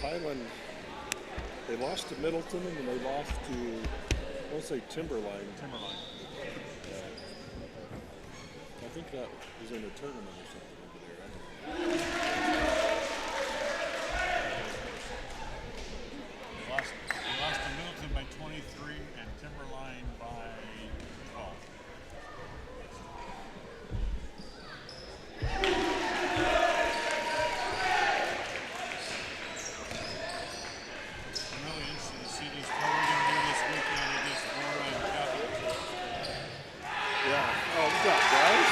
Highland, they lost to Middleton and they lost to, I want to say Timberline. I think that was in a tournament or something over there. I don't know. They lost to Middleton by 23 and Timberline by 12. I'm really interested to see these what we're going to do this weekend against Florida and Catholic. Yeah. Oh, what's up, guys?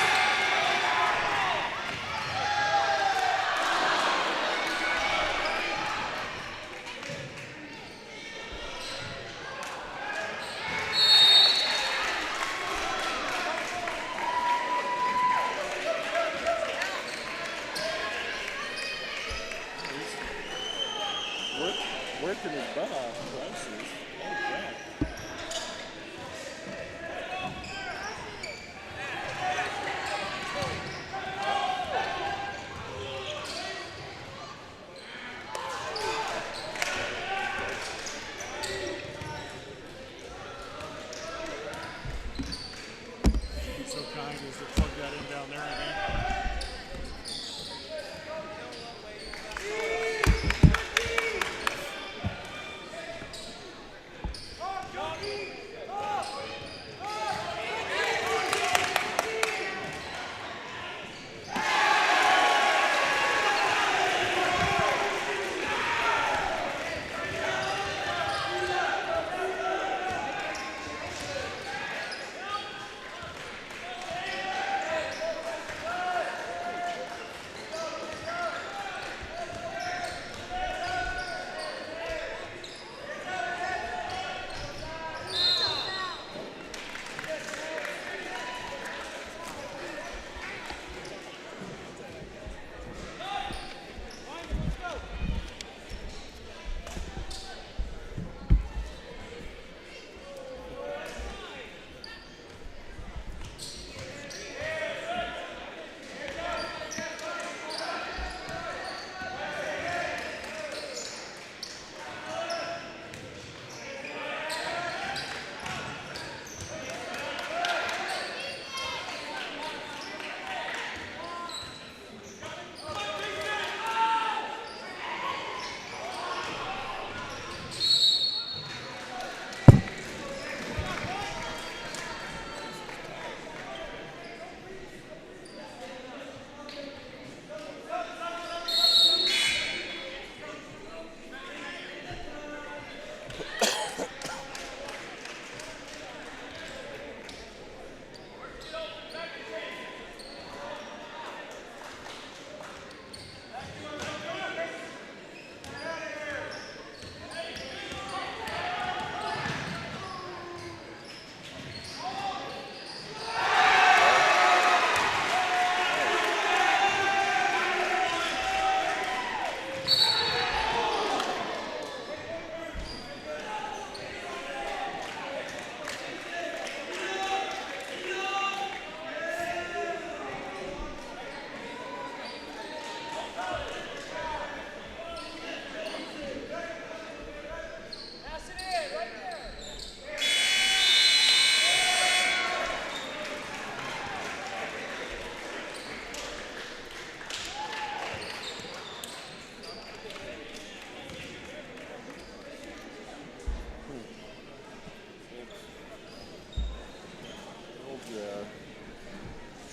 Working his butt off, Bryce's. Oh, crap. Be so kind as to plug that in down there again.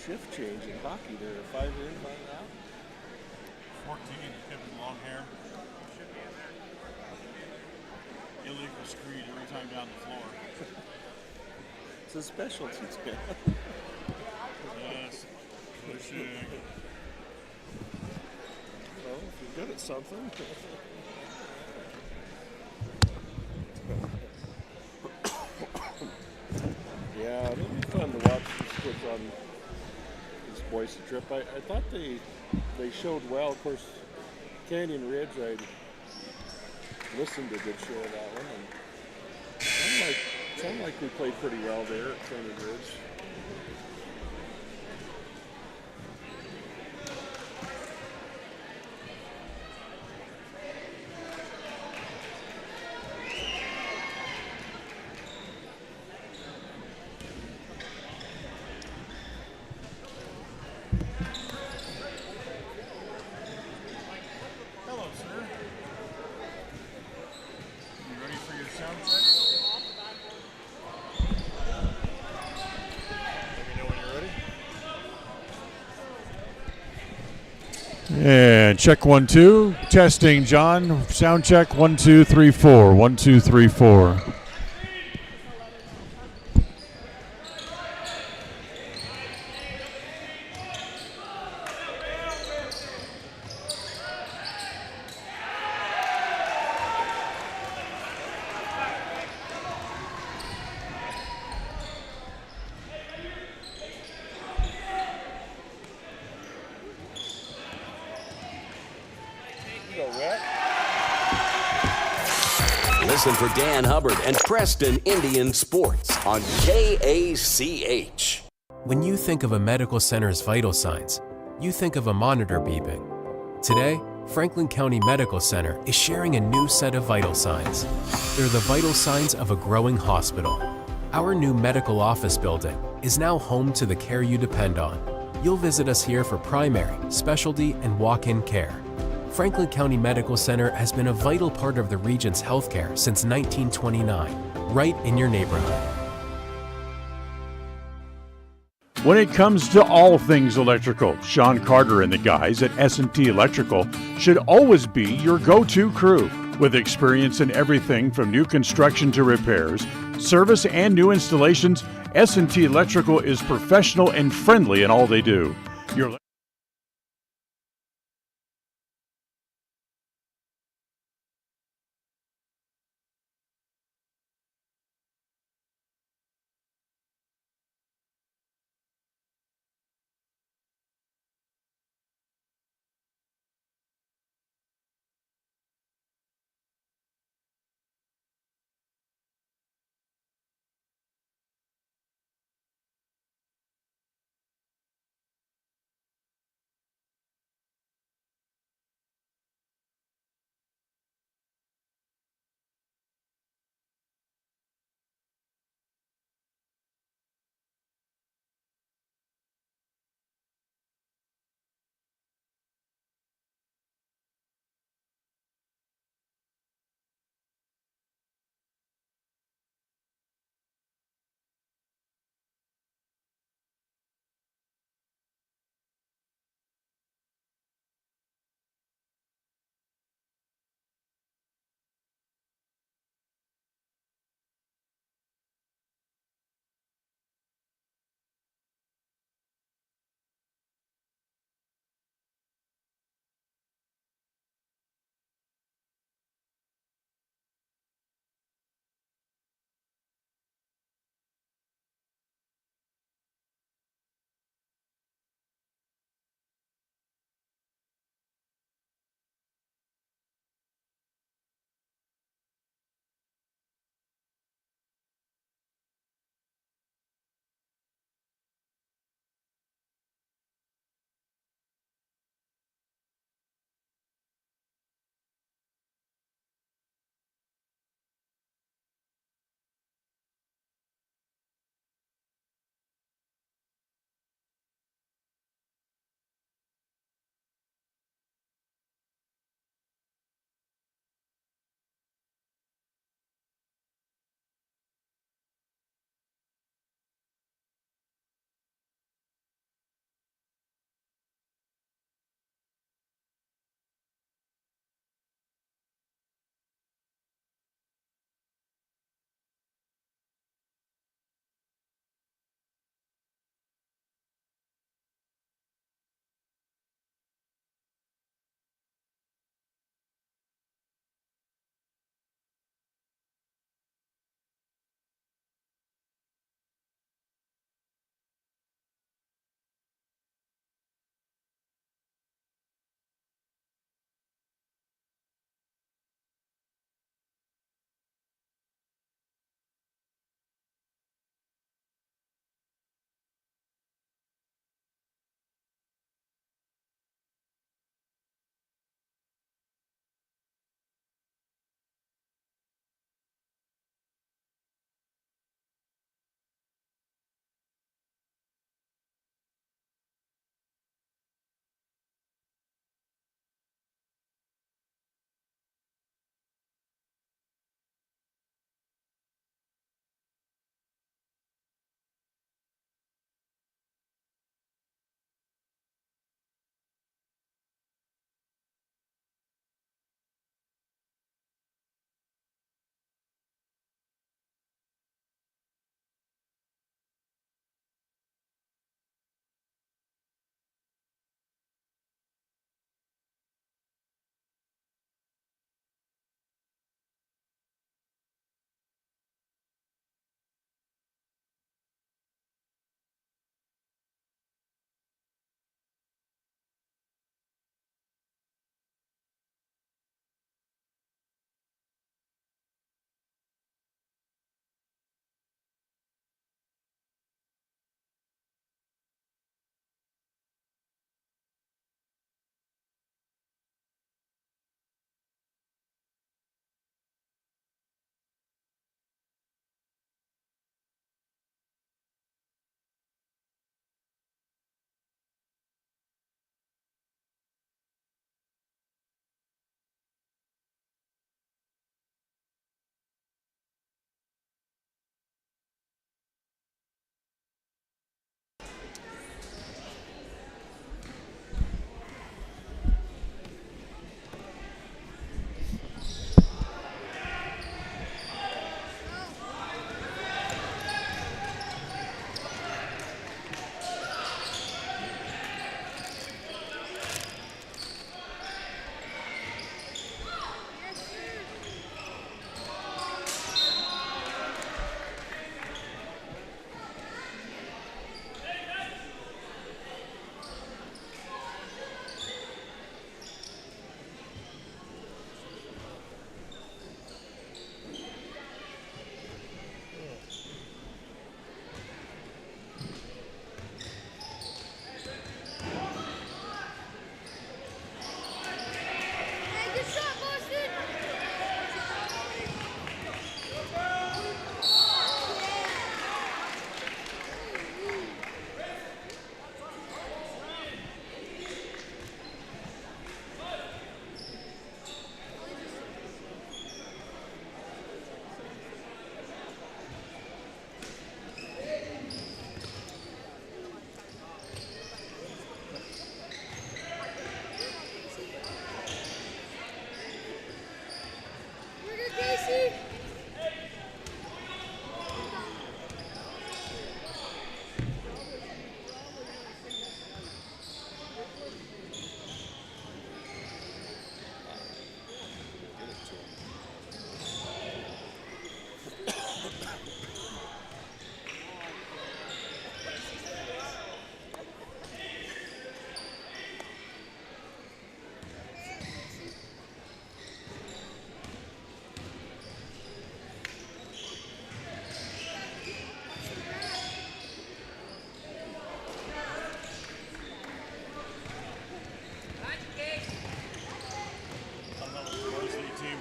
Shift change in hockey there. 5 in, 5 out. 14, him with long hair. Illegal screed every time down the floor. It's a specialty, man. Yes. Pushing. Well, if you're good at something. Yeah, it'll be fun to watch these kids on this Boise trip. I thought they showed well. Of course, Canyon Ridge, I listened to a good show of that one. And sounded like we played pretty well there at Canyon Ridge. And check 1 2. Testing, John. Sound check 1 2 3 4. 1 2 3 4. Listen for Dan Hubbard and Preston Indian Sports on KACH. When you think of a medical center's vital signs, you think of a monitor beeping. Today, Franklin County Medical Center is sharing a new set of vital signs. They're the vital signs of a growing hospital. Our new medical office building is now home to the care you depend on. You'll visit us here for primary, specialty, and walk-in care. Franklin County Medical Center has been a vital part of the region's healthcare since 1929, right in your neighborhood. When it comes to all things electrical, Sean Carter and the guys at S&T Electrical should always be your go-to crew. With experience in everything from new construction to repairs, service, and new installations, S&T Electrical is professional and friendly in all they do. Your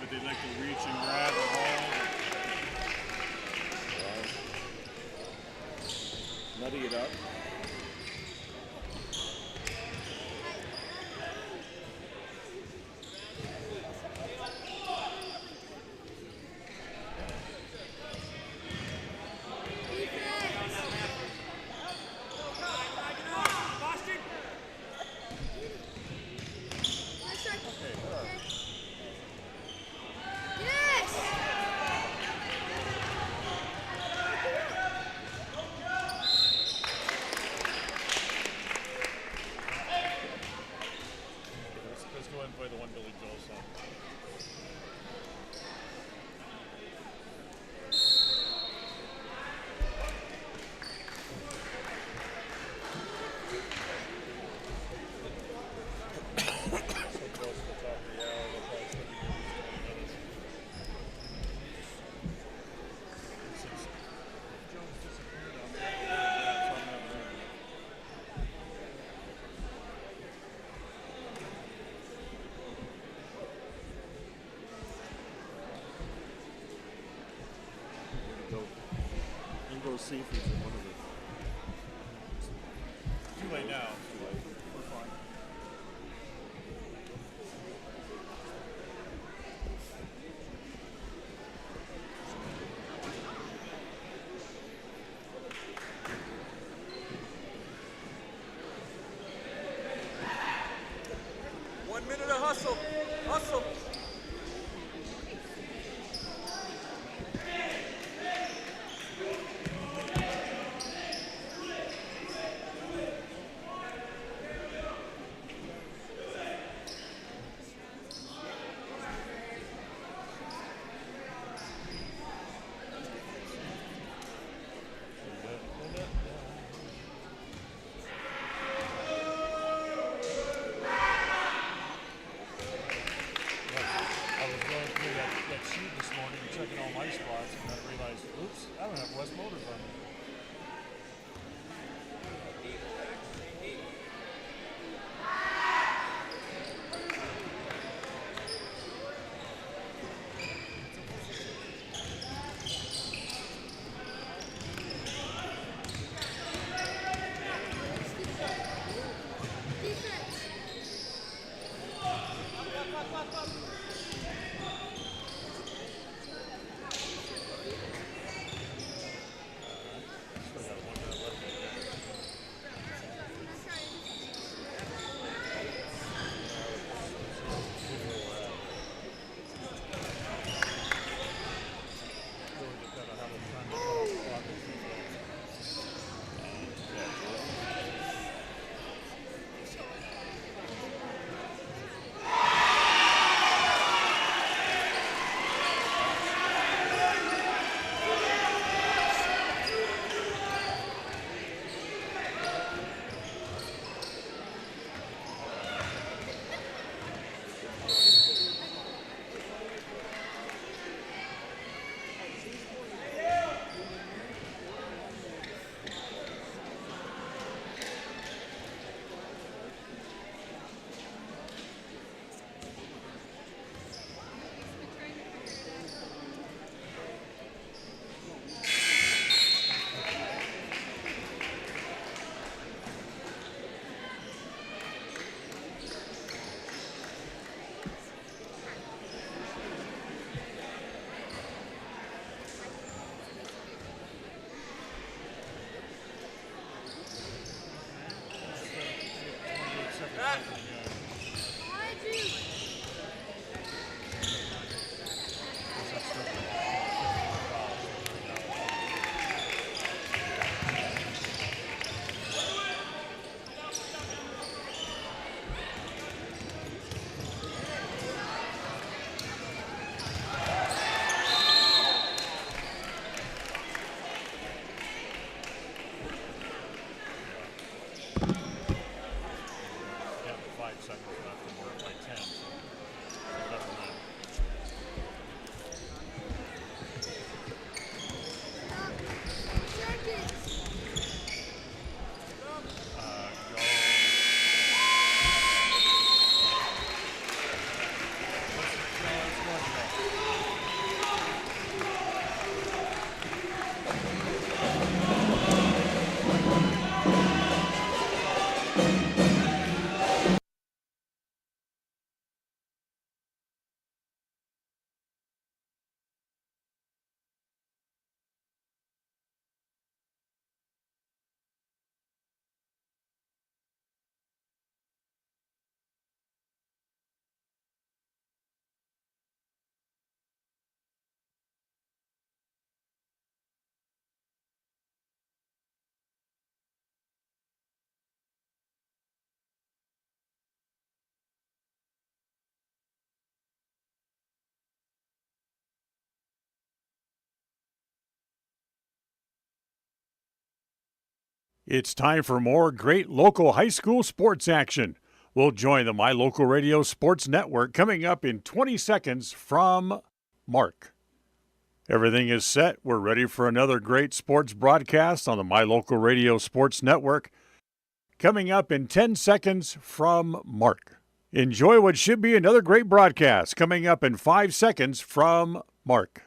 They like to reach and grab and hold. Nutty it up. Let's go ahead and play the one Billy Joel song. Go see if he's in one of the. Too late now. Too late. We're fine. One minute of hustle. Hustle. Checking all my spots, and I realized, oops, I don't have West Motors on me. It's time for more great local high school sports action. We'll join the My Local Radio Sports Network coming up in 20 seconds from Mark. Everything is set. We're ready for another great sports broadcast on the My Local Radio Sports Network. Coming up in 10 seconds from Mark. Enjoy what should be another great broadcast coming up in 5 seconds from Mark.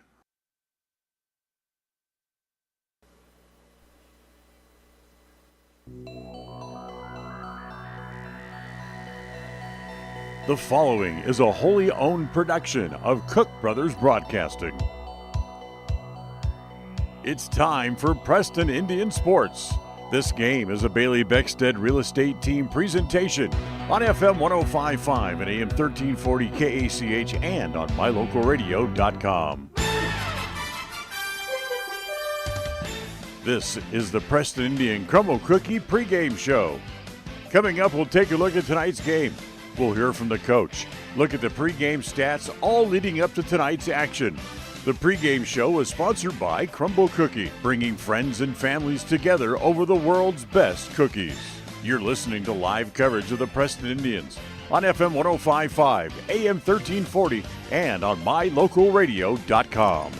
The following is a wholly owned production of Cook Brothers Broadcasting. It's time for Preston Indian Sports. This game is a Bailey Beckstead Real Estate Team presentation on FM 105.5 and AM 1340 KACH and on mylocalradio.com. This is the Preston Indian Crumble Cookie pregame show. Coming up, we'll take a look at tonight's game. We'll hear from the coach, look at the pregame stats, all leading up to tonight's action. The pregame show is sponsored by Crumble Cookie, bringing friends and families together over the world's best cookies. You're listening to live coverage of the Preston Indians on FM 105.5, AM 1340, and on mylocalradio.com.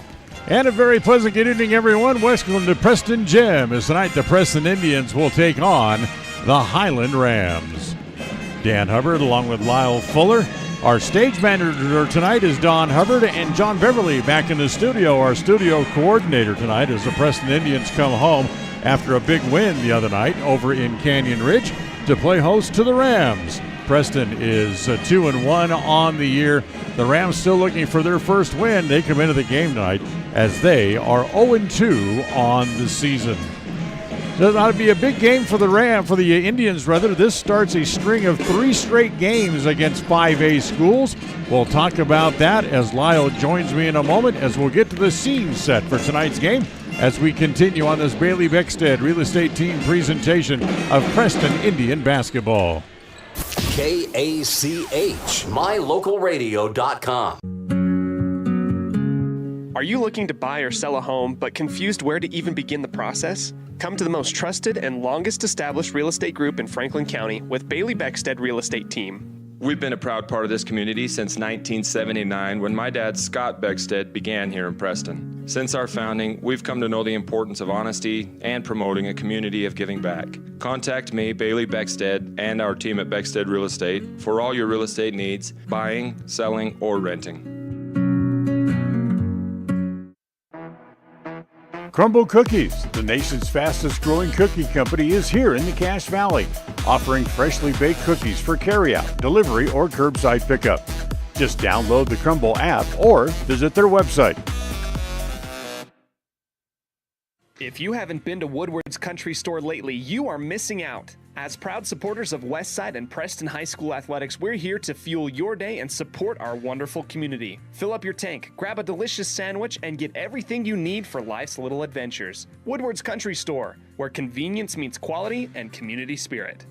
And a very pleasant good evening, everyone. Welcome to Preston Gym, as tonight the Preston Indians will take on the Highland Rams. Dan Hubbard along with Lyle Fuller. Our stage manager tonight is Don Hubbard, and John Beverly back in the studio, our studio coordinator tonight, as the Preston Indians come home after a big win the other night over in Canyon Ridge to play host to the Rams. Preston is 2-1 on the year. The Rams still looking for their first win. They come into the game tonight as they are 0-2 on the season. This ought to be a big game for the Indians. This starts a string of 3 straight games against 5A schools. We'll talk about that as Lyle joins me in a moment, as we'll get to the scene set for tonight's game as we continue on this Bailey Beckstead Real Estate Team presentation of Preston Indian basketball. KACH, mylocalradio.com. Are you looking to buy or sell a home but confused where to even begin the process? Come to the most trusted and longest established real estate group in Franklin County with Bailey Beckstead Real Estate Team. We've been a proud part of this community since 1979, when my dad, Scott Beckstead, began here in Preston. Since our founding, we've come to know the importance of honesty and promoting a community of giving back. Contact me, Bailey Beckstead, and our team at Beckstead Real Estate for all your real estate needs, buying, selling, or renting. Crumble Cookies, the nation's fastest growing cookie company, is here in the Cache Valley, offering freshly baked cookies for carryout, delivery, or curbside pickup. Just download the Crumble app or visit their website. If you haven't been to Woodward's Country Store lately, you are missing out. As proud supporters of Westside and Preston High School athletics, we're here to fuel your day and support our wonderful community. Fill up your tank, grab a delicious sandwich, and get everything you need for life's little adventures. Woodward's Country Store, where convenience meets quality and community spirit.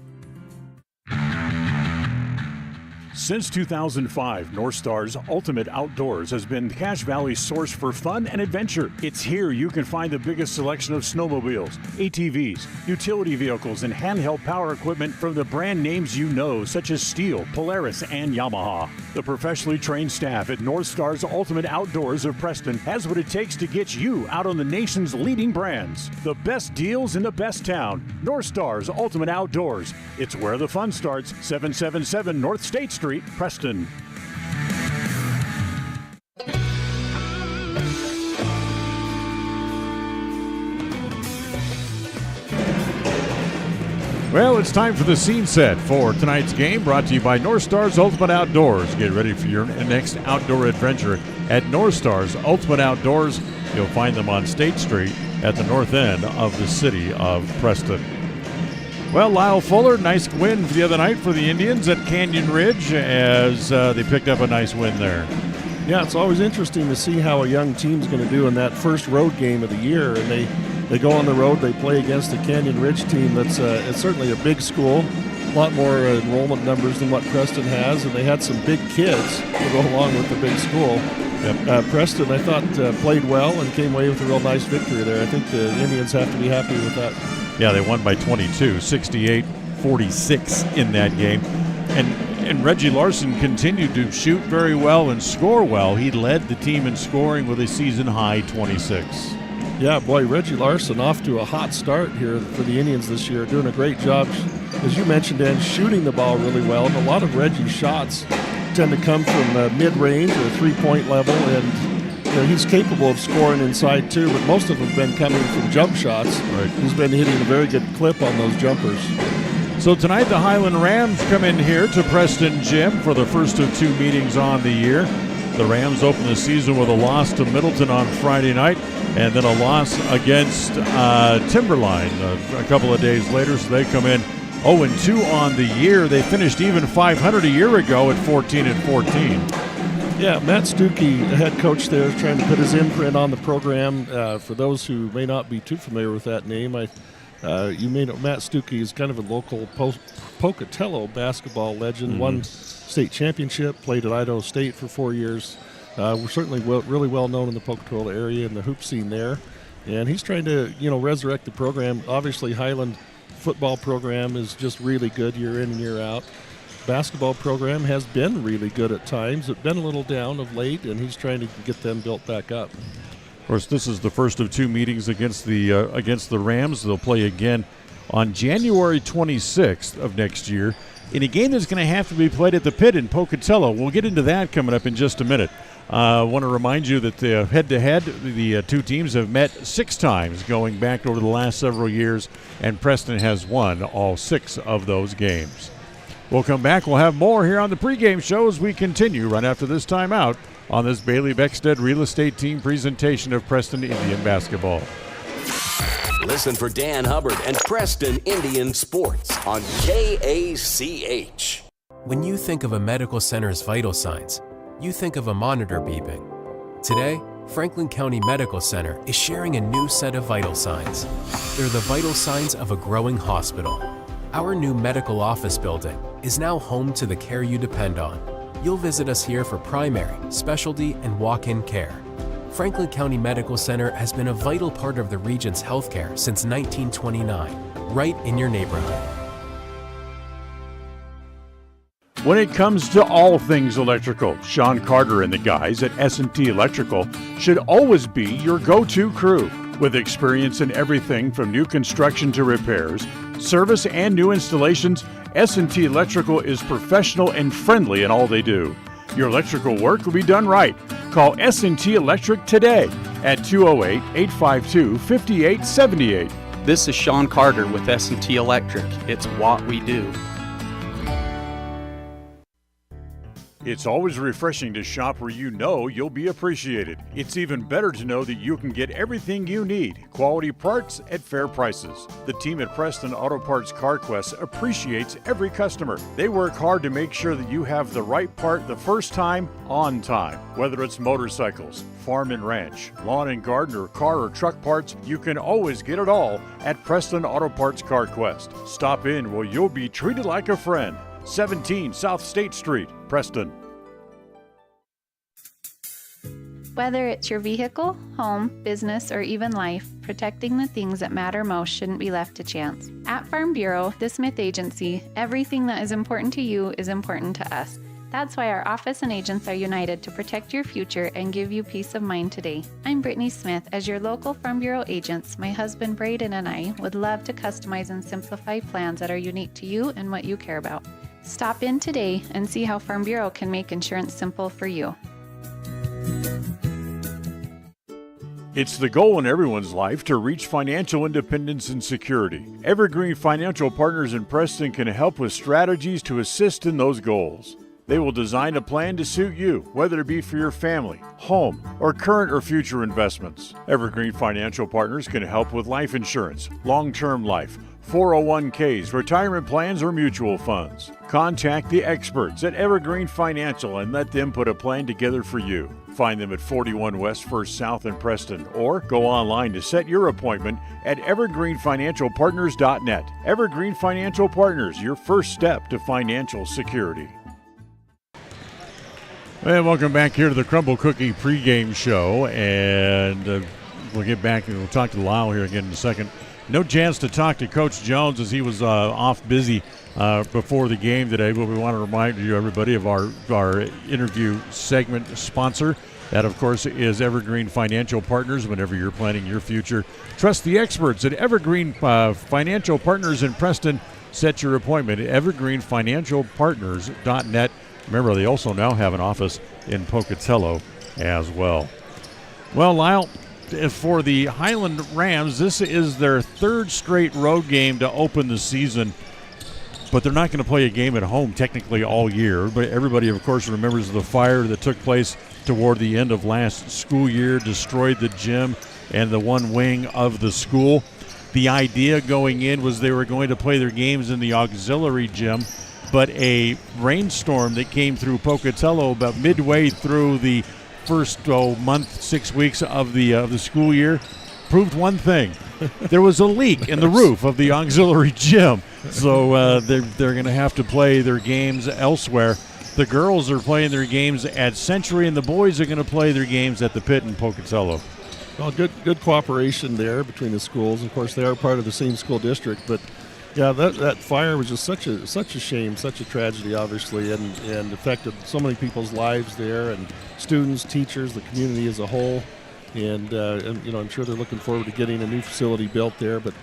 Since 2005, North Star's Ultimate Outdoors has been Cache Valley's source for fun and adventure. It's here you can find the biggest selection of snowmobiles, ATVs, utility vehicles, and handheld power equipment from the brand names you know, such as Steel, Polaris, and Yamaha. The professionally trained staff at North Star's Ultimate Outdoors of Preston has what it takes to get you out on the nation's leading brands. The best deals in the best town. North Star's Ultimate Outdoors. It's where the fun starts. 777 North State Street, Preston. Well, it's time for the scene set for tonight's game, brought to you by North Star's Ultimate Outdoors. Get ready for your next outdoor adventure at North Star's Ultimate Outdoors. You'll find them on State Street at the north end of the city of Preston. Well, Lyle Fuller, nice win the other night for the Indians at Canyon Ridge, as they picked up a nice win there. Yeah, it's always interesting to see how a young team's going to do in that first road game of the year. And they go on the road, they play against a Canyon Ridge team that's it's certainly a big school, a lot more enrollment numbers than what Preston has, and they had some big kids to go along with the big school. Yep. Preston, I thought, played well and came away with a real nice victory there. I think the Indians have to be happy with that. Yeah, they won by 22, 68-46 in that game. And Reggie Larson continued to shoot very well and score well. He led the team in scoring with a season-high 26. Yeah, boy, Reggie Larson off to a hot start here for the Indians this year, doing a great job, as you mentioned, Dan, shooting the ball really well. And a lot of Reggie's shots tend to come from mid-range or three-point level, and he's capable of scoring inside too, but most of them have been coming from jump shots. Right. He's been hitting a very good clip on those jumpers. So tonight the Highland Rams come in here to Preston Gym for the first of two meetings on the year. The Rams open the season with a loss to Middleton on Friday night, and then a loss against Timberline a couple of days later. So they come in 0-2 on the year. They finished even 500 a year ago at 14-14. Yeah, Matt Stuckey, the head coach there, is trying to put his imprint on the program. For those who may not be too familiar with that name, you may know Matt Stuckey is kind of a local Pocatello basketball legend. Won state championship, played at Idaho State for 4 years. We're certainly really well known in the Pocatello area and the hoop scene there. And he's trying to, resurrect the program. Obviously, Highland football program is just really good year in and year out. Basketball program has been really good at times. It's been a little down of late, and he's trying to get them built back up. Of course, this is the first of two meetings against the Rams. They'll play again on January 26th of next year in a game that's going to have to be played at the Pit in Pocatello. We'll get into that coming up in just a minute. I want to remind you that head-to-head, the two teams have met 6 times going back over the last several years, and Preston has won all 6 of those games. We'll come back. We'll have more here on the pregame show as we continue right after this timeout on this Bailey Beckstead Real Estate Team presentation of Preston Indian basketball. Listen for Dan Hubbard and Preston Indian Sports on KACH. When you think of a medical center's vital signs, you think of a monitor beeping. Today, Franklin County Medical Center is sharing a new set of vital signs. They're the vital signs of a growing hospital. Our new medical office building is now home to the care you depend on. You'll visit us here for primary, specialty, and walk-in care. Franklin County Medical Center has been a vital part of the region's healthcare since 1929, right in your neighborhood. When it comes to all things electrical, Sean Carter and the guys at S&T Electrical should always be your go-to crew. With experience in everything from new construction to repairs, service, and new installations, S&T Electrical is professional and friendly in all they do. Your electrical work will be done right. Call S&T Electric today at 208-852-5878. This is Sean Carter with S&T Electric. It's what we do. It's always refreshing to shop where you know you'll be appreciated. It's even better to know that you can get everything you need, quality parts at fair prices. The team at Preston Auto Parts CarQuest appreciates every customer. They work hard to make sure that you have the right part the first time, on time. Whether it's motorcycles, farm and ranch, lawn and garden, or car or truck parts, you can always get it all at Preston Auto Parts CarQuest. Stop in where you'll be treated like a friend. 17 South State Street, Preston. Whether it's your vehicle, home, business, or even life, protecting the things that matter most shouldn't be left to chance. At Farm Bureau, the Smith Agency, everything that is important to you is important to us. That's why our office and agents are united to protect your future and give you peace of mind today. I'm Brittany Smith. As your local Farm Bureau agents, my husband Braden and I would love to customize and simplify plans that are unique to you and what you care about. Stop in today and see how Farm Bureau can make insurance simple for you. It's the goal in everyone's life to reach financial independence and security. Evergreen Financial Partners in Preston can help with strategies to assist in those goals. They will design a plan to suit you, whether it be for your family, home, or current or future investments. Evergreen Financial Partners can help with life insurance, long-term life, 401ks, retirement plans, or mutual funds. Contact the experts at Evergreen Financial and let them put a plan together for you. Find them at 41 West 1st South in Preston, or go online to set your appointment at evergreenfinancialpartners.net. Evergreen Financial Partners, your first step to financial security. And welcome back here to the Crumble Cookie pregame show, and we'll get back and we'll talk to Lyle here again in a second. No chance to talk to Coach Jones as he was off busy before the game today, but we want to remind you, everybody, of our interview segment sponsor. That, of course, is Evergreen Financial Partners. Whenever you're planning your future, trust the experts at Evergreen Financial Partners in Preston. Set your appointment at evergreenfinancialpartners.net. Remember, they also now have an office in Pocatello as well. Well, Lyle, for the Highland Rams, this is their third straight road game to open the season, but they're not going to play a game at home technically all year. But everybody, of course, remembers the fire that took place toward the end of last school year, destroyed the gym and the one wing of the school. The idea going in was they were going to play their games in the auxiliary gym, but a rainstorm that came through Pocatello about midway through the first month, 6 weeks of the school year proved one thing. There was a leak in the roof of the auxiliary gym, so they're going to have to play their games elsewhere. The girls are playing their games at Century, and the boys are going to play their games at the Pit in Pocatello. Well, good cooperation there between the schools. Of course, they are part of the same school district, but yeah, that fire was just such a shame, such a tragedy, obviously, and affected so many people's lives there, and students, teachers, the community as a whole. And I'm sure they're looking forward to getting a new facility built there. But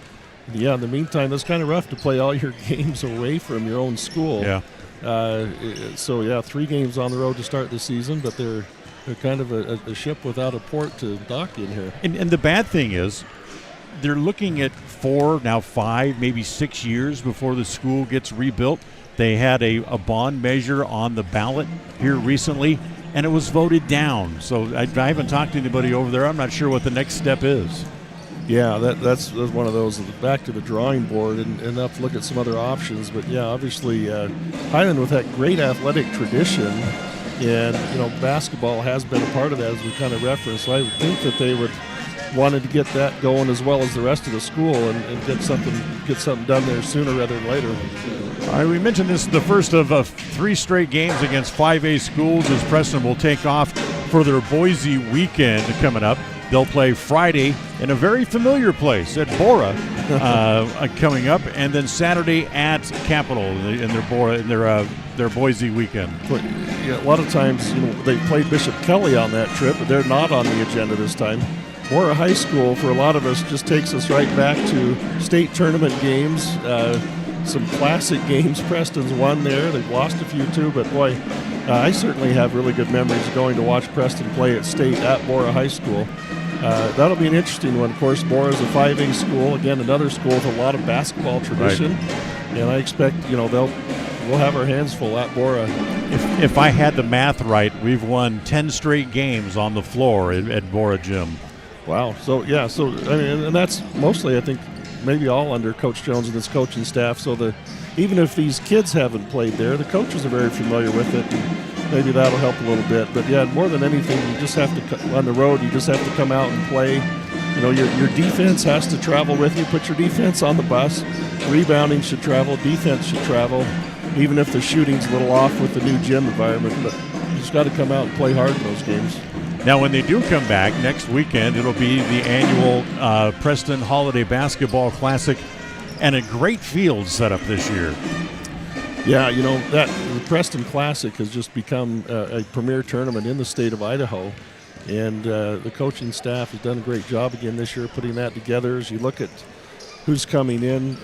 yeah, in the meantime, it's kind of rough to play all your games away from your own school. Yeah. 3 games on the road to start the season, but they're kind of a ship without a port to dock in here. And the bad thing is, they're looking at 4, now 5, maybe 6 years before the school gets rebuilt. They had a bond measure on the ballot here recently, and it was voted down. So I haven't talked to anybody over there. I'm not sure what the next step is. Yeah, that's one of those, back to the drawing board and have to look at some other options. But yeah, obviously Highland with that great athletic tradition, and basketball has been a part of that, as we kind of referenced. So I would think that they would wanted to get that going as well as the rest of the school and get something done there sooner rather than later. All right, we mentioned this is the first of 3 straight games against 5A schools as Preston will take off for their Boise weekend coming up. They'll play Friday in a very familiar place at Bora coming up, and then Saturday at Capitol in their Boise weekend. Yeah, a lot of times, they played Bishop Kelly on that trip, but they're not on the agenda this time. Bora High School, for a lot of us, just takes us right back to state tournament games. Some classic games. Preston's won there. They've lost a few too, but boy, I certainly have really good memories of going to watch Preston play at state at Bora High School. That'll be an interesting one. Of course, Bora's a 5A school. Again, another school with a lot of basketball tradition. Right. And I expect, we'll have our hands full at Bora. If I had the math right, we've won 10 straight games on the floor at Bora Gym. Wow. So and that's mostly, I think, maybe all under Coach Jones and his coaching staff. So even if these kids haven't played there, the coaches are very familiar with it. And maybe that'll help a little bit. But yeah, more than anything, you just have to, on the road, you just have to come out and play. Your defense has to travel with you. Put your defense on the bus. Rebounding should travel. Defense should travel, even if the shooting's a little off with the new gym environment. But you just got to come out and play hard in those games. Now, when they do come back next weekend, it'll be the annual Preston Holiday Basketball Classic, and a great field set up this year. Yeah, the Preston Classic has just become a premier tournament in the state of Idaho, and the coaching staff has done a great job again this year putting that together. As you look at who's coming in,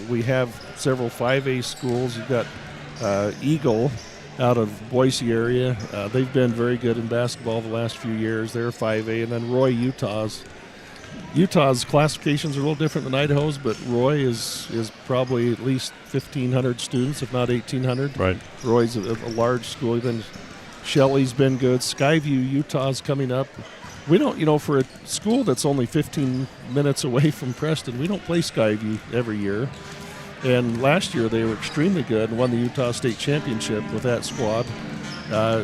we have several 5A schools. You've got Eagle out of Boise area. They've been very good in basketball the last few years. They're 5A. And then Roy, Utah's classifications are a little different than Idaho's, but Roy is probably at least 1,500 students, if not 1,800. Right. Roy's a large school. Then Shelley's been good. Skyview, Utah's coming up. We don't, for a school that's only 15 minutes away from Preston, we don't play Skyview every year. And last year they were extremely good and won the Utah State Championship with that squad.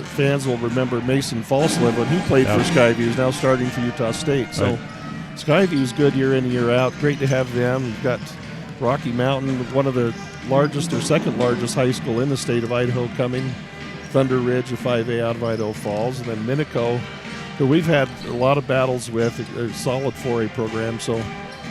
Fans will remember Mason Falslev when he played for Skyview. He's now starting for Utah State. So Skyview's good year in and year out. Great to have them. You've got Rocky Mountain, one of the largest or second largest high school in the state of Idaho coming. Thunder Ridge, a 5A out of Idaho Falls. And then Minico who we've had a lot of battles with. A solid 4A program, so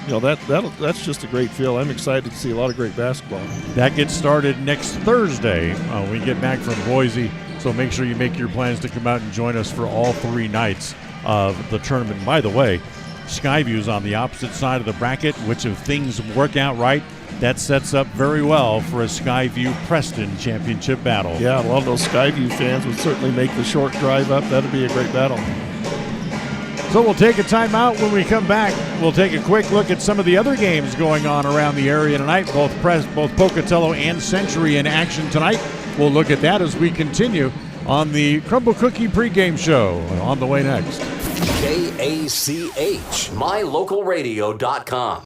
that's just a great feel. I'm excited to see a lot of great basketball. That gets started next Thursday when we get back from Boise, so make sure you make your plans to come out and join us for all 3 nights of the tournament. By the way, Skyview's on the opposite side of the bracket, which if things work out right, that sets up very well for a Skyview Preston championship battle. Yeah, a lot of those Skyview fans would certainly make the short drive up. That'd be a great battle. So we'll take a timeout. When we come back, we'll take a quick look at some of the other games going on around the area tonight. Both Pocatello and Century in action tonight. We'll look at that as we continue on the Crumble Cookie pregame show. On the way next. KACH, mylocalradio.com.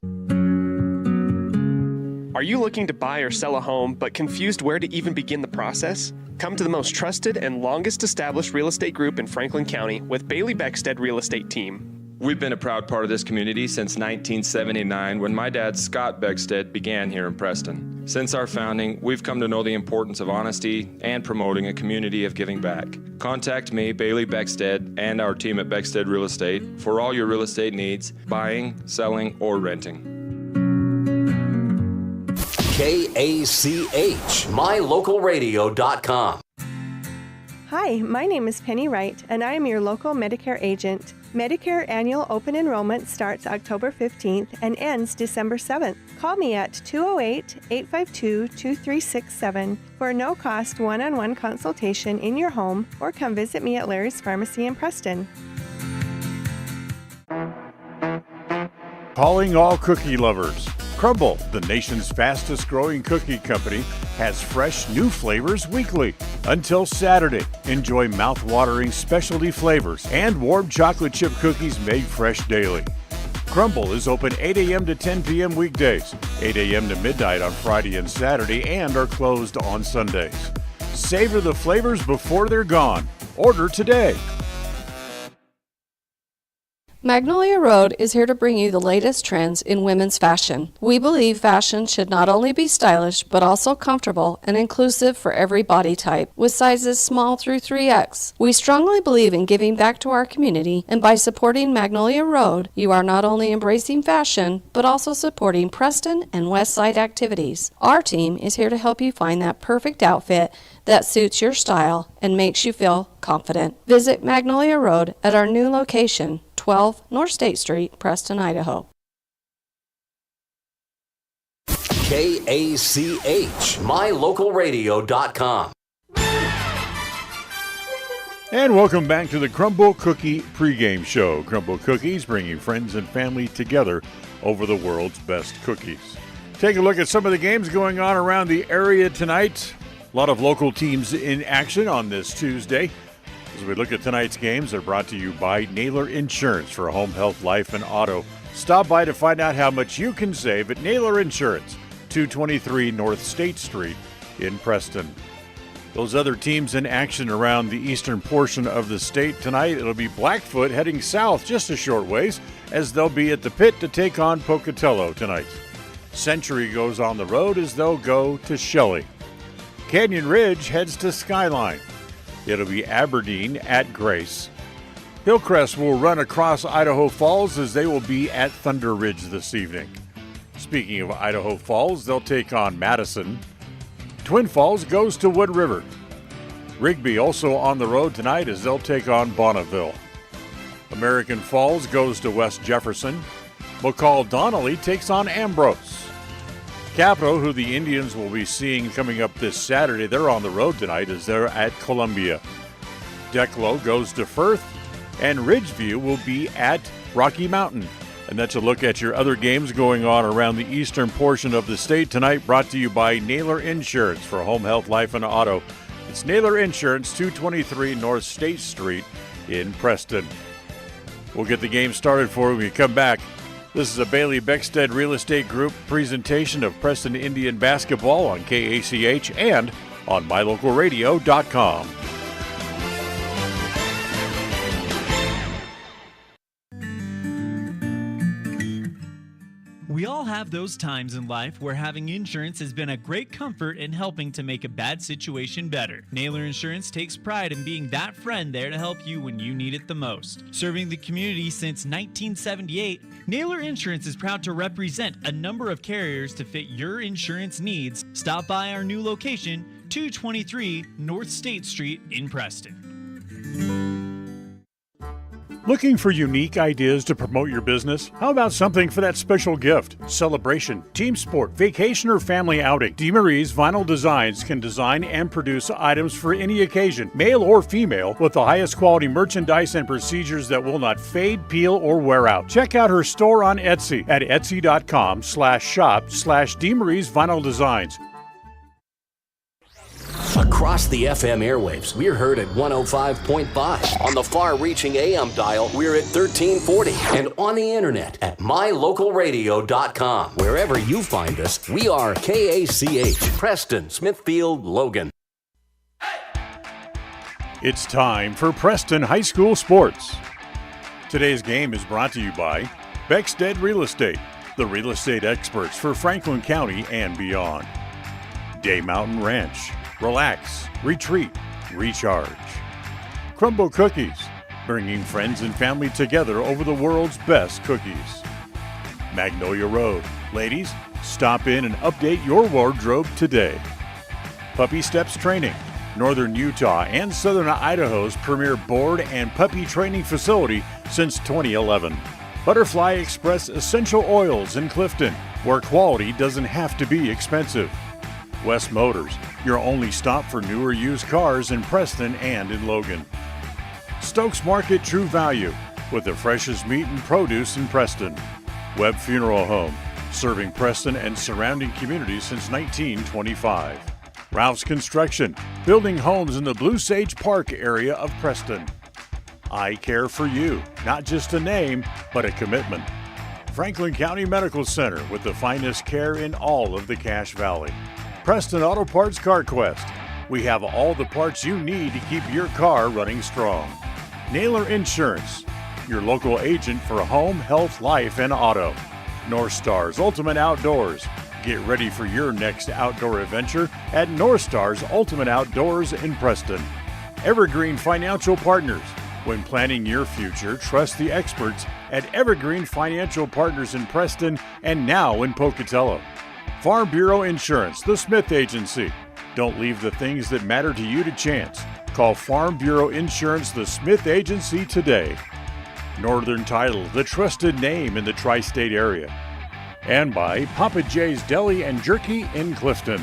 Are you looking to buy or sell a home but confused where to even begin the process? Come to the most trusted and longest established real estate group in Franklin County with Bailey Beckstead Real Estate Team. We've been a proud part of this community since 1979 when my dad, Scott Beckstead, began here in Preston. Since our founding, we've come to know the importance of honesty and promoting a community of giving back. Contact me, Bailey Beckstead, and our team at Beckstead Real Estate for all your real estate needs, buying, selling, or renting. KACH, mylocalradio.com. Hi, my name is Penny Wright, and I am your local Medicare agent. Medicare annual open enrollment starts October 15th and ends December 7th. Call me at 208-852-2367 for a no-cost one-on-one consultation in your home, or come visit me at Larry's Pharmacy in Preston. Calling all cookie lovers. Crumble, the nation's fastest growing cookie company, has fresh new flavors weekly. Until Saturday, enjoy mouth-watering specialty flavors and warm chocolate chip cookies made fresh daily. Crumble is open 8 a.m. to 10 p.m. weekdays, 8 a.m. to midnight on Friday and Saturday, and are closed on Sundays. Savor the flavors before they're gone. Order today. Magnolia Road is here to bring you the latest trends in women's fashion. We believe fashion should not only be stylish, but also comfortable and inclusive for every body type, with sizes small through 3X. We strongly believe in giving back to our community, and by supporting Magnolia Road, you are not only embracing fashion, but also supporting Preston and Westside activities. Our team is here to help you find that perfect outfit that suits your style and makes you feel confident. Visit Magnolia Road at our new location, 12 North State Street, Preston, Idaho. KACH, mylocalradio.com. And welcome back to the Crumble Cookie pregame show. Crumble Cookies bringing friends and family together over the world's best cookies. Take a look at some of the games going on around the area tonight. A lot of local teams in action on this Tuesday. As we look at tonight's games, they're brought to you by Naylor Insurance for home, health, life, and auto. Stop by to find out how much you can save at Naylor Insurance, 223 North State Street in Preston. Those other teams in action around the eastern portion of the state tonight, it'll be Blackfoot heading south just a short ways, as they'll be at the pit to take on Pocatello tonight. Century goes on the road as they'll go to Shelley. Canyon Ridge heads to Skyline. It'll be Aberdeen at Grace. Hillcrest will run across Idaho Falls as they will be at Thunder Ridge this evening. Speaking of Idaho Falls, they'll take on Madison. Twin Falls goes to Wood River. Rigby also on the road tonight as they'll take on Bonneville. American Falls goes to West Jefferson. McCall Donnelly takes on Ambrose. Capital, who the Indians will be seeing coming up this Saturday, they're on the road tonight as they're at Columbia. Declo goes to Firth, and Ridgeview will be at Rocky Mountain. And that's a look at your other games going on around the eastern portion of the state tonight, brought to you by Naylor Insurance for home, health, life, and auto. It's Naylor Insurance, 223 North State Street in Preston. We'll get the game started for you when we come back. This is a Bailey Beckstead Real Estate Group presentation of Preston Indian basketball on KACH and on mylocalradio.com. We all have those times in life where having insurance has been a great comfort in helping to make a bad situation better. Naylor Insurance takes pride in being that friend there to help you when you need it the most. Serving the community since 1978, Naylor Insurance is proud to represent a number of carriers to fit your insurance needs. Stop by our new location, 223 North State Street in Preston. Looking for unique ideas to promote your business? How about something for that special gift, celebration, team sport, vacation, or family outing? DeMarie's Vinyl Designs can design and produce items for any occasion, male or female, with the highest quality merchandise and procedures that will not fade, peel, or wear out. Check out her store on Etsy at etsy.com/shop/DeMarie's Vinyl Designs. Across the FM airwaves, we're heard at 105.5. On the far-reaching AM dial, we're at 1340. And on the internet at mylocalradio.com. Wherever you find us, we are KACH, Preston, Smithfield, Logan. It's time for Preston High School Sports. Today's game is brought to you by Beckstead Real Estate, the real estate experts for Franklin County and beyond. Day Mountain Ranch. Relax, retreat, recharge. Crumble Cookies, bringing friends and family together over the world's best cookies. Magnolia Road. Ladies, stop in and update your wardrobe today. Puppy Steps Training, Northern Utah and Southern Idaho's premier board and puppy training facility since 2011. Butterfly Express Essential Oils in Clifton, where quality doesn't have to be expensive. West Motors, your only stop for newer used cars in Preston and in Logan. Stokes Market True Value, with the freshest meat and produce in Preston. Webb Funeral Home, serving Preston and surrounding communities since 1925. Ralph's Construction, building homes in the Blue Sage Park area of Preston. I Care for You, not just a name, but a commitment. Franklin County Medical Center, with the finest care in all of the Cache Valley. Preston Auto Parts Car Quest. We have all the parts you need to keep your car running strong. Naylor Insurance, your local agent for home, health, life, and auto. North Stars Ultimate Outdoors. Get ready for your next outdoor adventure at North Stars Ultimate Outdoors in Preston. Evergreen Financial Partners. When planning your future, trust the experts at Evergreen Financial Partners in Preston and now in Pocatello. Farm Bureau Insurance, the Smith Agency. Don't leave the things that matter to you to chance. Call Farm Bureau Insurance, the Smith Agency today. Northern Title, the trusted name in the tri-state area. And by Papa J's Deli and Jerky in Clifton.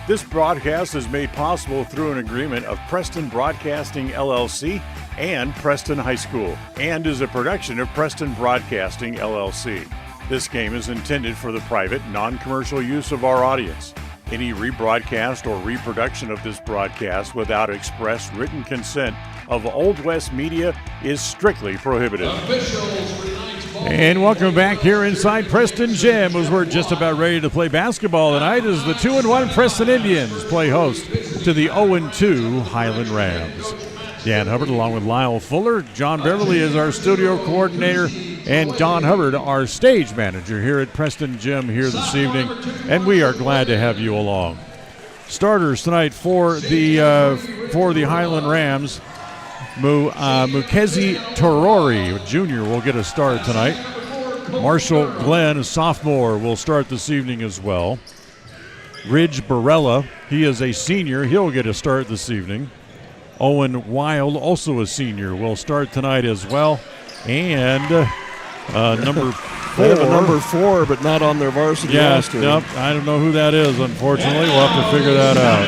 This broadcast is made possible through an agreement of Preston Broadcasting LLC and Preston High School, and is a production of Preston Broadcasting LLC. This game is intended for the private, non-commercial use of our audience. Any rebroadcast or reproduction of this broadcast without express written consent of Old West Media is strictly prohibited. And welcome back here inside Preston Gym, as we're just about ready to play basketball tonight as the 2-1 Preston Indians play host to the 0-2 Highland Rams. Dan Hubbard along with Lyle Fuller. John Beverly is our studio coordinator, and Don Hubbard, our stage manager here at Preston Gym here this evening, and we are glad to have you along. Starters tonight for the Highland Rams. Mukezi Torori, Jr., will get a start tonight. Marshall Glenn, a sophomore, will start this evening as well. Ridge Barella, he is a senior. He'll get a start this evening. Owen Wild, also a senior, will start tonight as well. And number 4. They have a number 4, but not on their varsity roster. Nope, I don't know who that is, unfortunately. We'll have to figure that out.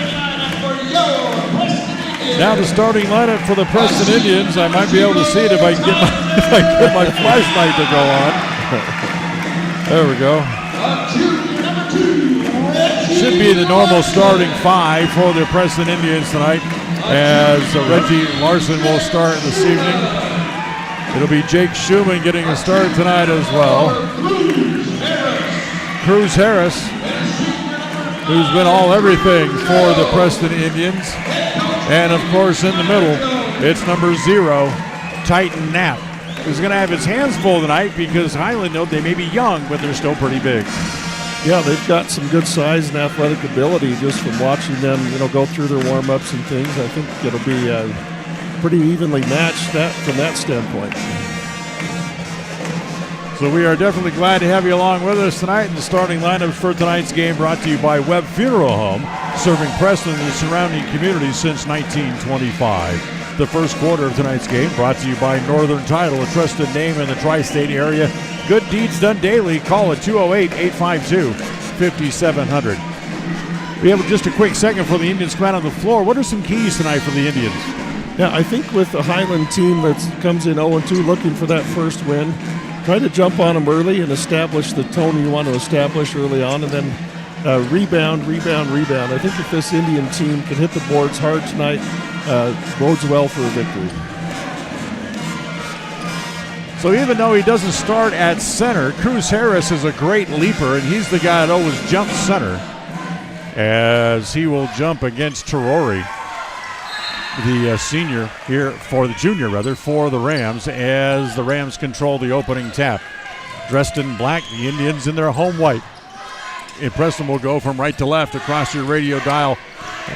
Now the starting lineup for the Preston Indians. I might be able to see it if I can get my flashlight to go on. There we go. Should be the normal starting 5 for the Preston Indians tonight, as Reggie Larson will start this evening. It'll be Jake Schumann getting a start tonight as well. Cruz Harris, who's been all everything for the Preston Indians. And of course in the middle, it's number 0, Titan Knapp. is going to have his hands full tonight because Highland, they may be young, but they're still pretty big. Yeah, they've got some good size and athletic ability just from watching them, go through their warm-ups and things. I think it'll be pretty evenly matched from that standpoint. So we are definitely glad to have you along with us tonight. And the starting lineups for tonight's game brought to you by Webb Funeral Home, serving Preston and the surrounding communities since 1925. The first quarter of tonight's game brought to you by Northern Title, a trusted name in the tri-state area. Good deeds done daily. Call it 208-852-5700. We have just a quick second for the Indians to come out on the floor. What are some keys tonight for the Indians? Yeah, I think with the Highland team that comes in 0-2 looking for that first win, try to jump on them early and establish the tone you want to establish early on, and then rebound. I think if this Indian team can hit the boards hard tonight, bodes well for a victory. So even though he doesn't start at center, Cruz Harris is a great leaper, and he's the guy that always jumps center, as he will jump against Terori, the junior for the Rams, as the Rams control the opening tap. Dressed in black, the Indians in their home white. And Preston will go from right to left across your radio dial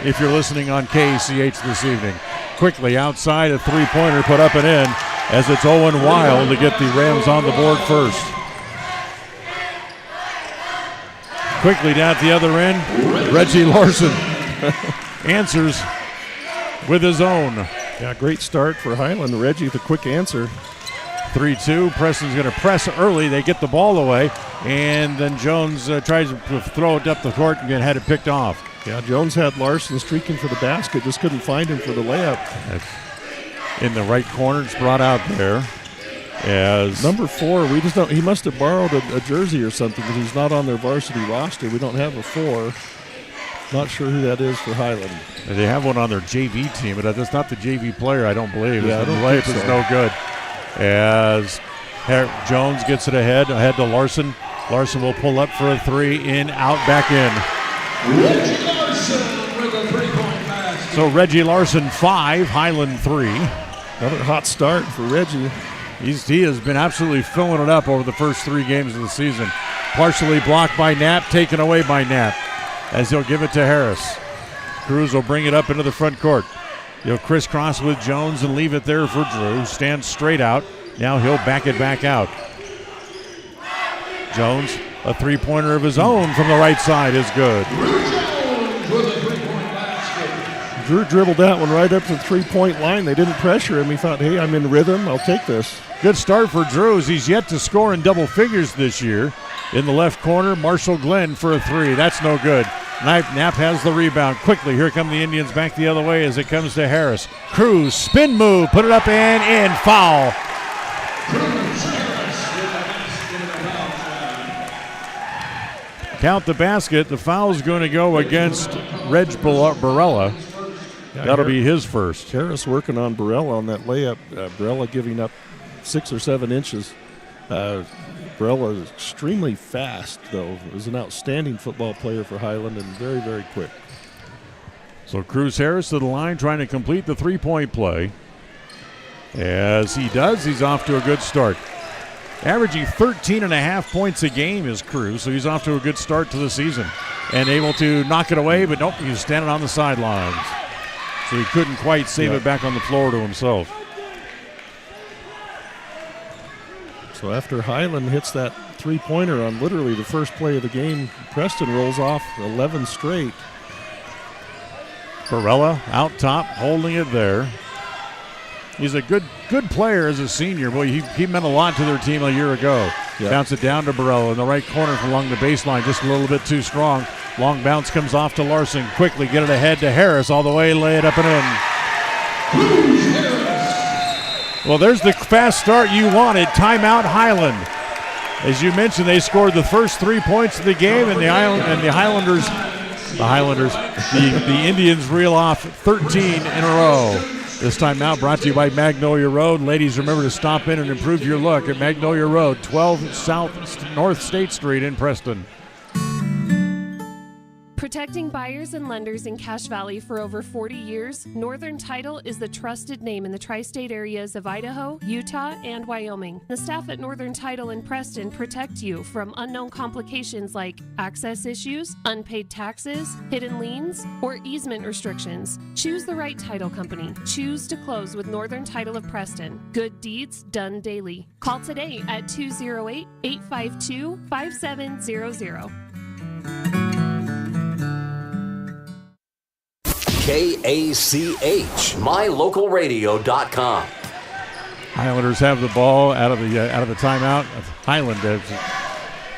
if you're listening on KCH this evening. Quickly outside, a three-pointer put up and in, as it's Owen Wild to get the Rams on the board first. Quickly down at the other end, Reggie Larson answers with his own. Yeah, great start for Highland. Reggie with a quick answer. 3-2. Preston's going to press early. They get the ball away, and then Jones tries to throw it up the court and had it picked off. Yeah, Jones had Larson streaking for the basket, just couldn't find him for the layup. That's in the right corner. It's brought out there as number 4. We just don't. He must have borrowed a jersey or something because he's not on their varsity roster. We don't have a 4. Not sure who that is for Highland. They have one on their JV team, but that's not the JV player, I don't believe. Yeah, the layup is no good. As Jones gets it ahead to Larson. Larson will pull up for a 3, in, out, back in. Reggie Larson with a 3-point basket. So Reggie Larson 5, Highland 3. Another hot start for Reggie. He has been absolutely filling it up over the first 3 games of the season. Partially blocked by Knapp, taken away by Knapp, as he'll give it to Harris. Cruz will bring it up into the front court. He'll crisscross with Jones and leave it there for Drew. Stands straight out. Now he'll back it back out. Jones, a three-pointer of his own from the right side is good. Drew Jones with a 3-point basket. Drew dribbled that one right up to the three-point line. They didn't pressure him. He thought, hey, I'm in rhythm. I'll take this. Good start for Drew, as he's yet to score in double figures this year. In the left corner, Marshall Glenn for a 3. That's no good. Knapp has the rebound. Quickly, here come the Indians back the other way as it comes to Harris. Cruz, spin move, put it up and in. Foul. Count the basket. The foul's going to go against Reg Barella. Yeah, that'll be his first. Harris working on Barella on that layup. Barella giving up 6 or 7 inches. Barella is extremely fast, though. Is an outstanding football player for Highland and very, very quick. So Cruz Harris to the line trying to complete the three-point play. As he does, he's off to a good start. Averaging 13.5 points a game is Cruz, so he's off to a good start to the season. And able to knock it away, but nope, he's standing on the sidelines. So he couldn't quite save it back on the floor to himself. So after Highland hits that three-pointer on literally the first play of the game, Preston rolls off 11 straight. Barella out top, holding it there. He's a good player as a senior. Boy, he meant a lot to their team a year ago. Yep. Bounce it down to Barella in the right corner along the baseline, just a little bit too strong. Long bounce comes off to Larson. Quickly get it ahead to Harris, all the way, lay it up and in. Well, there's the fast start you wanted. Timeout, Highland. As you mentioned, they scored the first 3 points of the game, and the Indians reel off 13 in a row. This time out brought to you by Magnolia Road. Ladies, remember to stop in and improve your look at Magnolia Road, 12 South North State Street in Preston. Protecting buyers and lenders in Cache Valley for over 40 years, Northern Title is the trusted name in the tri-state areas of Idaho, Utah, and Wyoming. The staff at Northern Title in Preston protect you from unknown complications like access issues, unpaid taxes, hidden liens, or easement restrictions. Choose the right title company. Choose to close with Northern Title of Preston. Good deeds done daily. Call today at 208-852-5700. KACH, mylocalradio.com. Highlanders have the ball out of the timeout. Highland does.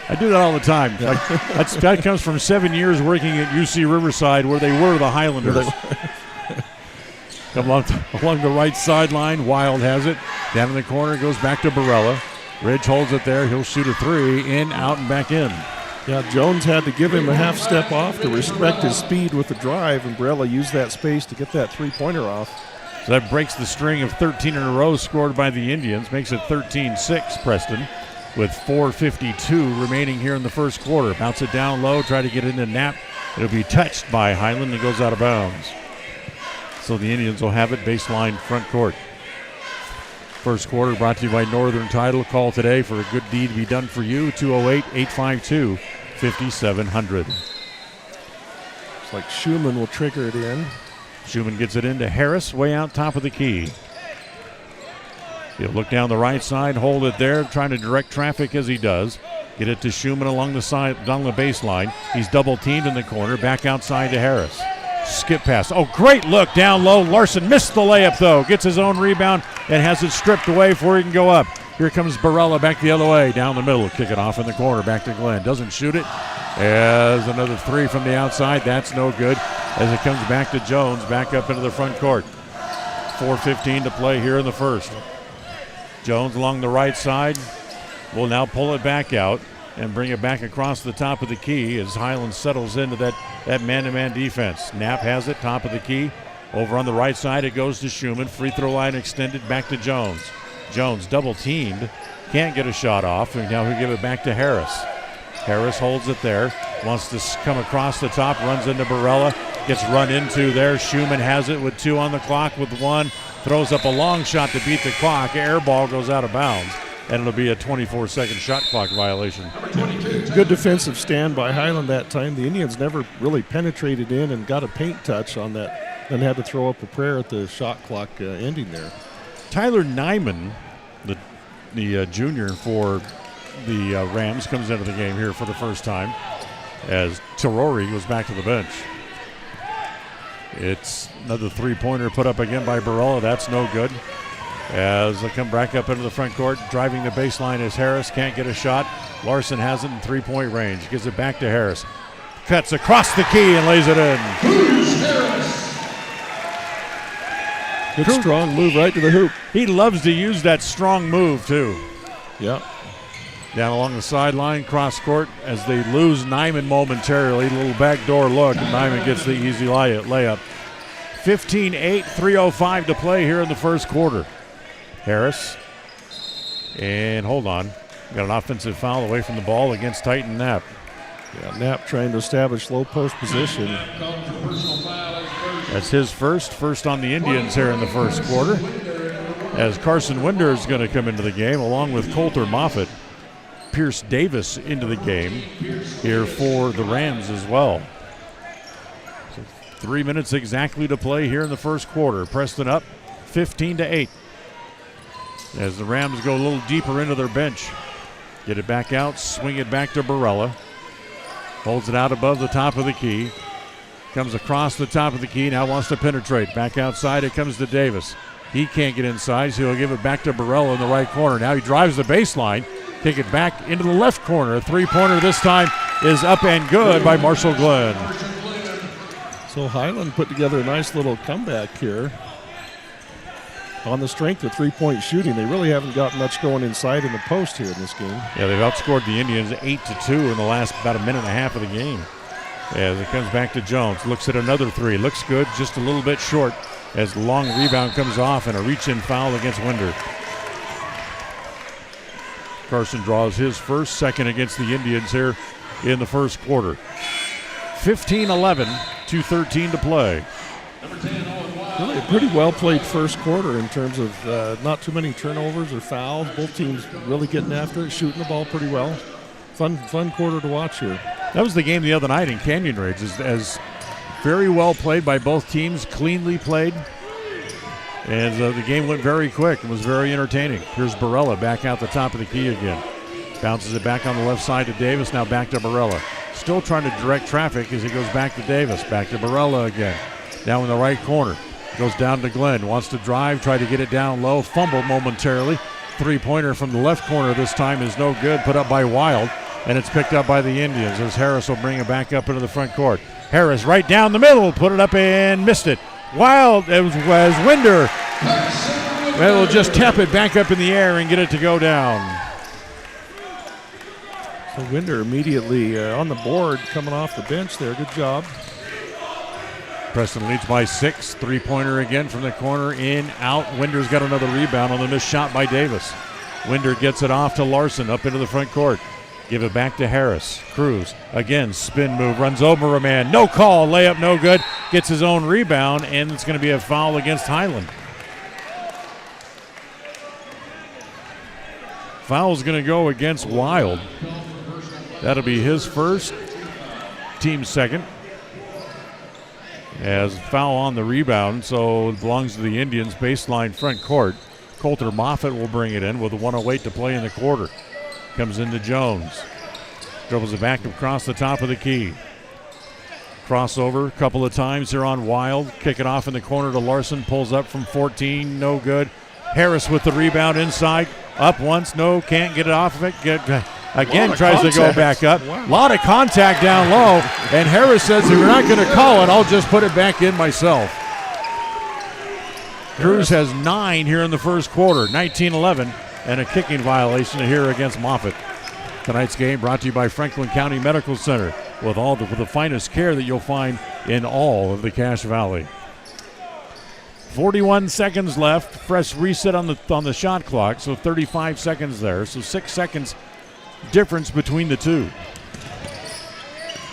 I do that all the time. That comes from 7 years working at UC Riverside, where they were the Highlanders. Come along the right sideline. Wild has it. Down in the corner, goes back to Barella. Ridge holds it there. He'll shoot a three. In, out, and back in. Yeah, Jones had to give him a half step off to respect his speed with the drive, and Barella used that space to get that three-pointer off. So that breaks the string of 13 in a row scored by the Indians. Makes it 13-6, Preston, with 4:52 remaining here in the first quarter. Bounce it down low, try to get into Knapp. It'll be touched by Highland and goes out of bounds. So the Indians will have it baseline front court. First quarter brought to you by Northern Title. Call today for a good deed to be done for you, 208-852-5700. It's like Schumann will trigger it in. Schumann gets it into Harris, way out top of the key. He'll look down the right side, hold it there, trying to direct traffic as he does. Get it to Schumann along the side, along the baseline. He's double teamed in the corner, back outside to Harris. Skip pass. Oh, great look down low. Larson missed the layup, though. Gets his own rebound and has it stripped away before he can go up. Here comes Barella back the other way. Down the middle. Kick it off in the corner. Back to Glenn. Doesn't shoot it. As another three from the outside. That's no good. As it comes back to Jones. Back up into the front court. 4:15 to play here in the first. Jones along the right side will now pull it back out and bring it back across the top of the key as Highland settles into that man-to-man defense. Knapp has it, top of the key. Over on the right side, it goes to Schumann. Free throw line extended back to Jones. Jones double teamed, can't get a shot off, and now he'll give it back to Harris. Harris holds it there, wants to come across the top, runs into Barella, gets run into there. Schumann has it with 2 on the clock, with 1, throws up a long shot to beat the clock. Air ball goes out of bounds, and it'll be a 24-second shot clock violation. Good defensive stand by Highland that time. The Indians never really penetrated in and got a paint touch on that, then had to throw up a prayer at the shot clock ending there. Tyler Nyman, the junior for the Rams, comes into the game here for the first time as Terori goes back to the bench. It's another three-pointer put up again by Barella. That's no good. As they come back up into the front court, driving the baseline is Harris. Can't get a shot. Larson has it in three-point range. Gives it back to Harris. Cuts across the key and lays it in. Good strong move right to the hoop. He loves to use that strong move, too. Yep. Down along the sideline, cross court, as they lose Nyman momentarily. Little backdoor look, and Nyman gets the easy layup. 15-8, 3:05 to play here in the first quarter. Harris, and hold on, got an offensive foul away from the ball against Titan Knapp. Yeah, Knapp trying to establish low post position. That's his first on the Indians here in the first quarter, as Carson Winder is going to come into the game along with Coulter Moffitt. Pierce Davis into the game here for the Rams as well. So 3 minutes exactly to play here in the first quarter. Preston up 15-8. As the Rams go a little deeper into their bench. Get it back out, swing it back to Barella. Holds it out above the top of the key. Comes across the top of the key, now wants to penetrate. Back outside, it comes to Davis. He can't get inside, so he'll give it back to Barella in the right corner. Now he drives the baseline, kick it back into the left corner. A three-pointer this time is up and good by Marshall Glenn. So Highland put together a nice little comeback here. On the strength of three-point shooting, they really haven't got much going inside in the post here in this game. Yeah, they've outscored the Indians 8-2 in the last about a minute and a half of the game. As it comes back to Jones, looks at another three, looks good, just a little bit short as the long rebound comes off and a reach-in foul against Winder. Carson draws his first, second against the Indians here in the first quarter. 15-11, 2:13 to play. Really a pretty well-played first quarter in terms of not too many turnovers or fouls. Both teams really getting after it, shooting the ball pretty well. Fun quarter to watch here. That was the game the other night in Canyon Ridge, as very well played by both teams, cleanly played. And the game went very quick and was very entertaining. Here's Barella back out the top of the key again. Bounces it back on the left side to Davis, now back to Barella. Still trying to direct traffic as he goes back to Davis. Back to Barella again. Now in the right corner. Goes down to Glenn. Wants to drive, try to get it down low. Fumble momentarily. Three-pointer from the left corner this time is no good. Put up by Wild. And it's picked up by the Indians as Harris will bring it back up into the front court. Harris right down the middle. Put it up and missed it. Wild as Winder will just tap it back up in the air and get it to go down. So Winder immediately on the board coming off the bench there. Good job. Preston leads by 6. Three-pointer again from the corner. In, out. Winder's got another rebound on the missed shot by Davis. Winder gets it off to Larson up into the front court. Give it back to Harris. Cruz again, spin move, runs over a man. No call, layup no good. Gets his own rebound, and it's going to be a foul against Highland. Foul's going to go against Wild. That'll be his first, team second. As foul on the rebound, so it belongs to the Indians, baseline front court. Coulter Moffitt will bring it in with a 1:08 to play in the quarter. Comes into Jones. Dribbles it back across the top of the key. Crossover a couple of times here on Wild. Kick it off in the corner to Larson. Pulls up from 14. No good. Harris with the rebound inside. Up once. No, can't get it off of it. Again tries to go back up. A lot of contact down low. And Harris says, if you're not going to call it, I'll just put it back in myself. Cruz has 9 here in the first quarter. 19-11. And a kicking violation here against Moffitt. Tonight's game brought to you by Franklin County Medical Center with the finest care that you'll find in all of the Cache Valley. 41 seconds left. Fresh reset on the shot clock, so 35 seconds there. So 6 seconds difference between the two.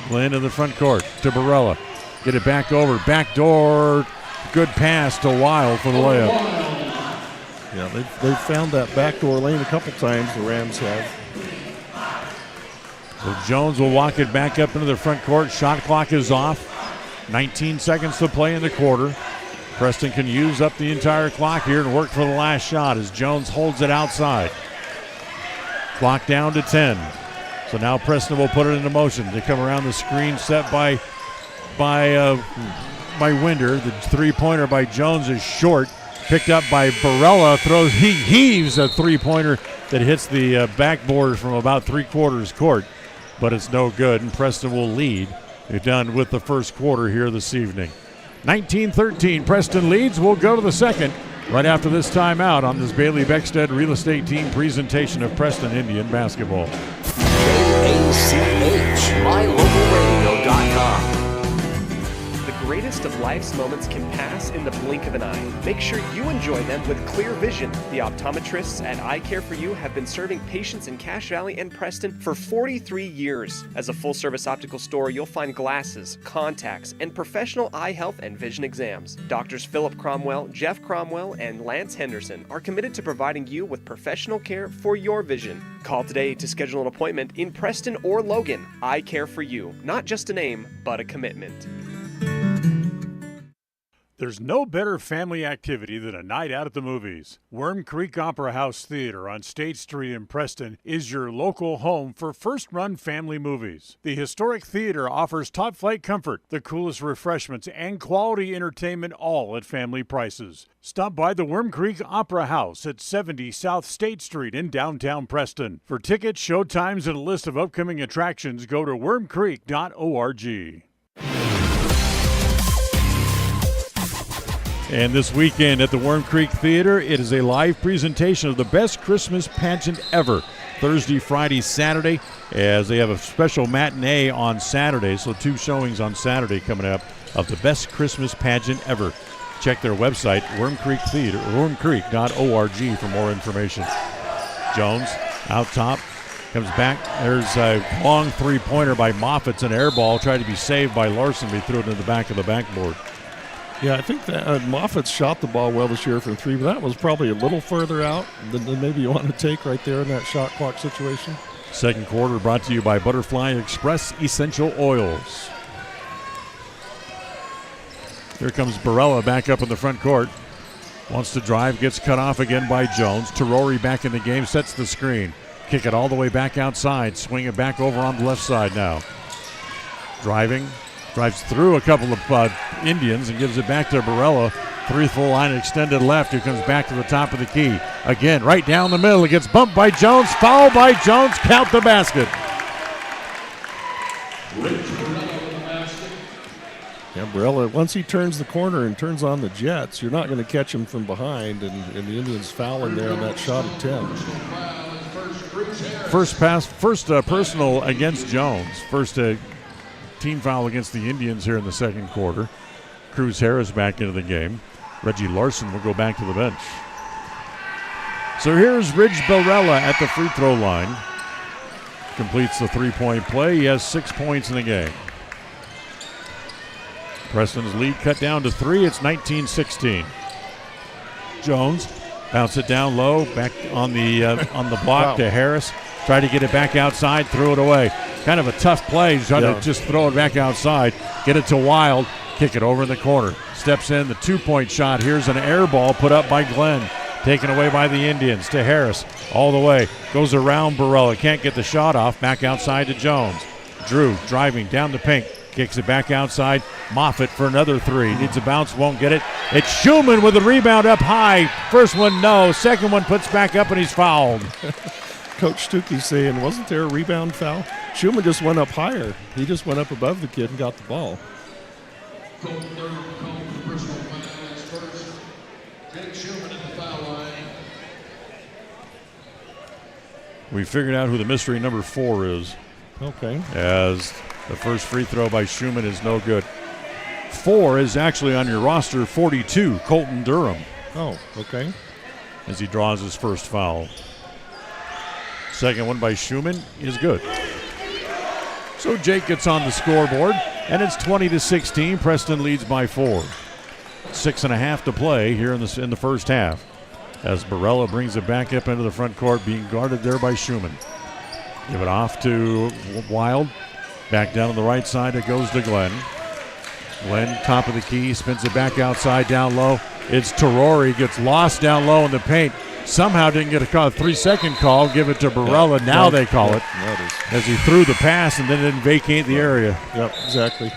Glenn in the front court to Barella. Get it back over. Back door. Good pass to Wild for the layup. Yeah, they've found that backdoor lane a couple times, the Rams have. So Jones will walk it back up into the front court. Shot clock is off. 19 seconds to play in the quarter. Preston can use up the entire clock here and work for the last shot as Jones holds it outside. Clock down to 10. So now Preston will put it into motion. They come around the screen set by Winder. The three-pointer by Jones is short. Picked up by Barella. He heaves a three-pointer that hits the backboard from about three-quarters court, but it's no good, and Preston will lead. They're done with the first quarter here this evening. 19-13, Preston leads. We'll go to the second right after this timeout on this Bailey Beckstead Real Estate Team presentation of Preston Indian basketball. KACH, mylocalradio.com. The greatest of life's moments can pass in the blink of an eye. Make sure you enjoy them with clear vision. The optometrists at Eye Care for You have been serving patients in Cache Valley and Preston for 43 years. As a full-service optical store, you'll find glasses, contacts, and professional eye health and vision exams. Doctors Philip Cromwell, Jeff Cromwell, and Lance Henderson are committed to providing you with professional care for your vision. Call today to schedule an appointment in Preston or Logan. Eye Care for You. Not just a name, but a commitment. There's no better family activity than a night out at the movies. Worm Creek Opera House Theater on State Street in Preston is your local home for first-run family movies. The historic theater offers top-flight comfort, the coolest refreshments, and quality entertainment, all at family prices. Stop by the Worm Creek Opera House at 70 South State Street in downtown Preston. For tickets, showtimes, and a list of upcoming attractions, go to wormcreek.org. And this weekend at the Worm Creek Theater, it is a live presentation of the best Christmas pageant ever. Thursday, Friday, Saturday, as they have a special matinee on Saturday. So 2 showings on Saturday coming up of the best Christmas pageant ever. Check their website, wormcreek.org for more information. Jones out top, Comes back. There's a long three-pointer by Moffitt. It's an air ball. Tried to be saved by Larson. He threw it into the back of the backboard. Yeah, I think that Moffitt shot the ball well this year from three, but that was probably a little further out than maybe you want to take right there in that shot clock situation. Second quarter brought to you by Butterfly Express Essential Oils. Here comes Barella back up in the front court. Wants to drive, gets cut off again by Jones. Terori back in the game, sets the screen. Kick it all the way back outside. Swing it back over on the left side now. Drives through a couple of Indians and gives it back to Barella. Three full line extended left, who comes back to the top of the key. Again, right down the middle. It gets bumped by Jones. Foul by Jones. Count the basket. Yeah, Barella, once he turns the corner and turns on the Jets, you're not going to catch him from behind, and the Indians fouling there on that shot attempt. First personal against Jones. First team foul against the Indians here in the second quarter. Cruz Harris back into the game. Reggie Larson will go back to the bench. So here's Ridge Barella at the free throw line. Completes the three-point play. He has 6 points in the game. Preston's lead cut down to 3. It's 19-16. Jones bounce it down low, back on the block to Harris. Try to get it back outside, threw it away. Kind of a tough play. He's trying to just throw it back outside, get it to Wild, kick it over in the corner. Steps in the 2-point shot. Here's an air ball put up by Glenn. Taken away by the Indians to Harris. All the way. Goes around Barella. Can't get the shot off. Back outside to Jones. Drew driving down the pink. Kicks it back outside. Moffitt for another three. Needs a bounce, won't get it. It's Schumann with the rebound up high. First one, no. Second one puts back up, and he's fouled. Coach Stuckey saying, wasn't there a rebound foul? Schumann just went up higher. He just went up above the kid and got the ball. We figured out who the mystery number 4 is. Okay. As the first free throw by Schumann is no good. 4 is actually on your roster, 42, Colton Durham. Oh, okay. As he draws his first foul. Second one by Schumann is good. So Jake gets on the scoreboard, and it's 20-16. Preston leads by 4. 6.5 to play here in the first half. As Barella brings it back up into the front court, being guarded there by Schumann. Give it off to Wild. Back down on the right side, it goes to Glenn. Glenn, top of the key, spins it back outside, down low. It's Terori, gets lost down low in the paint. Somehow didn't get a 3-second call. Give it to Barella. Now they call it. As he threw the pass and then didn't vacate the area. Yep, exactly.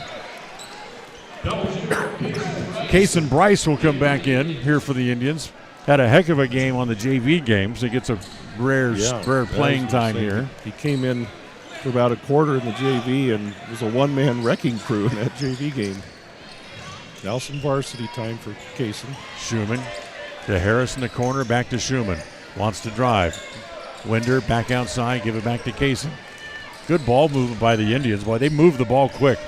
Case and Bryce will come back in here for the Indians. Had a heck of a game on the JV games. He gets a rare playing time here. He came in for about a quarter in the JV and was a one-man wrecking crew in that JV game. Now some varsity time for Kaysen. Schumann to Harris in the corner, back to Schumann. Wants to drive. Winder back outside, give it back to Kaysen. Good ball movement by the Indians. Boy, they move the ball quick.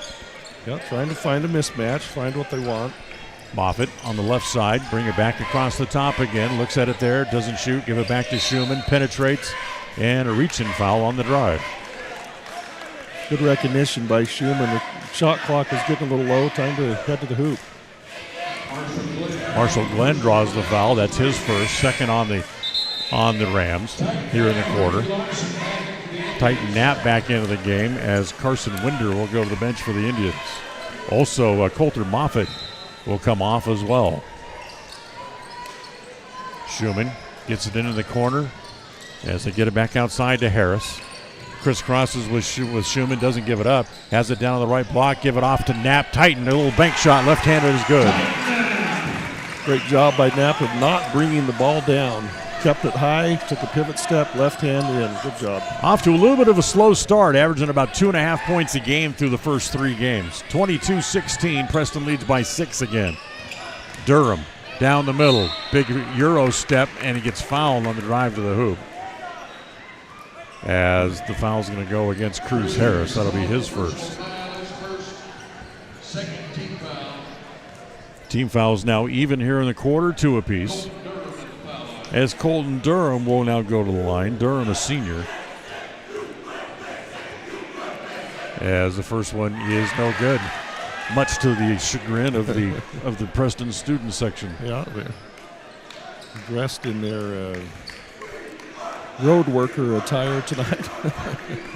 Yeah, trying to find a mismatch, find what they want. Moffitt on the left side, bring it back across the top again. Looks at it there, doesn't shoot, give it back to Schumann, penetrates, and a reach-in foul on the drive. Good recognition by Schumann. The shot clock is getting a little low, time to head to the hoop. Marshall Glenn draws the foul. That's his first, second on the Rams here in the quarter. Titan Knapp back into the game as Carson Winder will go to the bench for the Indians. Also, Coulter Moffitt will come off as well. Schumann gets it into the corner as they get it back outside to Harris. Crisscrosses with Schumann, doesn't give it up. Has it down on the right block, give it off to Knapp. Titan, a little bank shot, left-handed is good. Great job by Knapp of not bringing the ball down. Kept it high, took a pivot step, left hand in. Good job. Off to a little bit of a slow start, averaging about 2.5 points a game through the first 3 games. 22-16, Preston leads by 6 again. Durham down the middle, big Euro step, and he gets fouled on the drive to the hoop. As the foul's going to go against Cruz Harris. That'll be his first. Team fouls now even here in the quarter, 2 apiece. As Colton Durham will now go to the line. Durham, a senior. as the first one is no good, much to the chagrin of the Preston student section. Yeah, they're dressed in their road worker attire tonight.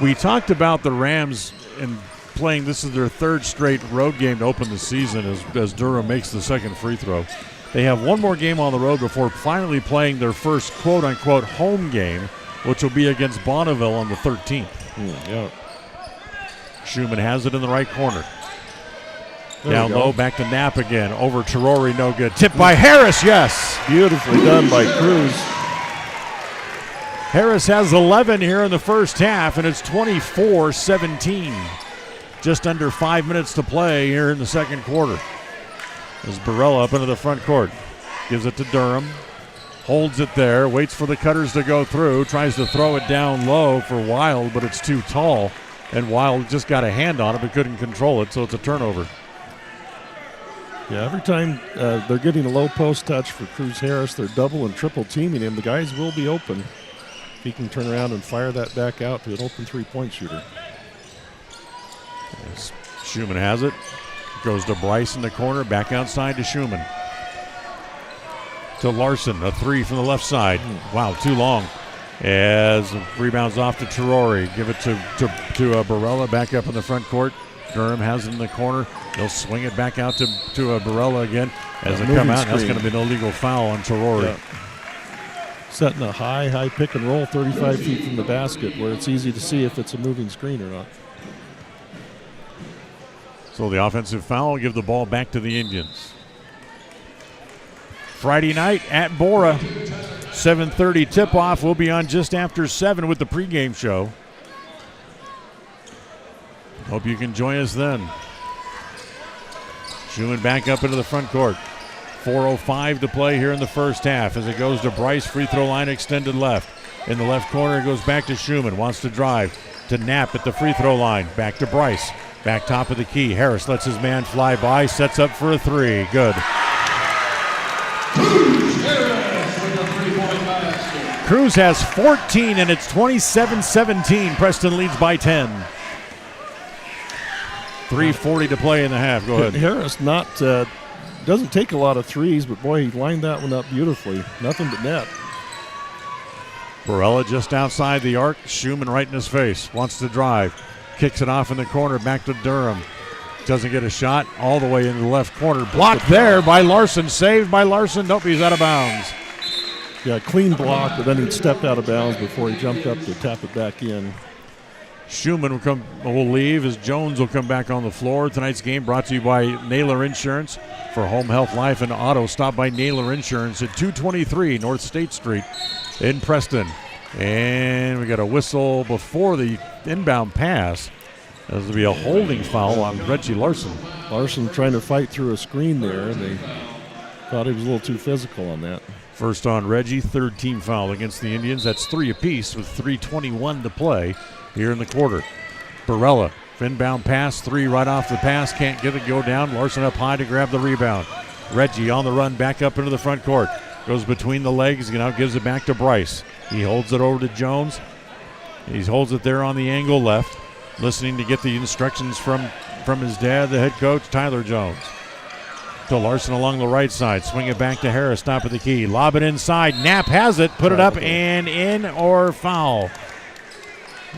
We talked about the Rams and playing. This is their third straight road game to open the season as Durham makes the second free throw. They have one more game on the road before finally playing their first quote-unquote home game, which will be against Bonneville on the 13th. Yeah. Schumann has it in the right corner. Down low, back to Knapp again. Over to Rory, no good. Tipped by Harris, yes. Beautifully done by Cruz. Harris has 11 here in the first half, and it's 24-17. Just under 5 minutes to play here in the second quarter. As Barella up into the front court. Gives it to Durham. Holds it there, waits for the cutters to go through, tries to throw it down low for Wild, but it's too tall. And Wild just got a hand on it but couldn't control it, so it's a turnover. Yeah, every time they're getting a low post touch for Cruz Harris, they're double and triple teaming him. The guys will be open. If he can turn around and fire that back out to an open three-point shooter. As Schumann has it. Goes to Bryce in the corner, back outside to Schumann. To Larson, a three from the left side. Wow, too long. As rebounds off to Terori. Give it to Barella back up in the front court. Durham has it in the corner. They'll swing it back out to Barella again. As they come out, that's going to be an illegal foul on Terori. Yeah. Setting a high pick and roll 35 feet from the basket where it's easy to see if it's a moving screen or not. So the offensive foul will give the ball back to the Indians. Friday night at Bora. 7:30 tip-off. We'll be on just after 7 with the pregame show. Hope you can join us then. Schumann back up into the front court. 4:05 to play here in the first half as it goes to Bryce. Free throw line extended left. In the left corner, it goes back to Schumann. Wants to drive to Knapp at the free throw line. Back to Bryce. Back top of the key. Harris lets his man fly by. Sets up for a three. Good. Cruz has 14, and it's 27-17. Preston leads by 10. 3:40 to play in the half. Go ahead. Harris doesn't take a lot of threes, but boy, he lined that one up beautifully. Nothing but net. Barella just outside the arc. Schumann right in his face. Wants to drive. Kicks it off in the corner. Back to Durham. Doesn't get a shot. All the way into the left corner. Blocked there by Larson. Saved by Larson. Nope, he's out of bounds. Yeah, clean block, but then he stepped out of bounds before he jumped up to tap it back in. Schumann will leave as Jones will come back on the floor. Tonight's game brought to you by Naylor Insurance. For home, health, life, and auto, stop by Naylor Insurance at 223 North State Street in Preston. And we got a whistle before the inbound pass. This will be a holding foul on Reggie Larson. Larson trying to fight through a screen there, and they thought he was a little too physical on that. First on Reggie, third team foul against the Indians. That's 3 apiece with 3:21 to play here in the quarter. Barella, inbound pass, 3 right off the pass. Can't get it, go down. Larson up high to grab the rebound. Reggie on the run, back up into the front court. Goes between the legs, now gives it back to Bryce. He holds it over to Jones. He holds it there on the angle left, listening to get the instructions from his dad, the head coach, Tyler Jones. To Larson along the right side. Swing it back to Harris, top of the key. Lob it inside. Knapp has it. Put it up and in or foul.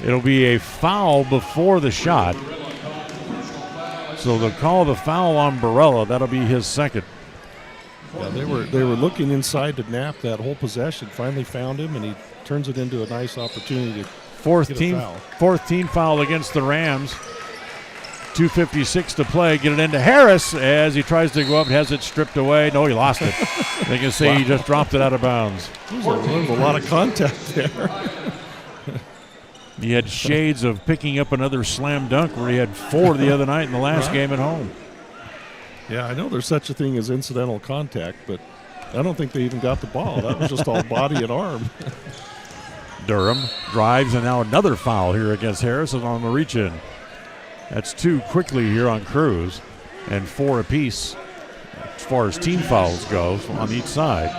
It'll be a foul before the shot. So they'll call the foul on Barella. That'll be his second. Yeah, they were looking inside to Knapp that whole possession. Finally found him, and he turns it into a nice opportunity to fourth team foul against the Rams. 2:56 to play. Get it into Harris as he tries to go up, has it stripped away. No, he lost it. They can say he just dropped it out of bounds. There was a lot of contact there. He had shades of picking up another slam dunk where he had 4 the other night in the last game at home. Yeah, I know there's such a thing as incidental contact, but I don't think they even got the ball. That was just all body and arm. Durham drives, and now another foul here against Harris on the reach-in. That's 2 quickly here on Cruz, and 4 apiece as far as team fouls go on each side.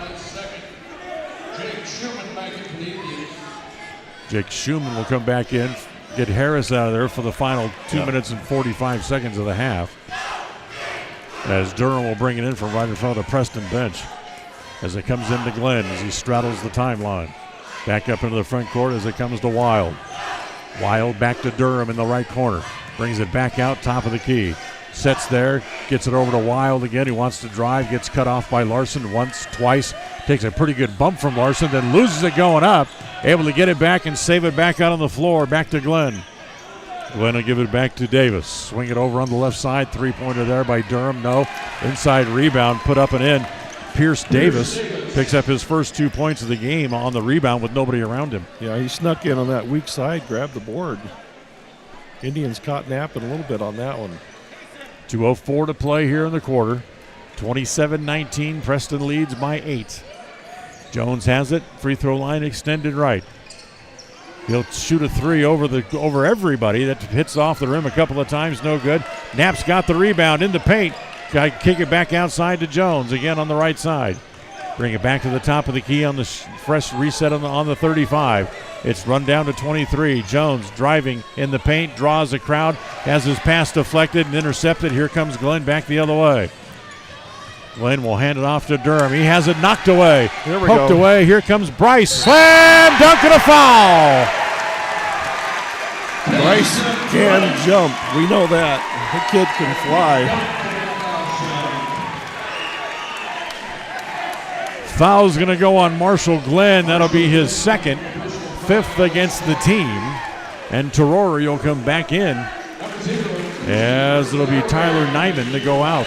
Jake Schumann will come back in get Harris out of there for the final 2 minutes and 45 seconds of the half. As Durham will bring it in from right in front of the Preston bench. As it comes into Glenn as he straddles the timeline. Back up into the front court as it comes to Wild. Wild back to Durham in the right corner. Brings it back out top of the key. Sets there, gets it over to Wild again. He wants to drive, gets cut off by Larson once, twice. Takes a pretty good bump from Larson, then loses it going up. Able to get it back and save it back out on the floor. Back to Glenn. Glenn will give it back to Davis. Swing it over on the left side. Three-pointer there by Durham. No. Inside rebound put up and in. Pierce Davis picks up his first 2 points of the game on the rebound with nobody around him. Yeah, he snuck in on that weak side, grabbed the board. Indians caught napping a little bit on that one. 2:04 to play here in the quarter. 27-19. Preston leads by 8. Jones has it. Free throw line extended right. He'll shoot a three over everybody. That hits off the rim a couple of times. No good. Knapp's got the rebound in the paint. Got to kick it back outside to Jones again on the right side. Bring it back to the top of the key on the fresh reset on the 35. It's run down to 23. Jones driving in the paint, draws the crowd, has his pass deflected and intercepted. Here comes Glenn back the other way. Glenn will hand it off to Durham. He has it knocked away. Poked away. Here comes Bryce. Slam dunk and a foul. Bryce can jump. We know that. The kid can fly. Foul's going to go on Marshall Glenn. That'll be his second, 5th against the team. And Terori will come back in as it'll be Tyler Nyman to go out.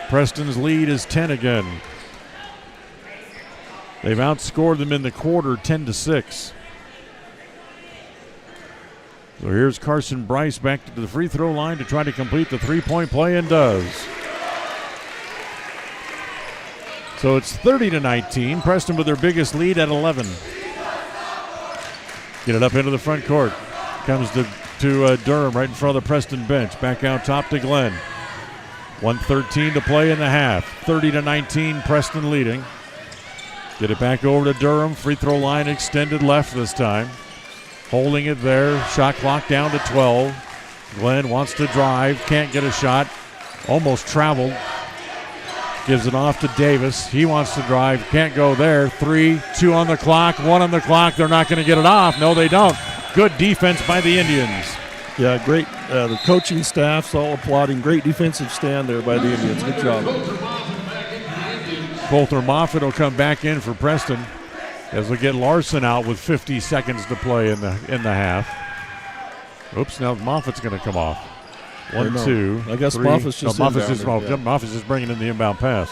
Preston's lead is 10 again. They've outscored them in the quarter 10-6. So here's Carson Bryce back to the free throw line to try to complete the three-point play and does. So it's 30-19. Preston with their biggest lead at 11. Get it up into the front court. Comes to Durham right in front of the Preston bench. Back out top to Glenn. 1:13 to play in the half. 30-19, Preston leading. Get it back over to Durham. Free throw line extended left this time. Holding it there. Shot clock down to 12. Glenn wants to drive. Can't get a shot. Almost traveled. Gives it off to Davis. He wants to drive. Can't go there. 3, 2 on the clock. 1 on the clock. They're not going to get it off. No, they don't. Good defense by the Indians. Yeah, great. The coaching staff's all applauding. Great defensive stand there by the Indians. Good job. Coulter Moffitt will come back in for Preston as we get Larson out with 50 seconds to play in the half. Oops, now Moffitt's going to come off. 1, 2. I guess 3. Moffitt's just Moffitt's just bringing in the inbound pass.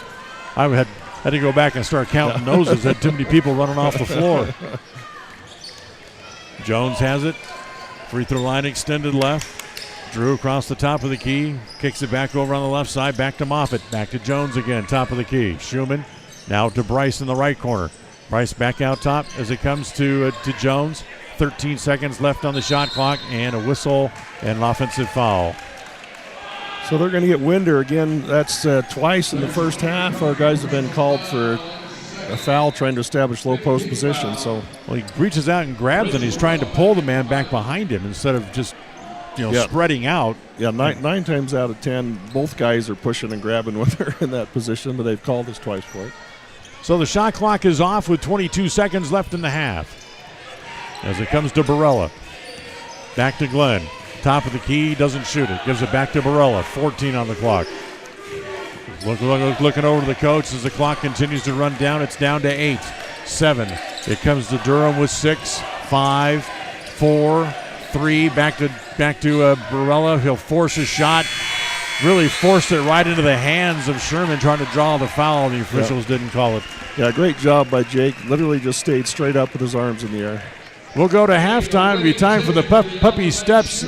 I had to go back and start counting noses. Had too many people running off the floor. Jones has it. Free throw line extended left. Drew across the top of the key. Kicks it back over on the left side. Back to Moffitt. Back to Jones again. Top of the key. Schumann now to Bryce in the right corner. Bryce back out top as it comes to Jones. 13 seconds left on the shot clock and a whistle and an offensive foul. So they're going to get Winder again. That's twice in the first half. Our guys have been called for a foul trying to establish low post position. So he reaches out and grabs and he's trying to pull the man back behind him instead of just spreading out. Yeah, nine times out of 10, both guys are pushing and grabbing when they're in that position, but they've called us twice for it. So the shot clock is off with 22 seconds left in the half. As it comes to Barella. Back to Glenn. Top of the key, doesn't shoot it. Gives it back to Barella. 14 on the clock. Looking over to the coach as the clock continues to run down. It's down to 8, 7. It comes to Durham with 6, 5, 4, 3. Back to Barella. He'll force a shot. Really forced it right into the hands of Sherman trying to draw the foul. The officials didn't call it. Yeah, great job by Jake. Literally just stayed straight up with his arms in the air. We'll go to halftime. It'll be time for the Puppy Steps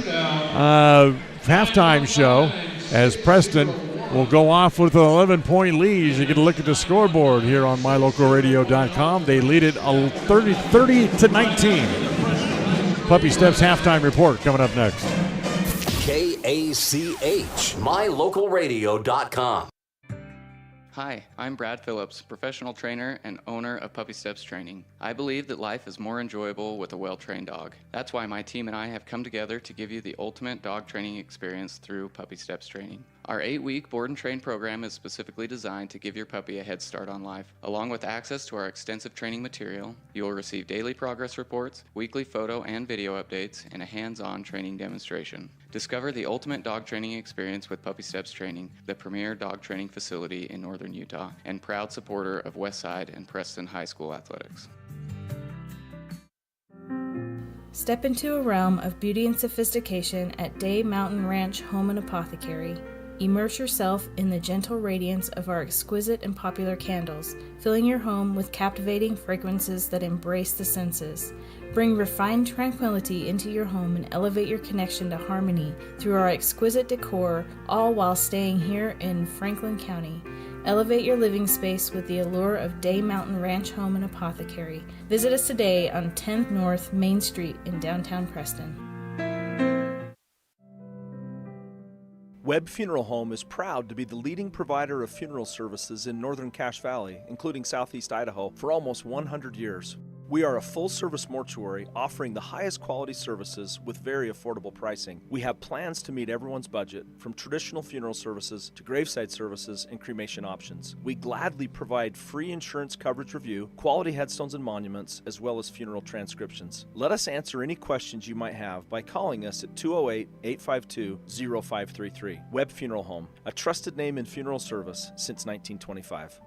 halftime show as Preston will go off with an 11-point lead. You get a look at the scoreboard here on mylocalradio.com. They lead it 30-19. Puppy Steps halftime report coming up next. KACH, mylocalradio.com. Hi, I'm Brad Phillips, professional trainer and owner of Puppy Steps Training. I believe that life is more enjoyable with a well-trained dog. That's why my team and I have come together to give you the ultimate dog training experience through Puppy Steps Training. Our 8-week board and train program is specifically designed to give your puppy a head start on life. Along with access to our extensive training material, you will receive daily progress reports, weekly photo and video updates, and a hands-on training demonstration. Discover the ultimate dog training experience with Puppy Steps Training, the premier dog training facility in northern Utah, and proud supporter of Westside and Preston High School athletics. Step into a realm of beauty and sophistication at Day Mountain Ranch Home and Apothecary. Immerse yourself in the gentle radiance of our exquisite and popular candles, filling your home with captivating fragrances that embrace the senses. Bring refined tranquility into your home and elevate your connection to harmony through our exquisite decor, all while staying here in Franklin County. Elevate your living space with the allure of Day Mountain Ranch Home and Apothecary. Visit us today on 10th North Main Street in downtown Preston. Webb Funeral Home is proud to be the leading provider of funeral services in northern Cache Valley, including southeast Idaho, for almost 100 years. We are a full-service mortuary offering the highest quality services with very affordable pricing. We have plans to meet everyone's budget, from traditional funeral services to graveside services and cremation options. We gladly provide free insurance coverage review, quality headstones and monuments, as well as funeral transcriptions. Let us answer any questions you might have by calling us at 208-852-0533. Webb Funeral Home, a trusted name in funeral service since 1925.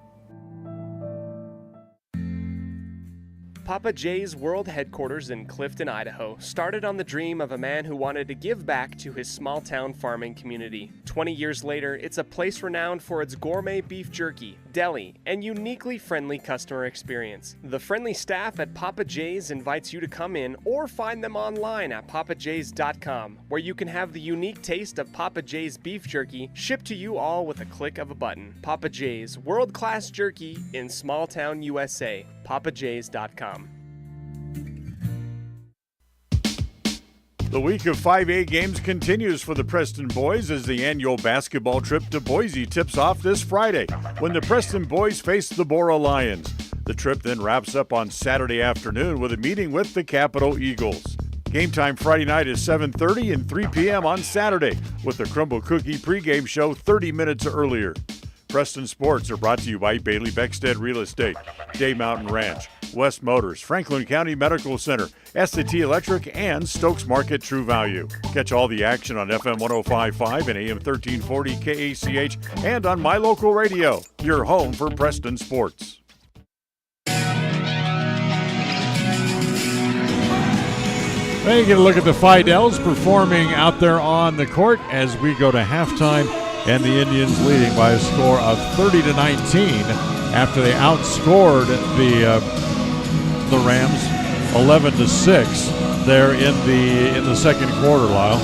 Papa J's World Headquarters in Clifton, Idaho, started on the dream of a man who wanted to give back to his small-town farming community. 20 years later, it's a place renowned for its gourmet beef jerky, deli, and uniquely friendly customer experience. The friendly staff at Papa J's invites you to come in or find them online at papajs.com, where you can have the unique taste of Papa J's beef jerky shipped to you all with a click of a button. Papa J's, world-class jerky in small-town USA. papajs.com. The week of 5A games continues for the Preston boys as the annual basketball trip to Boise tips off this Friday when the Preston boys face the Bora Lions. The trip then wraps up on Saturday afternoon with a meeting with the Capital Eagles. Game time Friday night is 7:30 and 3 p.m. on Saturday with the Crumble Cookie pregame show 30 minutes earlier. Preston Sports are brought to you by Bailey Beckstead Real Estate, Day Mountain Ranch, West Motors, Franklin County Medical Center, S&T Electric, and Stokes Market True Value. Catch all the action on FM 105.5 and AM 1340 KACH and on My Local Radio, your home for Preston Sports. Well, you get a look at the Fidels performing out there on the court as we go to halftime, and the Indians leading by a score of 30-19 after they outscored the Rams 11-6 there in the second quarter, Lyle.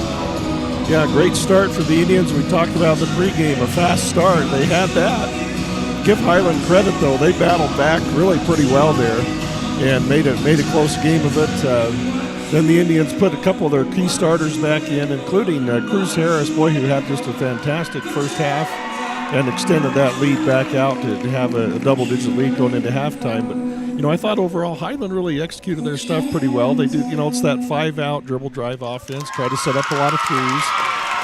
Yeah, great start for the Indians. We talked about the pregame, a fast start. They had that. Give Highland credit, though. They battled back really pretty well there and made a close game of it. Then the Indians put a couple of their key starters back in, including Cruz Harris, boy, who had just a fantastic first half and extended that lead back out to have a double-digit lead going into halftime. But, I thought overall Highland really executed their stuff pretty well. They do, it's that 5-out dribble drive offense, try to set up a lot of threes.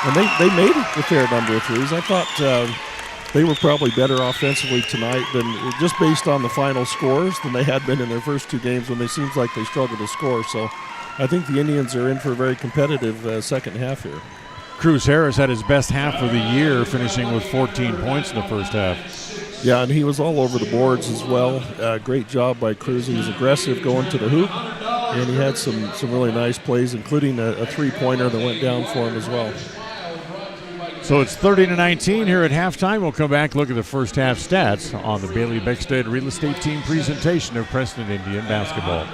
And they made a fair number of threes. I thought they were probably better offensively tonight than just based on the final scores than they had been in their first two games when they seems like they struggled to score. So I think the Indians are in for a very competitive second half here. Cruz Harris had his best half of the year, finishing with 14 points in the first half. Yeah, and he was all over the boards as well. Great job by Cruz. He was aggressive going to the hoop, and he had some really nice plays, including a three-pointer that went down for him as well. So it's 30-19 here at halftime. We'll come back, look at the first half stats on the Bailey Beckstead Real Estate Team presentation of Preston Indian basketball.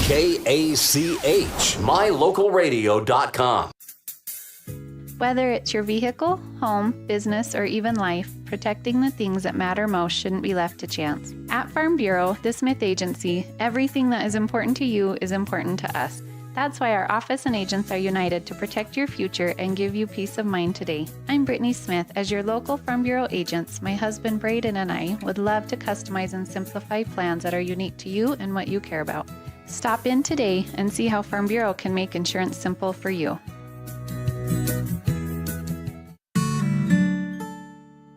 KACH, mylocalradio.com. Whether it's your vehicle, home, business, or even life, protecting the things that matter most shouldn't be left to chance. At Farm Bureau, the Smith Agency, everything that is important to you is important to us. That's why our office and agents are united to protect your future and give you peace of mind today. I'm Brittany Smith. As your local Farm Bureau agents, my husband Braden and I would love to customize and simplify plans that are unique to you and what you care about. Stop in today and see how Farm Bureau can make insurance simple for you.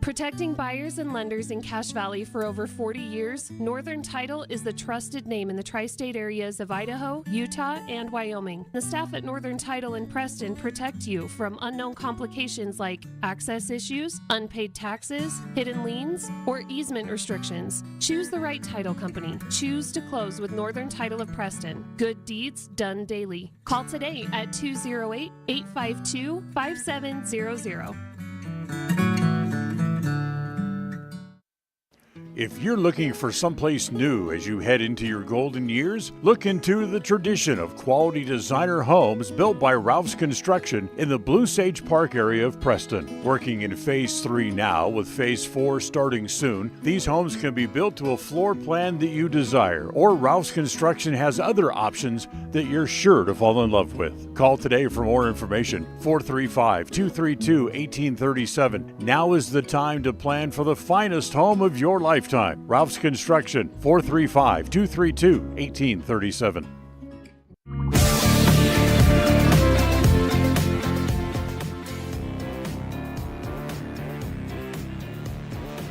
Protecting buyers and lenders in Cache Valley for over 40 years, Northern Title is the trusted name in the tri-state areas of Idaho, Utah, and Wyoming. The staff at Northern Title in Preston protect you from unknown complications like access issues, unpaid taxes, hidden liens, or easement restrictions. Choose the right title company. Choose to close with Northern Title of Preston. Good deeds done daily. Call today at 208-852-5700. If you're looking for someplace new as you head into your golden years, look into the tradition of quality designer homes built by Ralph's Construction in the Blue Sage Park area of Preston. Working in Phase 3 now, with Phase 4 starting soon, these homes can be built to a floor plan that you desire, or Ralph's Construction has other options that you're sure to fall in love with. Call today for more information, 435-232-1837. Now is the time to plan for the finest home of your lifetime. Ralph's Construction, 435-232-1837.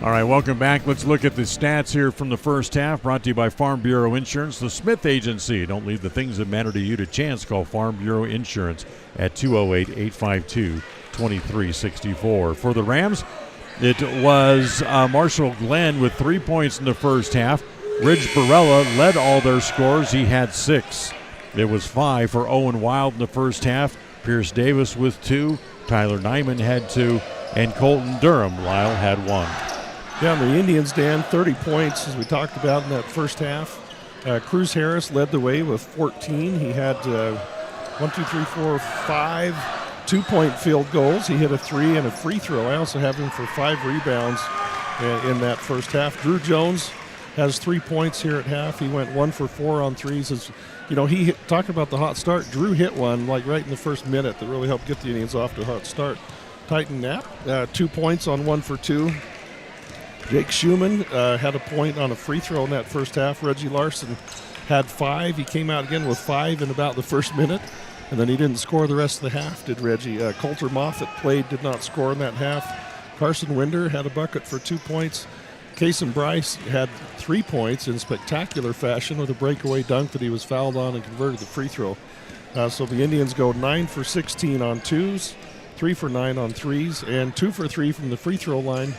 All right, welcome back. Let's look at the stats here from the first half, brought to you by Farm Bureau Insurance, the Smith Agency. Don't leave the things that matter to you to chance. Call Farm Bureau Insurance at 208-852-2364. For the Rams, it was Marshall Glenn with 3 points in the first half. Ridge Barella led all their scores. He had 6. It was 5 for Owen Wild in the first half. Pierce Davis with 2. Tyler Nyman had 2. And Colton Durham, Lyle, had 1. Yeah, the Indians, Dan, 30 points, as we talked about in that first half. Cruz Harris led the way with 14. He had 5 2-point field goals. He hit a 3 and a free throw. I also have him for 5 rebounds in that first half. Drew Jones has 3 points here at half. He went 1 for 4 on threes. Talking about the hot start, Drew hit one like right in the first minute that really helped get the Indians off to a hot start. Titan Knapp, 2 points on 1 for 2. Jake Schumann had a point on a free throw in that first half. Reggie Larson had 5. He came out again with 5 in about the first minute. And then he didn't score the rest of the half, did Reggie. Coulter Moffitt did not score in that half. Carson Winder had a bucket for 2 points. Kason Bryce had 3 points in spectacular fashion with a breakaway dunk that he was fouled on and converted the free throw. So the Indians go 9 for 16 on 2s, 3 for 9 on 3s, and 2 for 3 from the free throw line.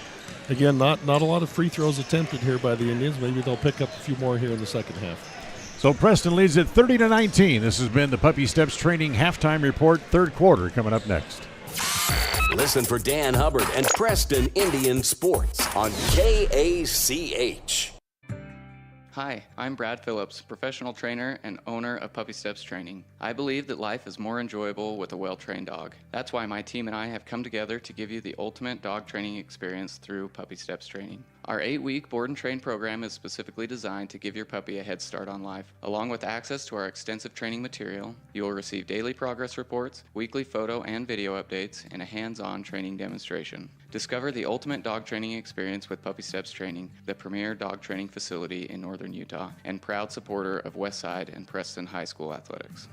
Again, not a lot of free throws attempted here by the Indians. Maybe they'll pick up a few more here in the second half. So Preston leads at 30-19. This has been the Puppy Steps Training Halftime Report, third quarter, coming up next. Listen for Dan Hubbard and Preston Indian Sports on KACH. Hi, I'm Brad Phillips, professional trainer and owner of Puppy Steps Training. I believe that life is more enjoyable with a well-trained dog. That's why my team and I have come together to give you the ultimate dog training experience through Puppy Steps Training. Our 8-week board and train program is specifically designed to give your puppy a head start on life. Along with access to our extensive training material, you will receive daily progress reports, weekly photo and video updates, and a hands-on training demonstration. Discover the ultimate dog training experience with Puppy Steps Training, the premier dog training facility in northern Utah, and proud supporter of Westside and Preston High School athletics.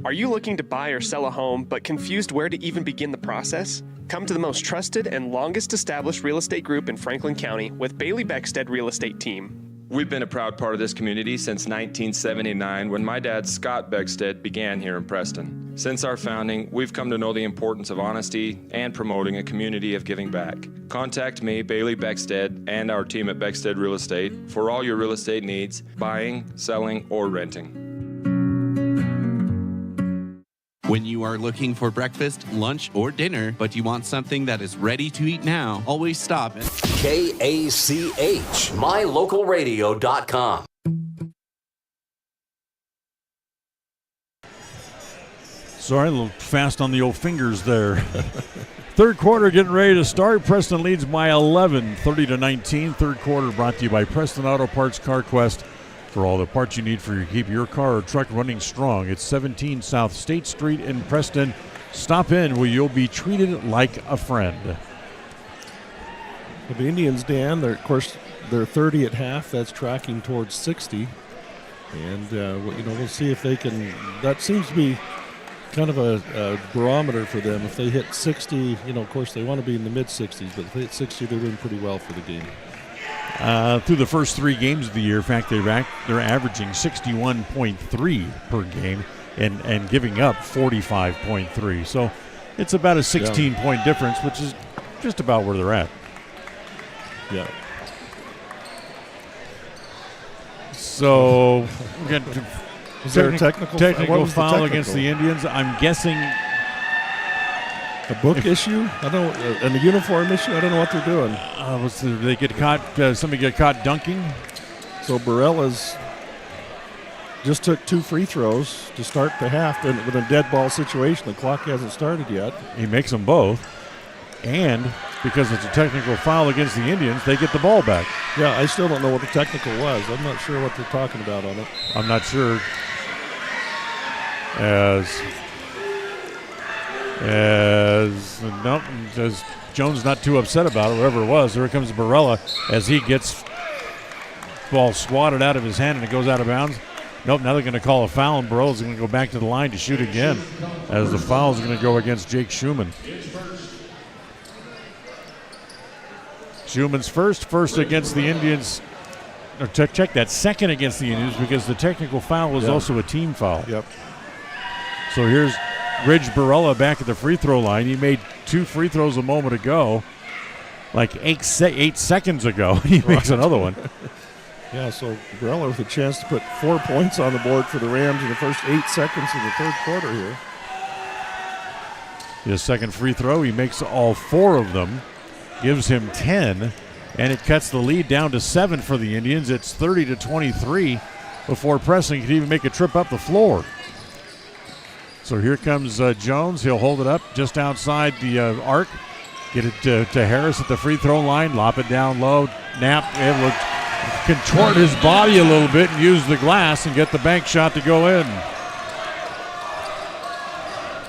Are you looking to buy or sell a home but confused where to even begin the process? Come to the most trusted and longest established real estate group in Franklin County with Bailey Beckstead Real Estate Team. We've been a proud part of this community since 1979 when my dad, Scott Beckstead, began here in Preston. Since our founding, we've come to know the importance of honesty and promoting a community of giving back. Contact me, Bailey Beckstead, and our team at Beckstead Real Estate for all your real estate needs, buying, selling, or renting. When you are looking for breakfast, lunch, or dinner, but you want something that is ready to eat now, always stop at KACH, mylocalradio.com. Sorry, a little fast on the old fingers there. Third quarter getting ready to start. Preston leads by 11, 30-19. Third quarter brought to you by Preston Auto Parts, CarQuest, For all the parts you need to keep your car or truck running strong, it's 17 South State Street in Preston. Stop in where you'll be treated like a friend. Well, the Indians, Dan, they're 30 at half. That's tracking towards 60. And, we'll see if they can. That seems to be kind of a barometer for them. If they hit 60, of course, they want to be in the mid-60s, but if they hit 60, they're doing pretty well for the game. Through the first 3 games of the year, in fact, they're averaging 61.3 per game and giving up 45.3. So it's about a 16-point difference, which is just about where they're at. Yeah. So we got was there a technical foul against the Indians? I'm guessing a book issue. I don't, and a uniform issue. I don't know what they're doing. They get caught. Somebody get caught dunking. So Barella's just took 2 free throws to start the half, and with a dead ball situation, the clock hasn't started yet. He makes them both, and because it's a technical foul against the Indians, they get the ball back. Yeah, I still don't know what the technical was. I'm not sure what they're talking about on it. I'm not sure. As Jones not too upset about it, whatever it was. There comes Barella as he gets ball swatted out of his hand and it goes out of bounds. Nope, now they're going to call a foul, and Barella's going to go back to the line to shoot again as the foul is going to go against Jake Schumann. Schumann's first against the Indians. Check that, second against the Indians because the technical foul was also a team foul. Yep. So here's Ridge Barella back at the free throw line. He made 2 free throws a moment ago, like 8 seconds ago. He makes another one. Yeah, so Barella with a chance to put 4 points on the board for the Rams in the first 8 seconds of the third quarter here. His second free throw, he makes all 4 of them, gives him 10, and it cuts the lead down to 7 for the Indians. It's 30-23 before Preston can even make a trip up the floor. So here comes Jones. He'll hold it up just outside the arc. Get it to Harris at the free throw line. Lop it down low. Knapp able to contort his body a little bit and use the glass and get the bank shot to go in.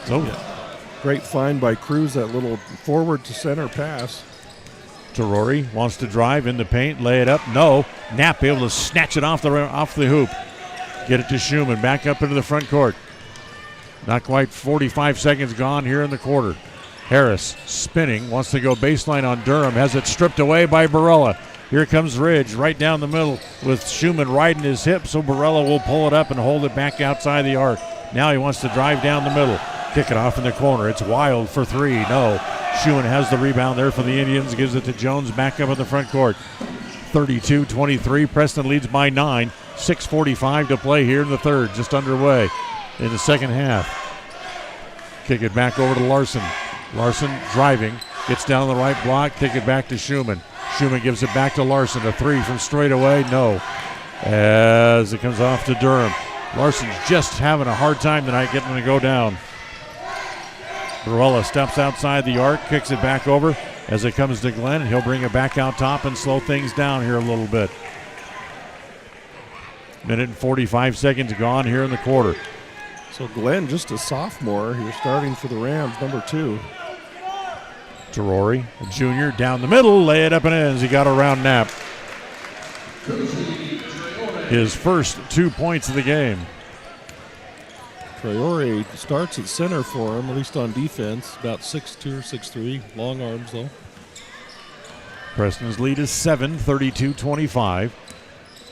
So great find by Cruz, that little forward to center pass. Terori wants to drive in the paint, lay it up. No. Knapp able to snatch it off the hoop. Get it to Schumann. Back up into the front court. Not quite 45 seconds gone here in the quarter. Harris spinning, wants to go baseline on Durham, has it stripped away by Barella. Here comes Ridge right down the middle with Schumann riding his hip, so Barella will pull it up and hold it back outside the arc. Now he wants to drive down the middle, kick it off in the corner. It's Wild for 3. No. Schumann has the rebound there for the Indians, gives it to Jones back up in the front court. 32-23, Preston leads by 9. 6:45 to play here in the third, just underway in the second half. Kick it back over to Larson. Larson driving, gets down the right block, kick it back to Schumann. Schumann gives it back to Larson. A 3 from straight away, no. As it comes off to Durham. Larson's just having a hard time tonight getting to go down. Barella steps outside the arc, kicks it back over as it comes to Glenn. He'll bring it back out top and slow things down here a little bit. Minute and 45 seconds gone here in the quarter. So Glenn, just a sophomore, here starting for the Rams, number 2. Terori, a junior, down the middle, lay it up and in as he got around Knapp. His first 2 points of the game. Traore starts at center for him, at least on defense, about 6'2", 6'3", long arms though. Preston's lead is 7, 32-25.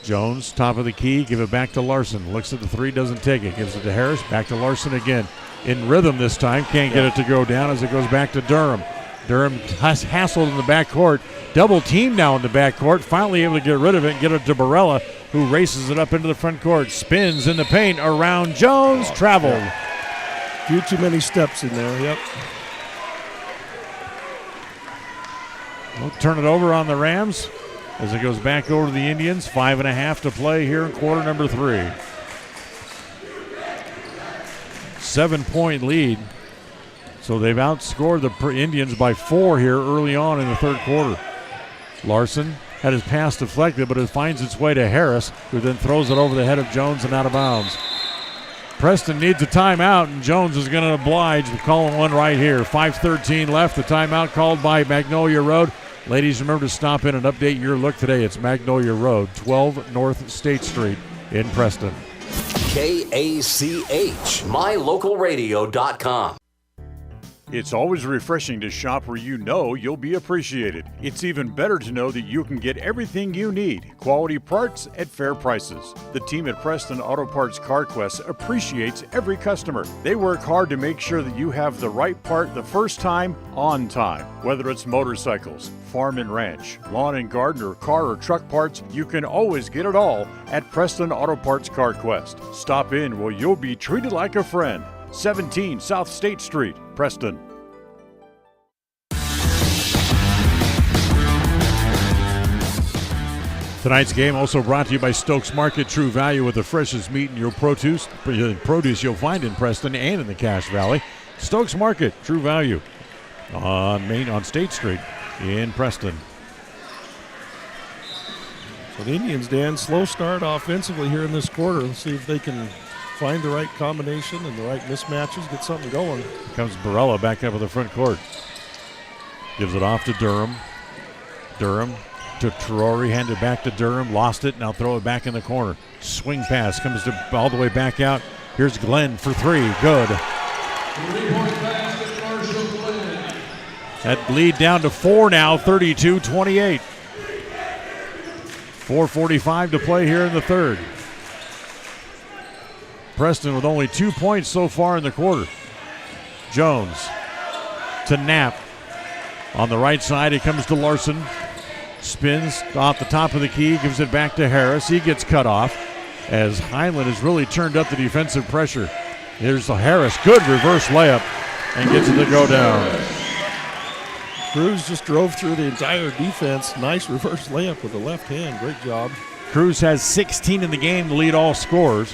Jones, top of the key, give it back to Larson. Looks at the 3, doesn't take it. Gives it to Harris, back to Larson again. In rhythm this time, can't get it to go down as it goes back to Durham. Durham hassled in the backcourt. Double team now in the backcourt. Finally able to get rid of it and get it to Barella, who races it up into the front court. Spins in the paint around Jones. Traveled. Few too many steps in there, yep. We'll turn it over on the Rams as it goes back over to the Indians. 5.5 to play here in quarter number 3. 7-point lead. So they've outscored the Indians by 4 here early on in the third quarter. Larson Had his pass deflected, but it finds its way to Harris, who then throws it over the head of Jones and out of bounds. Preston needs a timeout, and Jones is going to oblige with calling one right here. 5:13 left. The timeout called by Magnolia Road. Ladies, remember to stop in and update your look today. It's Magnolia Road, 12 North State Street in Preston. KACH, mylocalradio.com. It's always refreshing to shop where you know you'll be appreciated. It's even better to know that you can get everything you need, quality parts at fair prices. The team at Preston Auto Parts CarQuest appreciates every customer. They work hard to make sure that you have the right part the first time, on time. Whether it's motorcycles, farm and ranch, lawn and garden, or car or truck parts, you can always get it all at Preston Auto Parts CarQuest. Stop in where you'll be treated like a friend. 17 South State Street, Preston. Tonight's game also brought to you by Stokes Market. True value with the freshest meat in your produce you'll find in Preston and in the Cache Valley. Stokes Market, true value on State Street in Preston. So the Indians, Dan, slow start offensively here in this quarter. Let's see if they can find the right combination and the right mismatches, get something going. Comes Barella back up in the front court. Gives it off to Durham. Durham to Terori, handed back to Durham, lost it, now throw it back in the corner. Swing pass comes all the way back out. Here's Glenn for three, good. That lead down to 4 now, 32-28. 4:45 to play here in the third. Preston with only 2 points so far in the quarter. Jones to Knapp. On the right side, he comes to Larson. Spins off the top of the key, gives it back to Harris. He gets cut off as Highland has really turned up the defensive pressure. Here's the Harris. Good reverse layup and gets it to go down. Cruz just drove through the entire defense. Nice reverse layup with the left hand. Great job. Cruz has 16 in the game to lead all scorers.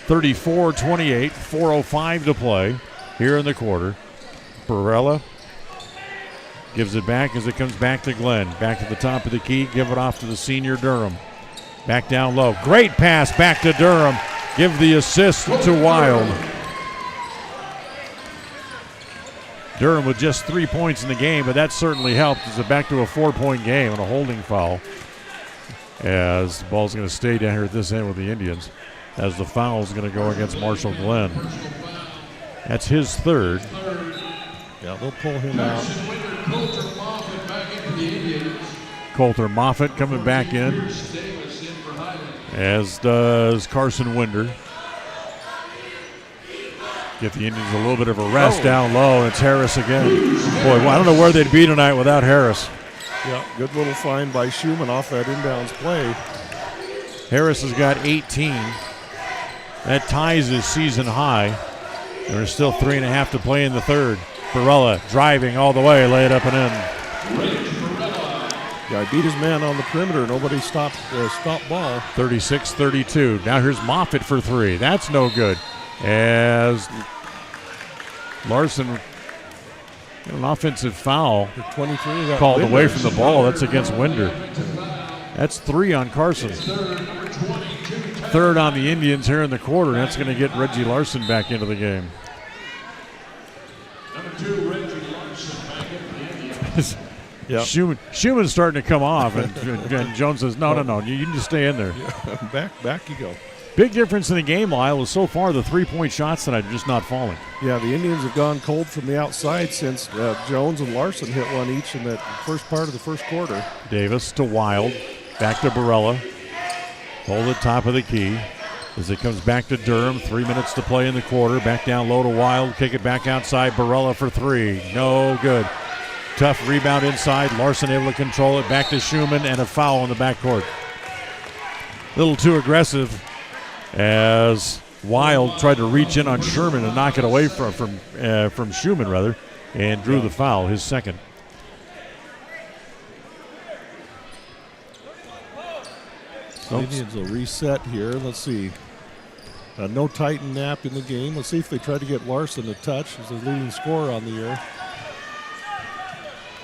34-28, 4:05 to play here in the quarter. Barella gives it back as it comes back to Glenn. Back to the top of the key, give it off to the senior Durham. Back down low. Great pass back to Durham. Give the assist to Wild. Durham with just 3 points in the game, but that certainly helped. It's back to a 4-point game and a holding foul. As the ball's going to stay down here at this end with the Indians, as the foul is going to go against Marshall Glenn. That's his third. Yeah, they'll pull him out. Coulter Moffitt coming back in, as does Carson Winder. Get the Indians a little bit of a rest down low, and it's Harris again. Boy, I don't know where they'd be tonight without Harris. Yeah, good little find by Schumann off that inbounds play. Harris has got 18. That ties his season high. There's still 3.5 to play in the third. Barella driving all the way, lay it up and in. Yeah, he beat his man on the perimeter. Nobody stopped ball. 36-32. Now here's Moffitt for three. That's no good. As Larson got an offensive foul 23 called away from the ball. That's against Winder. That's 3 on Carson. Third on the Indians here in the quarter. That's going to get Reggie Larson back into the game. Number 2, Reggie Larson back into the Indians. Schumann's starting to come off, and Jones says, no, you can just stay in there. Yeah, back you go. Big difference in the game, Lyle, is so far the 3-point shots tonight are just not falling. Yeah, the Indians have gone cold from the outside since Jones and Larson hit one each in that first part of the first quarter. Davis to Wild, back to Barella. Hold it top of the key as it comes back to Durham. 3 minutes to play in the quarter. Back down low to Wild. Kick it back outside. Barella for three. No good. Tough rebound inside. Larson able to control it. Back to Schumann and a foul in the backcourt. A little too aggressive as Wild tried to reach in on Sherman and knock it away from Schumann, rather, and drew the foul, his second. The Indians will reset here. Let's see. No Titan Knapp in the game. Let's see if they try to get Larson a touch as the leading scorer on the year.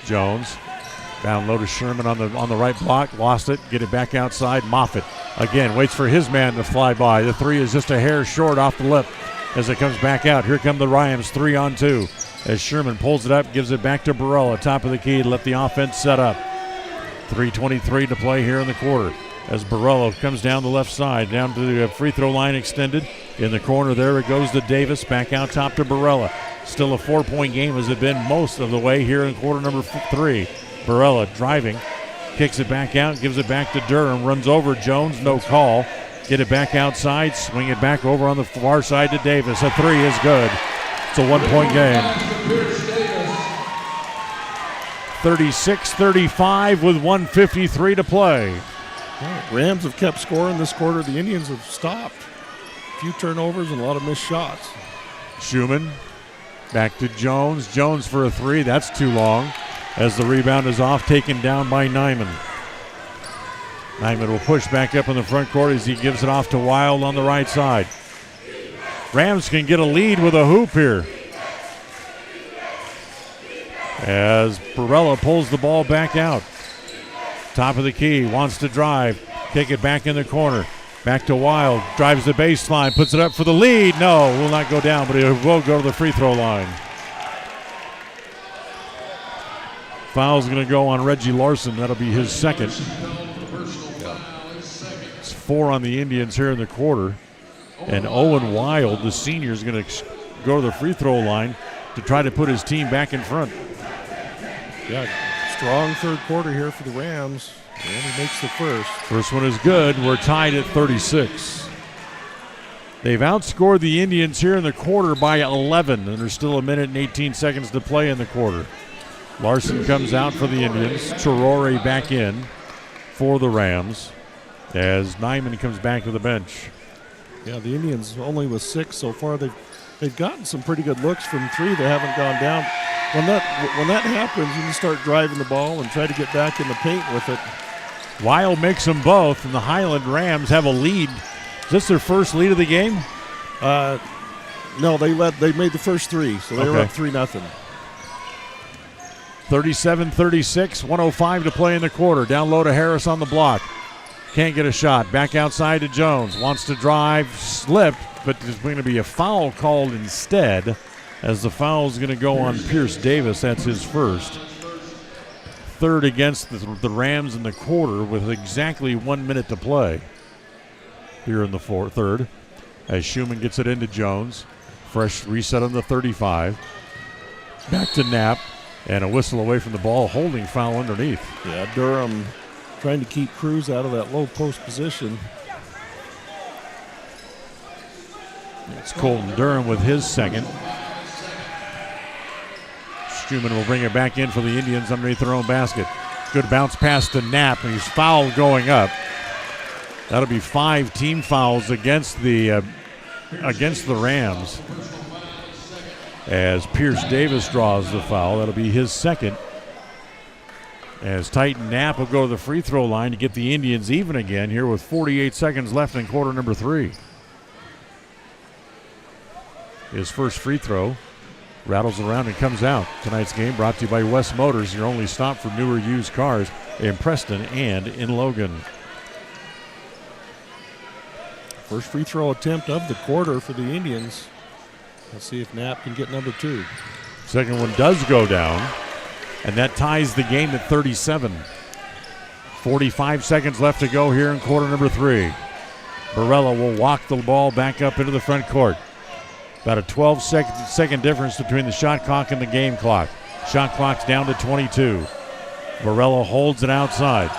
Jones Down low to Sherman on the right block. Lost it. Get it back outside. Moffitt again waits for his man to fly by. The three is just a hair short off the lip as it comes back out. Here come the Rams 3-on-2. As Sherman pulls it up, gives it back to Barella, top of the key to let the offense set up. 3:23 to play here in the quarter. As Barella comes down the left side, down to the free throw line extended. In the corner there it goes to Davis, back out top to Barella. Still a 4-point game as it's been most of the way here in quarter number 3. Barella driving, kicks it back out, gives it back to Durham, runs over Jones, no call. Get it back outside, swing it back over on the far side to Davis. A three is good. It's a 1-point game. 36-35 with 1:53 to play. Rams have kept scoring this quarter. The Indians have stopped. A few turnovers and a lot of missed shots. Schumann back to Jones. Jones for a three. That's too long. As the rebound is off, taken down by Nyman. Nyman will push back up in the front court as he gives it off to Wild on the right side. Rams can get a lead with a hoop here. As Barella pulls the ball back out. Top of the key, wants to drive. Take it back in the corner. Back to Wild. Drives the baseline, puts it up for the lead. No, will not go down, but it will go to the free throw line. Foul's going to go on Reggie Larson. That'll be his second. It's 4 on the Indians here in the quarter. And Owen Wild, the senior, is going to go to the free throw line to try to put his team back in front. Yeah, strong third quarter here for the Rams. And he makes the first. First one is good. We're tied at 36. They've outscored the Indians here in the quarter by 11, and there's still 1 minute and 18 seconds to play in the quarter. Larson comes out for the Indians. Traore back in for the Rams as Nyman comes back to the bench. Yeah, the Indians only with 6 so far. They've gotten some pretty good looks from 3 that haven't gone down. When that happens, you can start driving the ball and try to get back in the paint with it. Wild makes them both, and the Highland Rams have a lead. Is this their first lead of the game? No, they made the first 3, so they were up 3-0. 37-36, 1:05 to play in the quarter. Down low to Harris on the block. Can't get a shot. Back outside to Jones. Wants to drive, slipped, but there's going to be a foul called instead, as the foul is going to go on Pierce Davis. That's his first. Third against the Rams in the quarter with exactly 1 minute to play here in the third. As Schumann gets it into Jones. Fresh reset on the 35. Back to Knapp. And a whistle away from the ball, holding foul underneath. Yeah, Durham trying to keep Cruz out of that low post position. It's Colton Durham with his second. Schumann will bring it back in for the Indians underneath their own basket. Good bounce pass to Knapp, and he's fouled going up. That'll be 5 team fouls against the Rams. As Pierce Davis draws the foul, that'll be his second. As Titan Knapp will go to the free throw line to get the Indians even again here with 48 seconds left in quarter number 3. His first free throw rattles around and comes out. Tonight's game brought to you by West Motors, your only stop for newer used cars in Preston and in Logan. First free throw attempt of the quarter for the Indians. Let's see if Knapp can get number 2. Second one does go down, and that ties the game at 37. 45 seconds left to go here in quarter number 3. Barella will walk the ball back up into the front court. About a 12-second difference between the shot clock and the game clock. Shot clock's down to 22. Barella holds it outside.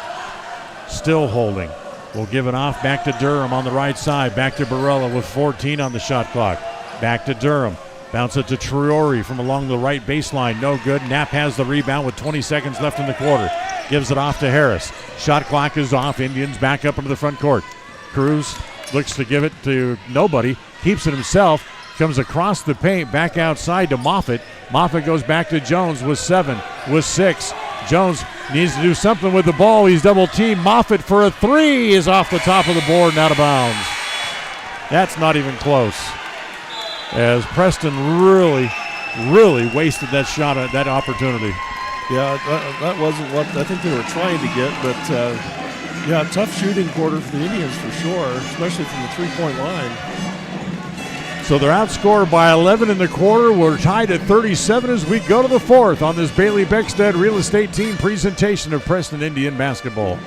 Still holding. Will give it off back to Durham on the right side. Back to Barella with 14 on the shot clock. Back to Durham. Bounce it to Traore from along the right baseline. No good. Knapp has the rebound with 20 seconds left in the quarter. Gives it off to Harris. Shot clock is off. Indians back up into the front court. Cruz looks to give it to nobody. Keeps it himself. Comes across the paint. Back outside to Moffitt. Moffitt goes back to Jones with 7. With 6. Jones needs to do something with the ball. He's double teamed. Moffitt for a 3 is off the top of the board and out of bounds. That's not even close. As Preston really wasted that shot, that opportunity. Yeah, that wasn't what I think they were trying to get, but yeah, tough shooting quarter for the Indians for sure, especially from the three-point line. So they're outscored by 11 in the quarter. We're tied at 37 as we go to the fourth on this Bailey Beckstead Real Estate Team presentation of Preston Indian basketball.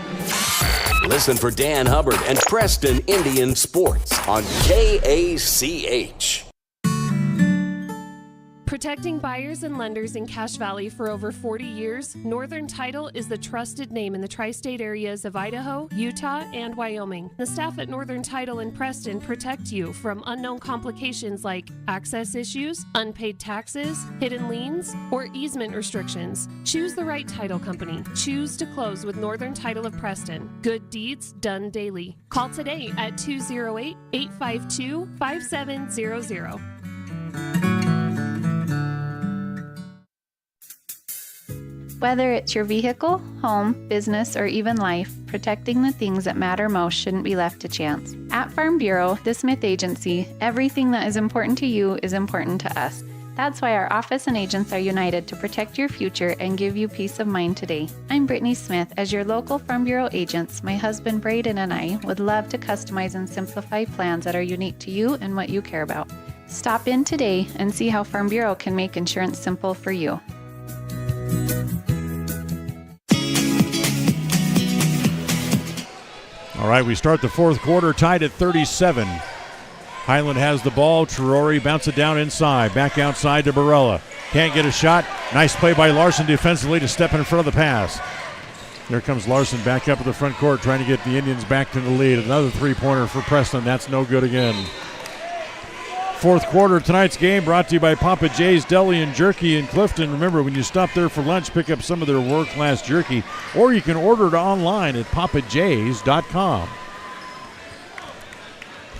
Listen for Dan Hubbard and Preston Indian Sports on KACH. Protecting buyers and lenders in Cache Valley for over 40 years, Northern Title is the trusted name in the tri-state areas of Idaho, Utah, and Wyoming. The staff at Northern Title in Preston protect you from unknown complications like access issues, unpaid taxes, hidden liens, or easement restrictions. Choose the right title company. Choose to close with Northern Title of Preston. Good deeds done daily. Call today at 208-852-5700. Whether it's your vehicle, home, business, or even life, protecting the things that matter most shouldn't be left to chance. At Farm Bureau, the Smith Agency, everything that is important to you is important to us. That's why our office and agents are united to protect your future and give you peace of mind today. I'm Brittany Smith. As your local Farm Bureau agents, my husband Braden and I would love to customize and simplify plans that are unique to you and what you care about. Stop in today and see how Farm Bureau can make insurance simple for you. All right, we start the fourth quarter tied at 37. Highland has the ball. Terori bounce it down inside. Back outside to Barella. Can't get a shot. Nice play by Larson defensively to step in front of the pass. There comes Larson back up to the front court trying to get the Indians back to the lead. Another three-pointer for Preston. That's no good again. Fourth quarter of tonight's game brought to you by Papa J's Deli and Jerky in Clifton. Remember, when you stop there for lunch, pick up some of their world-class jerky, or you can order it online at papajs.com.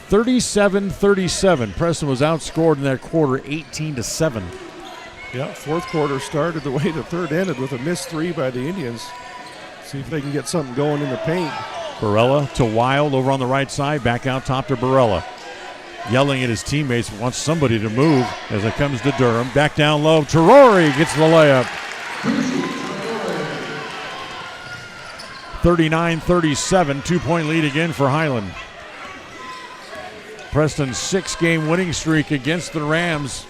37-37. Preston was outscored in that quarter 18-7. Yeah, fourth quarter started the way the third ended with a missed three by the Indians. See if they can get something going in the paint. Barella to Wild over on the right side. Back out top to Barella. Yelling at his teammates, wants somebody to move as it comes to Durham. Back down low. Terori gets the layup. 39-37. 2-point lead again for Highland. Preston's 6-game winning streak against the Rams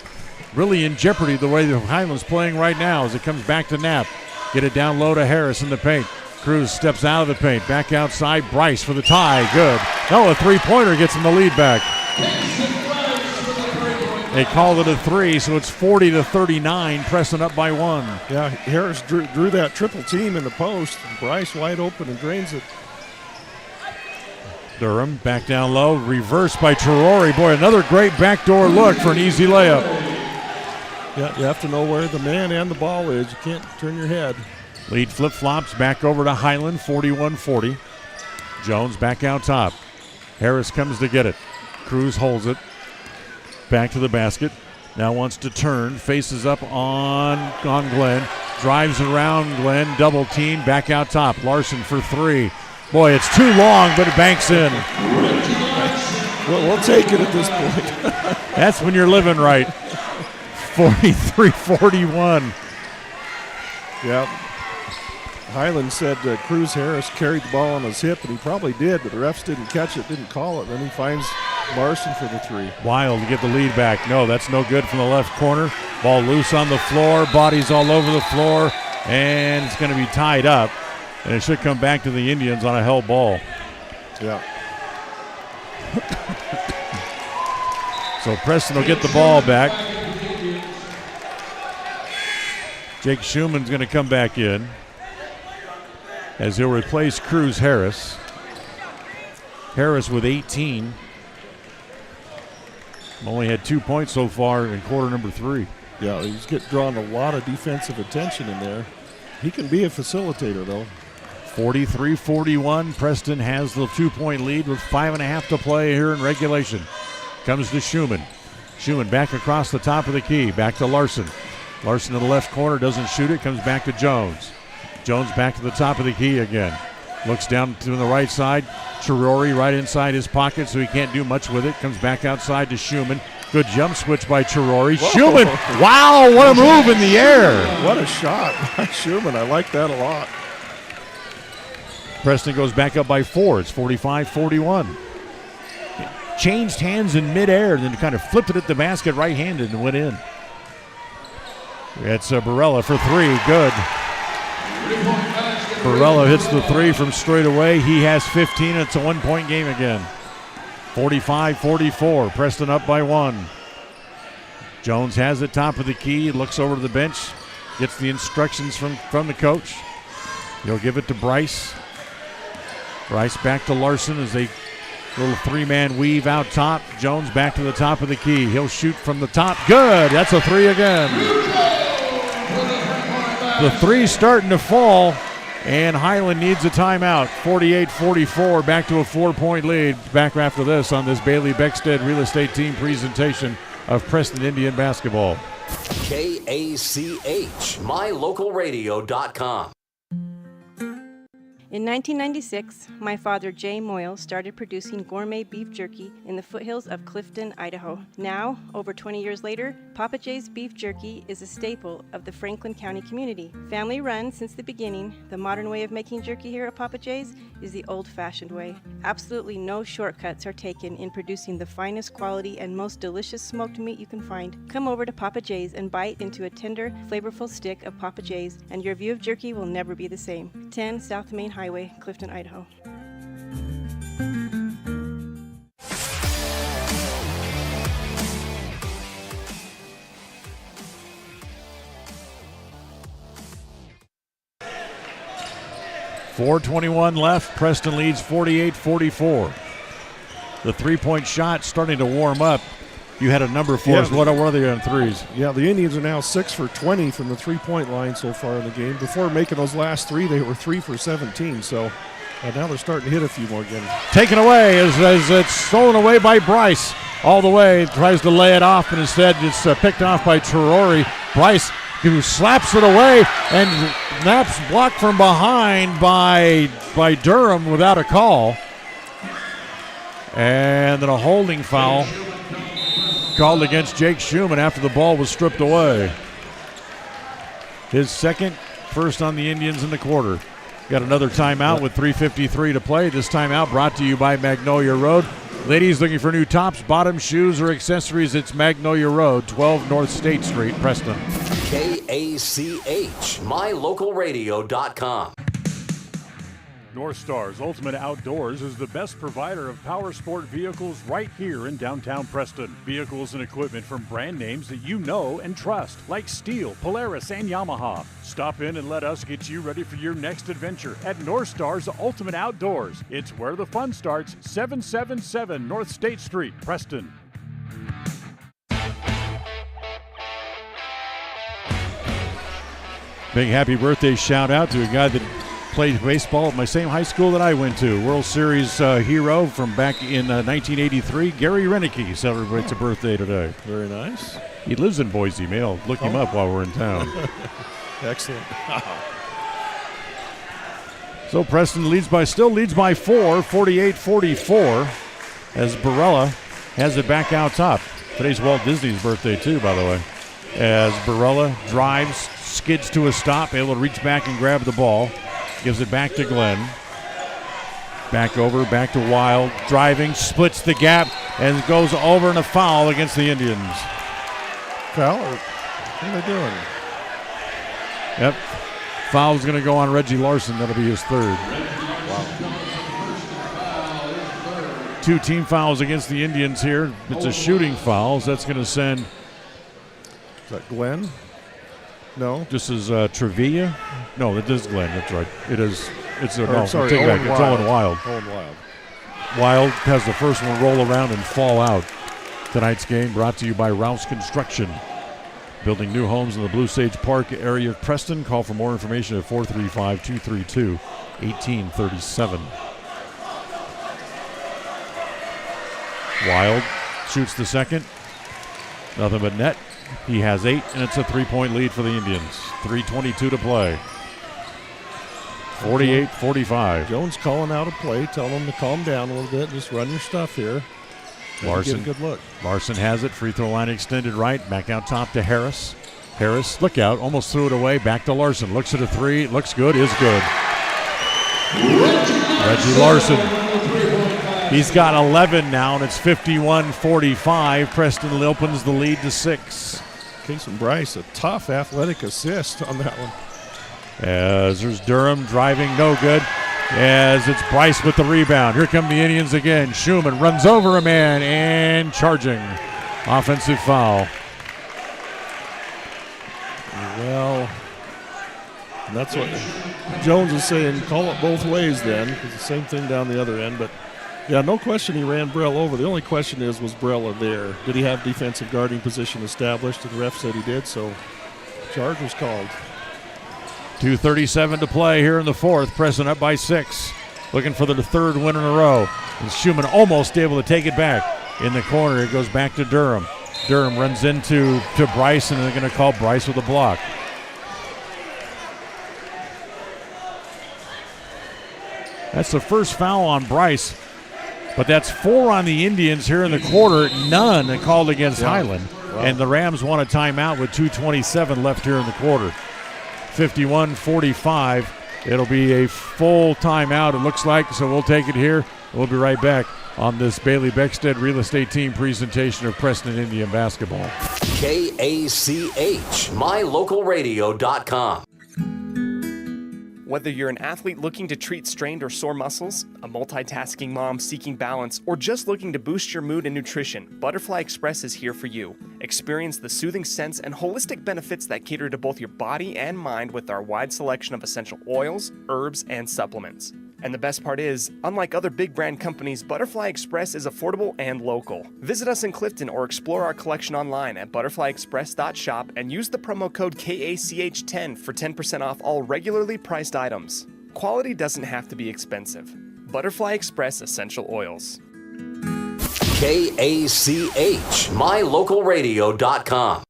really in jeopardy the way the Highland's playing right now as it comes back to Knapp. Get it down low to Harris in the paint. Cruz steps out of the paint. Back outside. Bryce for the tie. Good. No, a three-pointer gets him the lead back. They called it a three, so it's 40-39. Preston up by one. Yeah, Harris drew that triple team in the post. Bryce wide open and drains it. Durham back down low. Reversed by Terori. Boy, another great backdoor look for an easy layup. Yeah, you have to know where the man and the ball is. You can't turn your head. Lead flip-flops back over to Highland, 41-40. Jones back out top. Harris comes to get it. Cruz holds it. Back to the basket. Now wants to turn. Faces up on Glenn. Drives around Glenn. Double team. Back out top. Larson for three. Boy, it's too long, but it banks in. We'll take it at this point. That's when you're living right. 43-41. Yep. Highland said Cruz Harris carried the ball on his hip, and he probably did, but the refs didn't catch it, didn't call it. Then he finds Larson for the three. Wild to get the lead back. No, that's no good from the left corner. Ball loose on the floor. Bodies all over the floor. And it's going to be tied up. And it should come back to the Indians on a held ball. Yeah. So Preston will get the ball back. Jake Schumann's going to come back in as he'll replace Cruz Harris. Harris with 18. Only had 2 points so far in quarter number 3. Yeah, he's drawing a lot of defensive attention in there. He can be a facilitator, though. 43-41. Preston has the 2-point lead with 5.5 to play here in regulation. Comes to Schumann. Schumann back across the top of the key. Back to Larson. Larson in the left corner, doesn't shoot it. Comes back to Jones. Jones back to the top of the key again. Looks down to the right side. Chirori right inside his pocket, so he can't do much with it. Comes back outside to Schumann. Good jump switch by Chirori. Whoa. Schumann, wow, what a move in the air. What a shot by Schumann. I like that a lot. Preston goes back up by 4. It's 45-41. Changed hands in midair, then kind of flipped it at the basket right-handed and went in. It's Barella for 3. Good. Barella hits the 3 from straight away. He has 15. It's a 1-point game again. 45-44. Preston up by 1. Jones has it top of the key. Looks over to the bench. Gets the instructions from the coach. He'll give it to Bryce. Bryce back to Larson as they little 3-man weave out top. Jones back to the top of the key. He'll shoot from the top. Good. That's a 3 again. The 3's starting to fall, and Highland needs a timeout. 48-44, back to a 4-point lead. Back after this on this Bailey Beckstead Real Estate Team presentation of Preston Indian basketball. KACH, mylocalradio.com. In 1996, my father, Jay Moyle, started producing gourmet beef jerky in the foothills of Clifton, Idaho. Now, over 20 years later, Papa Jay's beef jerky is a staple of the Franklin County community. Family run since the beginning, the modern way of making jerky here at Papa Jay's is the old-fashioned way. Absolutely no shortcuts are taken in producing the finest quality and most delicious smoked meat you can find. Come over to Papa Jay's and bite into a tender, flavorful stick of Papa Jay's, and your view of jerky will never be the same. 10 South Main Highway, Clifton, Idaho. .421 left. Preston leads 48-44. The three-point shot starting to warm up. You had a number for us. What are they on threes? Yeah, the Indians are now 6 for 20 from the three-point line so far in the game. Before making those last 3, they were 3 for 17. So now they're starting to hit a few more again. Taken away as it's stolen away by Bryce. All the way, tries to lay it off, but instead it's picked off by Chirori. Bryce, who slaps it away, and Knapp's blocked from behind by Durham without a call. And then a holding foul called against Jake Schumann after the ball was stripped away. His second, first on the Indians in the quarter. Got another timeout with 3:53 to play. This timeout brought to you by Magnolia Road. Ladies looking for new tops, bottoms, shoes, or accessories, it's Magnolia Road, 12 North State Street, Preston. KACH, mylocalradio.com. North Star's Ultimate Outdoors is the best provider of power sport vehicles right here in downtown Preston. Vehicles and equipment from brand names that you know and trust, like Steel, Polaris, and Yamaha. Stop in and let us get you ready for your next adventure at North Star's Ultimate Outdoors. It's where the fun starts, 777 North State Street, Preston. Big happy birthday shout out to a guy that played baseball at my same high school that I went to. World Series hero from back in 1983, Gary Renicky celebrates a birthday today. Very nice. He lives in Boise. Maybe I'll look him up while we're in town. Excellent. So Preston still leads by 4, 48-44, as Barella has it back out top. Today's Walt Disney's birthday too, by the way. As Barella drives, skids to a stop, able to reach back and grab the ball. Gives it back to Glenn. Back over, back to Wild. Driving, splits the gap, and goes over, and a foul against the Indians. Foul? What are they doing? Yep. Foul's going to go on Reggie Larson. That'll be his third. Wow. 2 team fouls against the Indians here. It's a shooting foul, so that's going to send... Is that Glenn? No. This is Trevilla. No, it is Glenn. That's right. It is. It's a no. Sorry, take back. It's Owen Wild. Owen Wild. Wild has the first one roll around and fall out. Tonight's game brought to you by Rouse Construction. Building new homes in the Blue Sage Park area of Preston. Call for more information at 435-232-1837. Wild shoots the second. Nothing but net. He has 8, and it's a 3-point lead for the Indians. 3:22 to play. 48-45. Jones calling out a play, telling him to calm down a little bit, just run your stuff here. Larson, get a good look. Larson has it, free throw line extended right, back out top to Harris. Harris, look out, almost threw it away, back to Larson. Looks at a three, looks good, is good. Reggie Larson. He's got 11 now, and it's 51-45. Preston opens the lead to 6. Casey Bryce, a tough athletic assist on that one. As there's Durham driving, no good. As it's Bryce with the rebound. Here come the Indians again. Schumann runs over a man and charging. Offensive foul. Well, that's what Jones is saying. Call it both ways then. It's the same thing down the other end. But, yeah, no question he ran Brell over. The only question is, was Brella there? Did he have defensive guarding position established? And the ref said he did, so charge was called. 2:37 to play here in the fourth. Preston up by 6. Looking for the third win in a row. And Schumann almost able to take it back. In the corner, it goes back to Durham. Durham runs into Bryce, and they're going to call Bryce with a block. That's the first foul on Bryce, but that's 4 on the Indians here in the quarter. None called against Highland. Wow. And the Rams want a timeout with 2:27 left here in the quarter. 51-45. It'll be a full timeout, it looks like, so we'll take it here. We'll be right back on this Bailey Beckstead Real Estate Team presentation of Preston Indian basketball. KACH, mylocalradio.com. Whether you're an athlete looking to treat strained or sore muscles, a multitasking mom seeking balance, or just looking to boost your mood and nutrition, Butterfly Express is here for you. Experience the soothing scents and holistic benefits that cater to both your body and mind with our wide selection of essential oils, herbs, and supplements. And the best part is, unlike other big brand companies, Butterfly Express is affordable and local. Visit us in Clifton or explore our collection online at butterflyexpress.shop and use the promo code KACH10 for 10% off all regularly priced items. Quality doesn't have to be expensive. Butterfly Express Essential Oils. KACH, mylocalradio.com.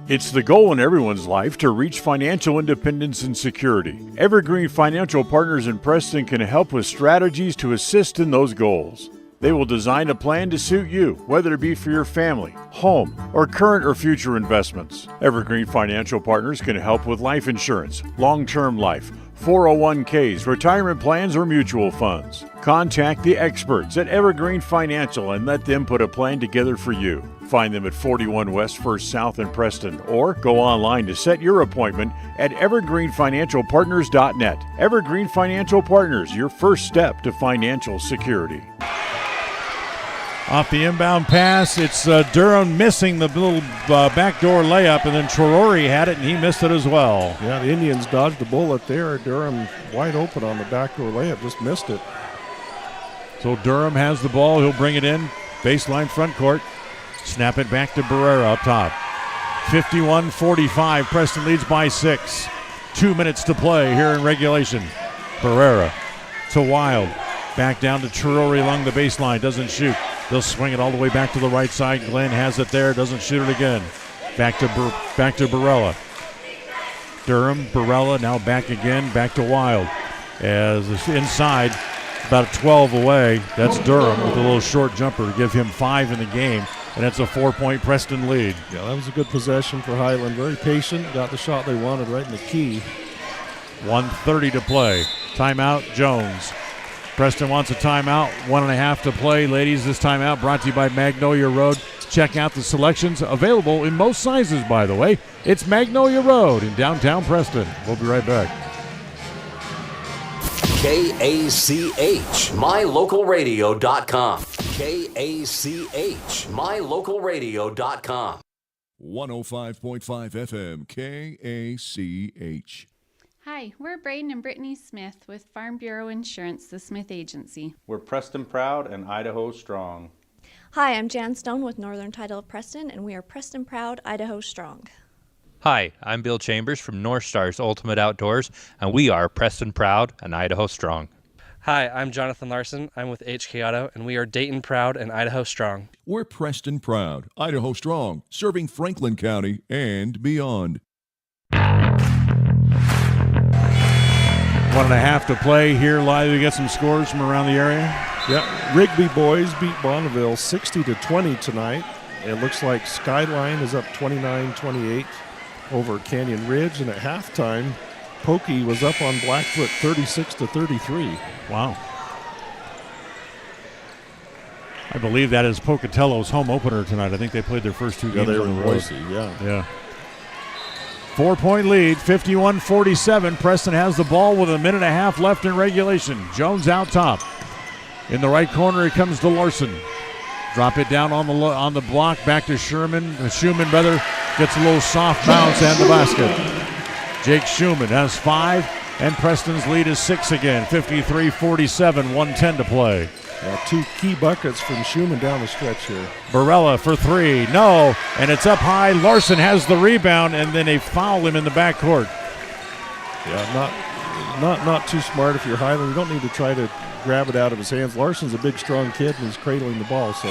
It's the goal in everyone's life to reach financial independence and security. Evergreen Financial Partners in Preston can help with strategies to assist in those goals. They will design a plan to suit you, whether it be for your family, home, or current or future investments. Evergreen Financial Partners can help with life insurance, long-term life, 401ks, retirement plans, or mutual funds. Contact the experts at Evergreen Financial and let them put a plan together for you. Find them at 41 West 1st South in Preston, or go online to set your appointment at evergreenfinancialpartners.net. Evergreen Financial Partners, your first step to financial security. Off the inbound pass, it's Durham missing the little backdoor layup, and then Traore had it, and he missed it as well. Yeah, the Indians dodged a bullet there. Durham wide open on the backdoor layup, just missed it. So Durham has the ball. He'll bring it in, baseline front court. Snap it back to Barrera up top. 51-45. Preston leads by 6. 2 minutes to play here in regulation. Barrera to Wild. Back down to Traore along the baseline. Doesn't shoot. They'll swing it all the way back to the right side. Glenn has it there. Doesn't shoot it again. Back to Barrella. Durham, Barrella now back again. Back to Wild. As it's inside, about 12 away. That's Durham with a little short jumper to give him 5 in the game. And it's a 4-point Preston lead. Yeah, that was a good possession for Highland. Very patient. Got the shot they wanted right in the key. 1:30 to play. Timeout, Jones. Preston wants a timeout. 1.5 to play. Ladies, this timeout brought to you by Magnolia Road. Check out the selections available in most sizes, by the way. It's Magnolia Road in downtown Preston. We'll be right back. KACH, mylocalradio.com. KACH, mylocalradio.com. 105.5 FM, KACH. Hi, we're Braden and Brittany Smith with Farm Bureau Insurance, the Smith Agency. We're Preston Proud and Idaho Strong. Hi, I'm Jan Stone with Northern Title of Preston, and we are Preston Proud, Idaho Strong. Hi, I'm Bill Chambers from North Stars Ultimate Outdoors, and we are Preston Proud and Idaho Strong. Hi, I'm Jonathan Larson. I'm with HK Auto, and we are Dayton Proud and Idaho Strong. We're Preston Proud, Idaho Strong, serving Franklin County and beyond. 1.5 to play here live. We get some scores from around the area. Yeah, Rigby boys beat Bonneville 60-20 tonight. It looks like Skyline is up 29-28 over Canyon Ridge, and at halftime, Pokey was up on Blackfoot 36-33. Wow. I believe that is Pocatello's home opener tonight. I think they played their first 2 games they were on in the road. Boise, yeah. 4-point lead, 51-47. Preston has the ball with 1.5 minutes left in regulation. Jones out top. In the right corner, it comes to Larson. Drop it down on the block, back to Schumann. Schumann, gets a little soft bounce and the basket. Jake Schumann has 5, and Preston's lead is 6 again. 53-47, 1:10 to play. 2 key buckets from Schumann down the stretch here. Barella for 3, no, and it's up high. Larson has the rebound, and then they foul him in the backcourt. Yeah, not too smart if you're Highland. You don't need to try to grab it out of his hands. Larson's a big, strong kid, and he's cradling the ball. So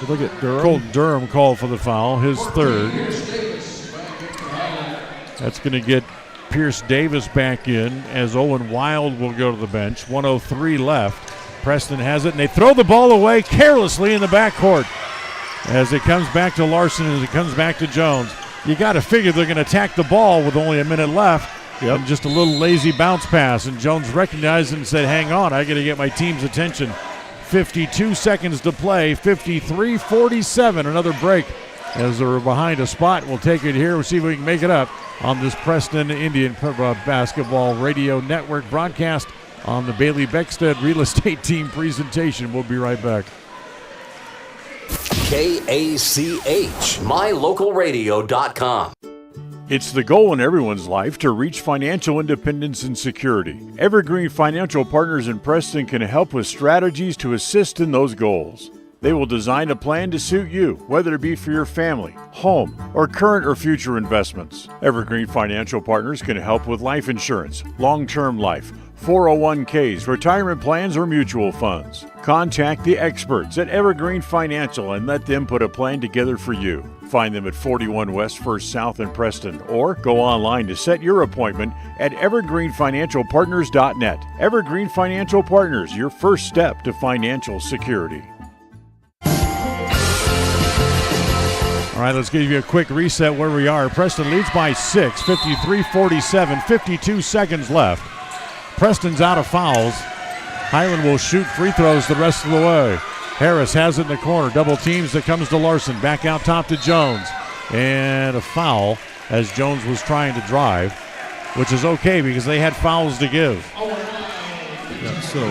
look at Durham. Colton Durham called for the foul, his 3rd. That's going to get Pierce Davis back in as Owen Wild will go to the bench. 1:03 left. Preston has it, and they throw the ball away carelessly in the backcourt. As it comes back to Larson, as it comes back to Jones. You got to figure they're going to attack the ball with only 1 minute left. Yep. And just a little lazy bounce pass, and Jones recognized it and said, hang on, I got to get my team's attention. 52 seconds to play, 53-47, another break as they're behind a spot. We'll take it here. We'll see if we can make it up on this Preston Indian Basketball Radio Network broadcast on the Bailey Beckstead Real Estate Team presentation. We'll be right back. KACH, mylocalradio.com. It's the goal in everyone's life to reach financial independence and security. Evergreen Financial Partners in Preston can help with strategies to assist in those goals. They will design a plan to suit you, whether it be for your family, home, or current or future investments. Evergreen Financial Partners can help with life insurance, long-term life, 401ks, retirement plans, or mutual funds. Contact the experts at Evergreen Financial and let them put a plan together for you. Find them at 41 West 1st South in Preston, or go online to set your appointment at evergreenfinancialpartners.net. Evergreen Financial Partners, your first step to financial security. All right, let's give you a quick reset where we are. Preston leads by 6, 53-47, 52 seconds left. Preston's out of fouls. Highland will shoot free throws the rest of the way. Harris has it in the corner. Double teams that comes to Larson. Back out top to Jones. And a foul as Jones was trying to drive, which is okay because they had fouls to give. Yeah, so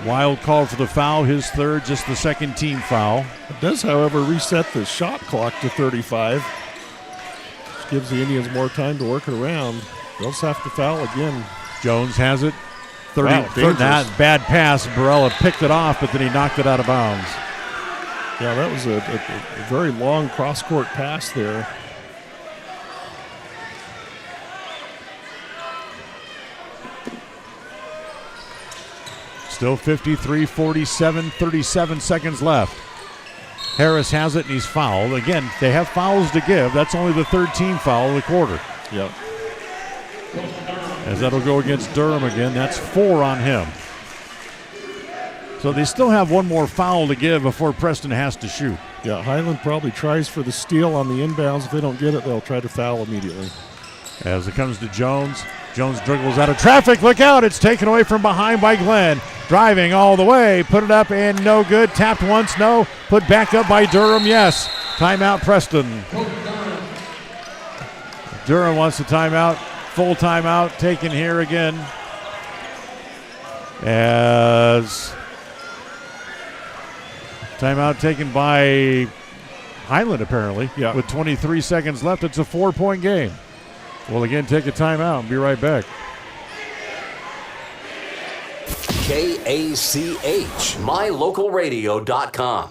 Wild called for the foul, his 3rd, just the 2nd team foul. It does, however, reset the shot clock to 35. Which gives the Indians more time to work it around. They'll just have to foul again. Jones has it. 30, wow, bad pass. Barella picked it off, but then he knocked it out of bounds. Yeah, that was a very long cross-court pass there. Still 53-47, 37 seconds left. Harris has it, and he's fouled. Again, they have fouls to give. That's only the 3rd team foul of the quarter. Yep. As that'll go against Durham again. That's 4 on him. So they still have one more foul to give before Preston has to shoot. Yeah, Highland probably tries for the steal on the inbounds. If they don't get it, they'll try to foul immediately. As it comes to Jones. Jones dribbles out of traffic. Look out. It's taken away from behind by Glenn. Driving all the way. Put it up and no good. Tapped once. No. Put back up by Durham. Yes. Timeout Preston. Durham wants a timeout. Full timeout taken here again. As timeout taken by Highland apparently. Yeah. With 23 seconds left. It's a 4-point game. We'll again take a timeout and be right back. KACH, mylocalradio.com.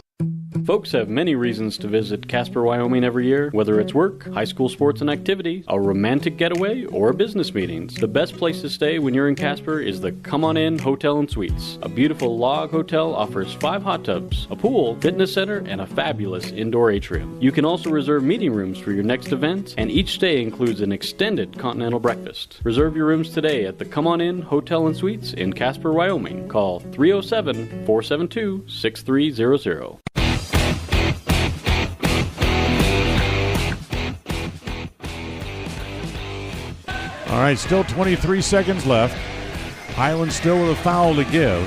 Folks have many reasons to visit Casper, Wyoming every year, whether it's work, high school sports and activities, a romantic getaway, or business meetings. The best place to stay when you're in Casper is the Come On In Hotel and Suites. A beautiful log hotel offers 5 hot tubs, a pool, fitness center, and a fabulous indoor atrium. You can also reserve meeting rooms for your next event, and each stay includes an extended continental breakfast. Reserve your rooms today at the Come On In Hotel and Suites in Casper, Wyoming. Call 307-472-6300. All right, still 23 seconds left. Highland still with a foul to give.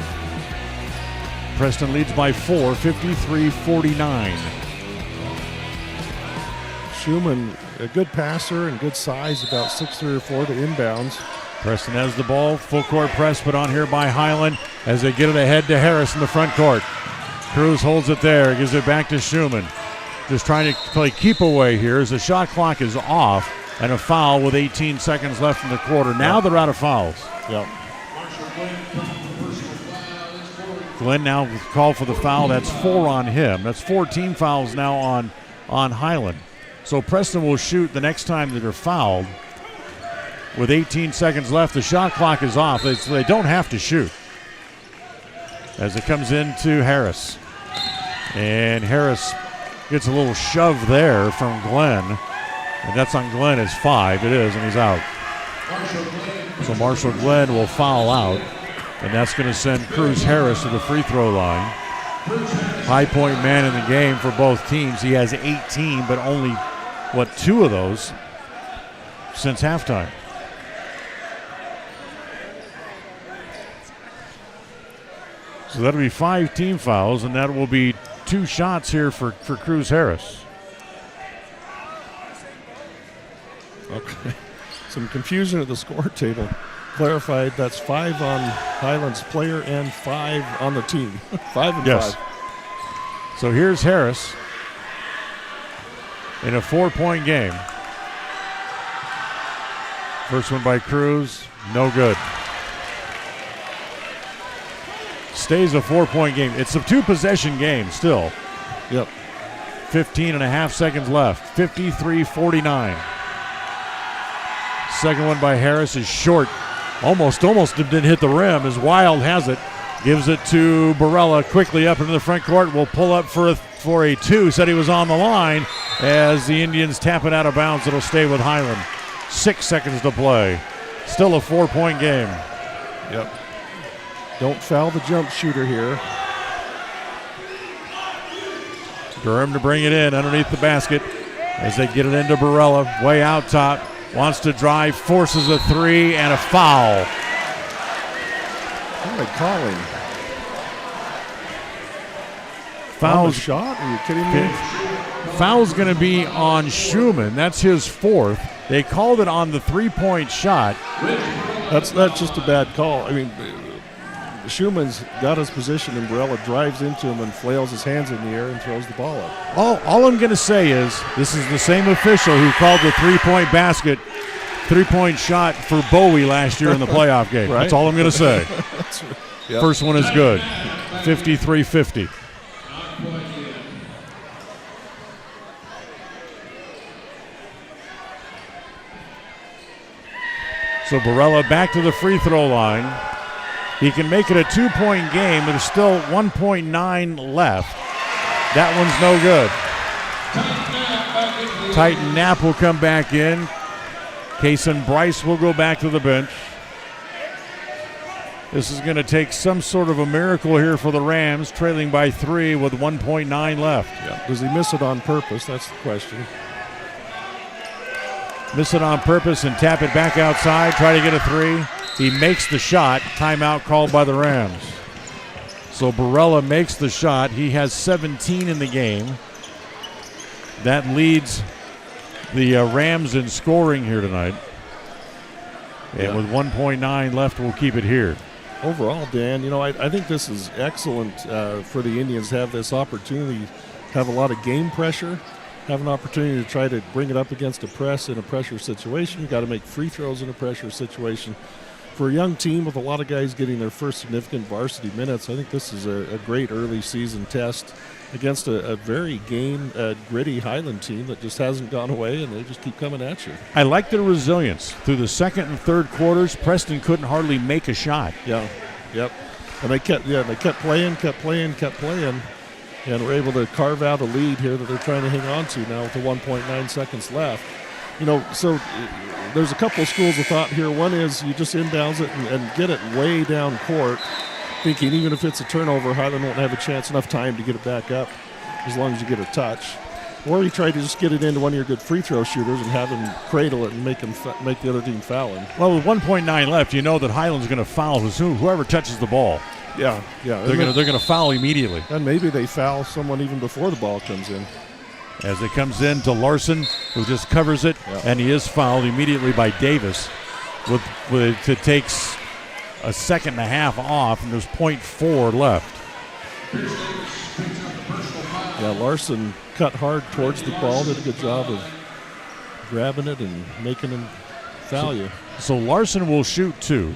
Preston leads by 4, 53-49. Schumann, a good passer and good size, about 6'3" or 4" to inbounds. Preston has the ball. Full court press put on here by Highland as they get it ahead to Harris in the front court. Cruz holds it there, gives it back to Schumann. Just trying to play keep away here as the shot clock is off and a foul with 18 seconds left in the quarter. Now they're out of fouls. Yep. Glenn now called for the foul. That's 4 on him. That's 14 fouls now on Highland. So Preston will shoot the next time that they're fouled. With 18 seconds left, the shot clock is off. They don't have to shoot. As it comes into Harris. And Harris gets a little shove there from Glenn. And that's on Glenn. It's 5. It is, and he's out. So Marshall Glenn will foul out. And that's going to send Cruz Harris to the free throw line. High point man in the game for both teams. He has 18, but only, 2 of those since halftime. So that'll be 5 team fouls, and that will be 2 shots here for Cruz Harris. Okay. Some confusion at the score table. Clarified, that's 5 on Highland's player and 5 on the team. 5 and 5. So here's Harris in a 4-point game. First one by Cruz, no good. Stays a 4-point game. It's a 2-possession game still. Yep. 15 and a half seconds left. 53-49. Second one by Harris is short. Almost didn't hit the rim as Wild has it. Gives it to Barella quickly up into the front court. Will pull up for a 2. Said he was on the line as the Indians tap it out of bounds. It'll stay with Highland. 6 seconds to play. Still a 4-point game. Yep. Don't foul the jump shooter here. Durham to bring it in underneath the basket as they get it into Barella. Way out top. Wants to drive, forces a 3, and a foul. What are they calling? Foul's shot? Are you kidding me? Foul's going to be on Schumann. That's his 4th. They called it on the 3-point shot. That's just a bad call. I mean, Schumann's got his position, and Barella drives into him and flails his hands in the air and throws the ball up. All I'm going to say is this is the same official who called the 3-point shot for Bowie last year in the playoff game. Right? That's all I'm going to say. Yep. First one is good. 53-50. So Barella back to the free throw line. He can make it a 2-point game, but there's still 1.9 left. That one's no good. Titan Knapp will come back in. Kaysen Bryce will go back to the bench. This is going to take some sort of a miracle here for the Rams, trailing by 3 with 1.9 left. Yeah. Does he miss it on purpose? That's the question. Miss it on purpose and tap it back outside, try to get a 3. He makes the shot. Timeout called by the Rams. So Barella makes the shot. He has 17 in the game. That leads the Rams in scoring here tonight. And with 1.9 left, we'll keep it here. Overall, Dan, I think this is excellent for the Indians to have this opportunity, have a lot of game pressure, have an opportunity to try to bring it up against a press in a pressure situation. You got to make free throws in a pressure situation. for a young team with a lot of guys getting their first significant varsity minutes, I think this is a great early season test against a very gritty Highland team that just hasn't gone away, and they just keep coming at you. I like their resilience. Through the second and third quarters, Preston couldn't hardly make a shot. Yeah, yep. And they kept playing, and were able to carve out a lead here that they're trying to hang on to now with the 1.9 seconds left. So there's a couple of schools of thought here. One is you just inbounds it and get it way down court, thinking even if it's a turnover, Highland won't have enough time to get it back up as long as you get a touch. Or you try to just get it into one of your good free throw shooters and have them cradle it and make the other team foul him. Well, with 1.9 left, you know that Highland's going to foul whoever touches the ball. Yeah. They're going to foul immediately. And maybe they foul someone even before the ball comes in. As it comes in to Larson, who just covers it, and he is fouled immediately by Davis. It takes a second and a half off, and there's 0.4 left. Yeah, Larson cut hard towards the ball, did a good job of grabbing it and making him foul you. So Larson will shoot 2.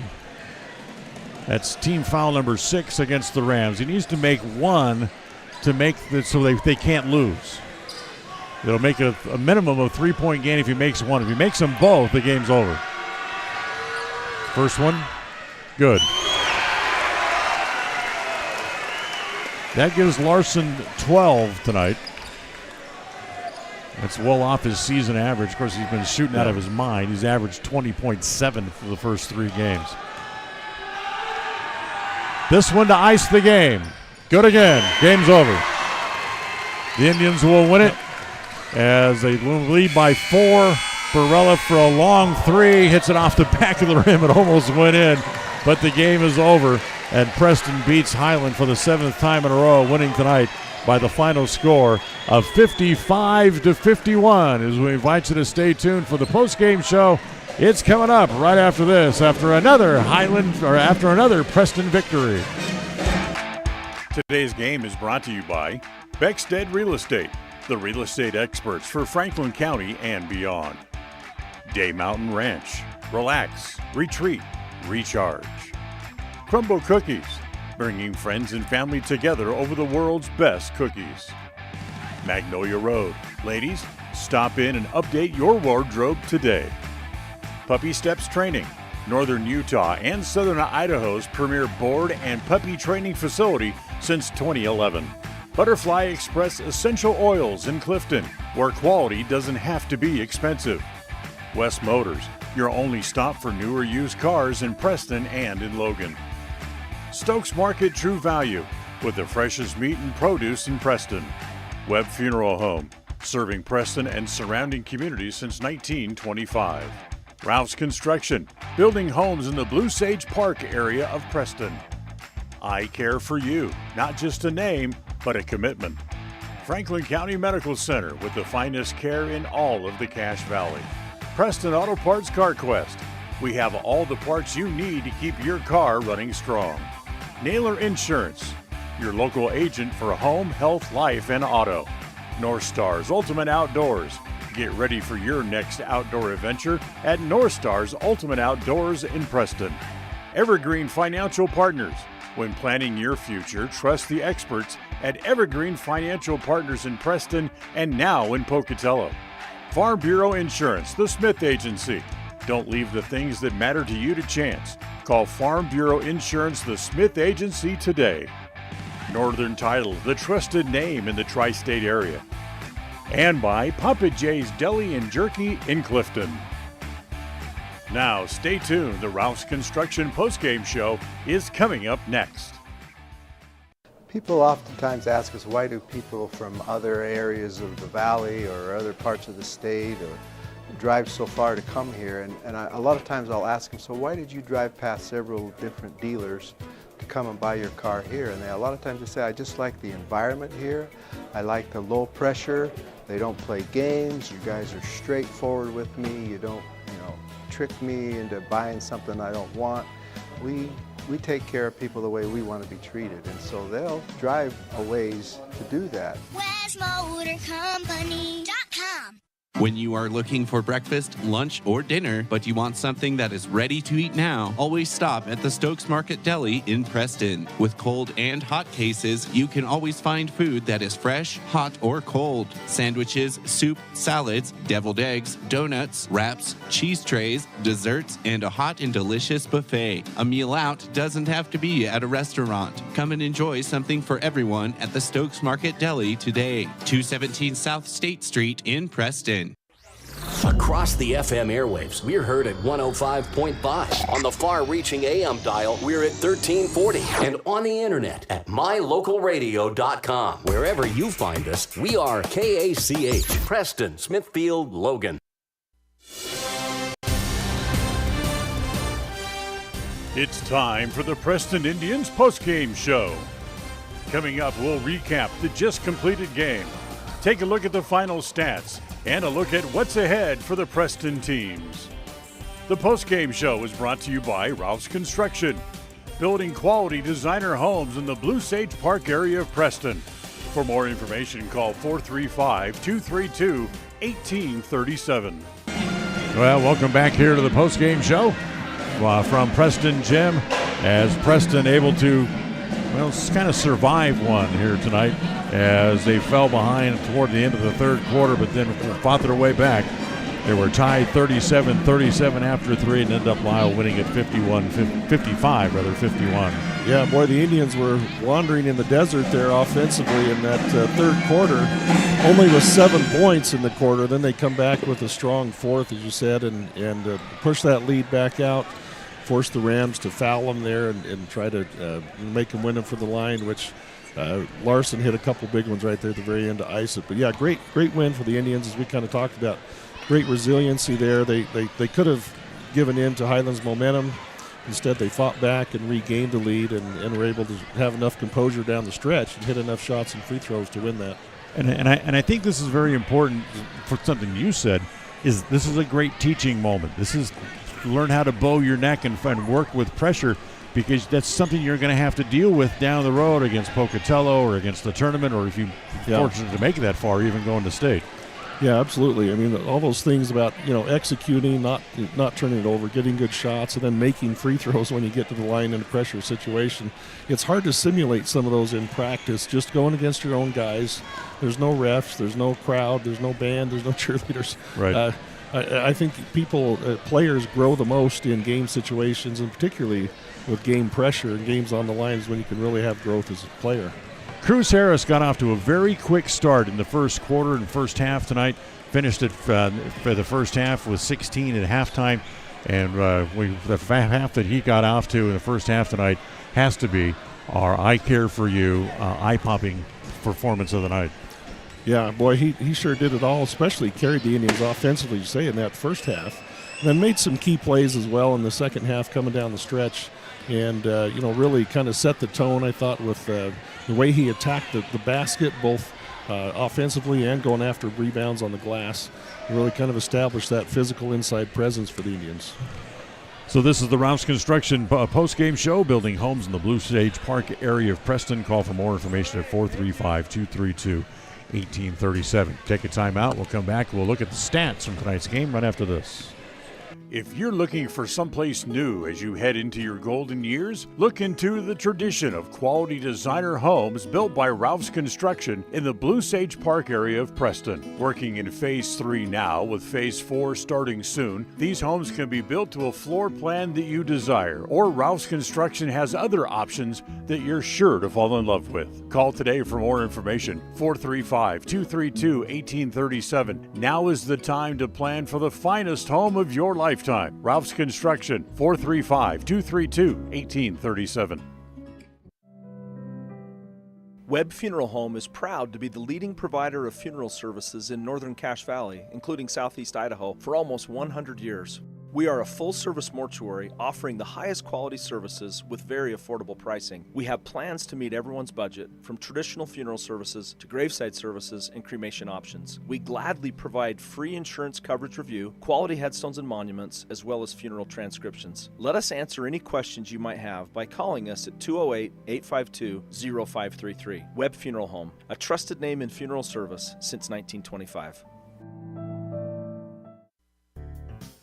That's team foul number 6 against the Rams. He needs to make 1 to make it so they can't lose. It'll make a minimum of 3-point gain if he makes 1. If he makes them both, the game's over. First one, good. That gives Larson 12 tonight. That's well off his season average. Of course, he's been shooting out of his mind. He's averaged 20.7 for the first 3 games. This one to ice the game. Good again. Game's over. The Indians will win it as they lead by 4. Barella for a long 3. Hits it off the back of the rim. It almost went in, but the game is over. And Preston beats Highland for the 7th time in a row, winning tonight by the final score of 55-51. As we invite you to stay tuned for the postgame show. It's coming up right after this, after another Preston victory. Today's game is brought to you by Beckstead Real Estate, the real estate experts for Franklin County and beyond. Day Mountain Ranch, relax, retreat, recharge. Crumble Cookies, bringing friends and family together over the world's best cookies. Magnolia Road, ladies, stop in and update your wardrobe today. Puppy Steps Training, Northern Utah and Southern Idaho's premier board and puppy training facility since 2011. Butterfly Express Essential Oils in Clifton, where quality doesn't have to be expensive. West Motors, your only stop for newer used cars in Preston and in Logan. Stokes Market True Value, with the freshest meat and produce in Preston. Webb Funeral Home, serving Preston and surrounding communities since 1925. Ralph's Construction, building homes in the Blue Sage Park area of Preston. I Care for You, not just a name, but a commitment. Franklin County Medical Center, with the finest care in all of the Cache Valley. Preston Auto Parts CarQuest, we have all the parts you need to keep your car running strong. Naylor Insurance, your local agent for home, health, life, and auto. North Stars Ultimate Outdoors, get ready for your next outdoor adventure at North Stars Ultimate Outdoors in Preston. Evergreen Financial Partners, when planning your future, trust the experts at Evergreen Financial Partners in Preston and now in Pocatello. Farm Bureau Insurance, the Smith Agency. Don't leave the things that matter to you to chance. Call Farm Bureau Insurance, the Smith Agency today. Northern Title, the trusted name in the tri-state area. And by Papa J's Deli and Jerky in Clifton. Now, stay tuned. The Ralph's Construction postgame show is coming up next. People oftentimes ask us, why do people from other areas of the valley or other parts of the state or drive so far to come here? And a lot of times I'll ask them, so why did you drive past several different dealers to come and buy your car here? And a lot of times they say, I just like the environment here. I like the low pressure. They don't play games. You guys are straightforward with me. You don't, trick me into buying something I don't want. We take care of people the way we want to be treated, and so they'll drive a ways to do that. WestMotorCompany.com When you are looking for breakfast, lunch, or dinner, but you want something that is ready to eat now, always stop at the Stokes Market Deli in Preston. With cold and hot cases, you can always find food that is fresh, hot, or cold. Sandwiches, soup, salads, deviled eggs, donuts, wraps, cheese trays, desserts, and a hot and delicious buffet. A meal out doesn't have to be at a restaurant. Come and enjoy something for everyone at the Stokes Market Deli today. 217 South State Street in Preston. Across the FM airwaves, we're heard at 105.5. On the far-reaching AM dial, we're at 1340. And on the internet at mylocalradio.com. Wherever you find us, we are KACH, Preston, Smithfield, Logan. It's time for the Preston Indians postgame show. Coming up, we'll recap the just completed game, take a look at the final stats, and a look at what's ahead for the Preston teams. The postgame show is brought to you by Ralph's Construction, building quality designer homes in the Blue Sage Park area of Preston. For more information, call 435-232-1837. Well, welcome back here to the postgame show from Preston Gym, as Preston able to, well, kind of survive one here tonight as they fell behind toward the end of the third quarter, but then fought their way back. They were tied 37-37 after three and ended up Lyle winning at 55, 51. Yeah, boy, the Indians were wandering in the desert there offensively in that third quarter. Only with 7 points in the quarter. Then they come back with a strong fourth, as you said, and push that lead back out, force the Rams to foul them there and try to make them win them for the line, which Larson hit a couple big ones right there at the very end to ice it. But, yeah, great win for the Indians, as we kind of talked about. Great resiliency there. They could have given in to Highland's momentum. Instead, they fought back and regained the lead and were able to have enough composure down the stretch and hit enough shots and free throws to win that. And I think this is very important for something you said, is this is a great teaching moment. This is learn how to bow your neck and work with pressure, because that's something you're going to have to deal with down the road against Pocatello or against the tournament, or if you're fortunate to make it that far, even going to state. Yeah, absolutely. I mean, all those things about, executing, not turning it over, getting good shots, and then making free throws when you get to the line in a pressure situation. It's hard to simulate some of those in practice, just going against your own guys. There's no refs, there's no crowd, there's no band, there's no cheerleaders. Right. I think players grow the most in game situations, and particularly with game pressure and games on the line is when you can really have growth as a player. Cruz Harris got off to a very quick start in the first quarter and first half tonight. Finished it for the first half with 16 at halftime. And the half that he got off to in the first half tonight has to be our I Care For You eye-popping performance of the night. Yeah, boy, he sure did it all, especially carried the Indians offensively, you say, in that first half. And then made some key plays as well in the second half coming down the stretch. And, really kind of set the tone, I thought, with the way he attacked the basket, both offensively and going after rebounds on the glass. Really kind of established that physical inside presence for the Indians. So this is the Ralph's Construction post-game show, building homes in the Blue Sage Park area of Preston. Call for more information at 435-232-1837. Take a timeout. We'll come back. We'll look at the stats from tonight's game right after this. If you're looking for someplace new as you head into your golden years, look into the tradition of quality designer homes built by Ralph's Construction in the Blue Sage Park area of Preston. Working in Phase 3 now, with Phase 4 starting soon, these homes can be built to a floor plan that you desire, or Ralph's Construction has other options that you're sure to fall in love with. Call today for more information, 435-232-1837. Now is the time to plan for the finest home of your lifetime. Ralph's Construction, 435-232-1837. Webb Funeral Home is proud to be the leading provider of funeral services in northern Cache Valley, including southeast Idaho, for almost 100 years. We are a full-service mortuary offering the highest quality services with very affordable pricing. We have plans to meet everyone's budget, from traditional funeral services to graveside services and cremation options. We gladly provide free insurance coverage review, quality headstones and monuments, as well as funeral transcriptions. Let us answer any questions you might have by calling us at 208-852-0533. Webb Funeral Home, a trusted name in funeral service since 1925.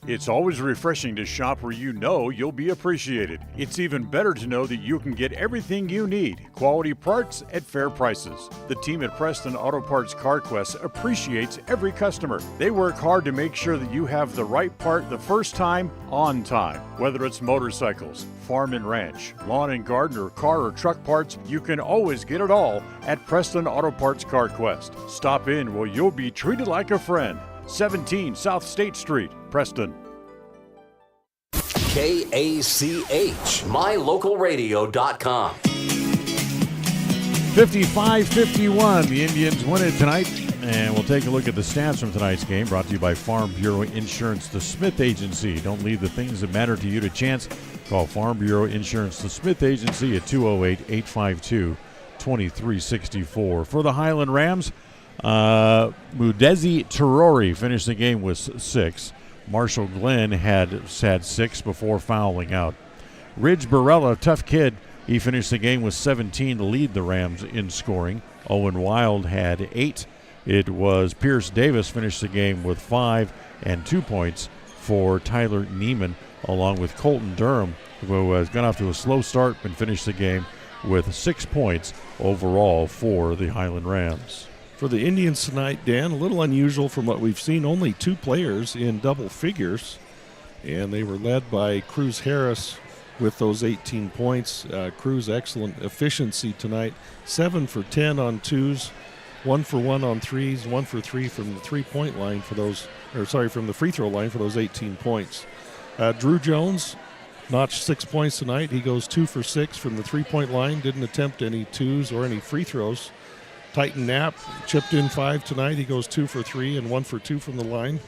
It's always refreshing to shop where you know you'll be appreciated. It's even better to know that you can get everything you need, quality parts at fair prices. The team at Preston Auto Parts CarQuest appreciates every customer. They work hard to make sure that you have the right part the first time, on time. Whether it's motorcycles, farm and ranch, lawn and garden, or car or truck parts, you can always get it all at Preston Auto Parts CarQuest. Stop in where you'll be treated like a friend. 17 South State Street, Preston. KACH, mylocalradio.com. 55-51, the Indians win it tonight. And we'll take a look at the stats from tonight's game, brought to you by Farm Bureau Insurance, the Smith Agency. Don't leave the things that matter to you to chance. Call Farm Bureau Insurance, the Smith Agency at 208-852-2364. For the Highland Rams, Mudezi Terori finished the game with 6. Marshall Glenn had 6 before fouling out. Ridge Barella, tough kid, he finished the game with 17 to lead the Rams in scoring. Owen Wild had 8. It was Pierce Davis finished the game with 5 and 2 points for Tyler Neiman, along with Colton Durham, who has gone off to a slow start and finished the game with 6 points overall for the Highland Rams. For the Indians tonight, Dan, a little unusual from what we've seen. Only 2 players in double figures, and they were led by Cruz Harris with those 18 points. Cruz, excellent efficiency tonight. 7 for 10 on twos, 1 for 1 on threes, 1 for 3 from the three-point line for those, from the free throw line for those 18 points. Drew Jones notched 6 points tonight. He goes 2 for 6 from the three-point line. Didn't attempt any twos or any free throws. Titan Knapp chipped in 5 tonight. He goes 2 for 3 and 1 for 2 from the line.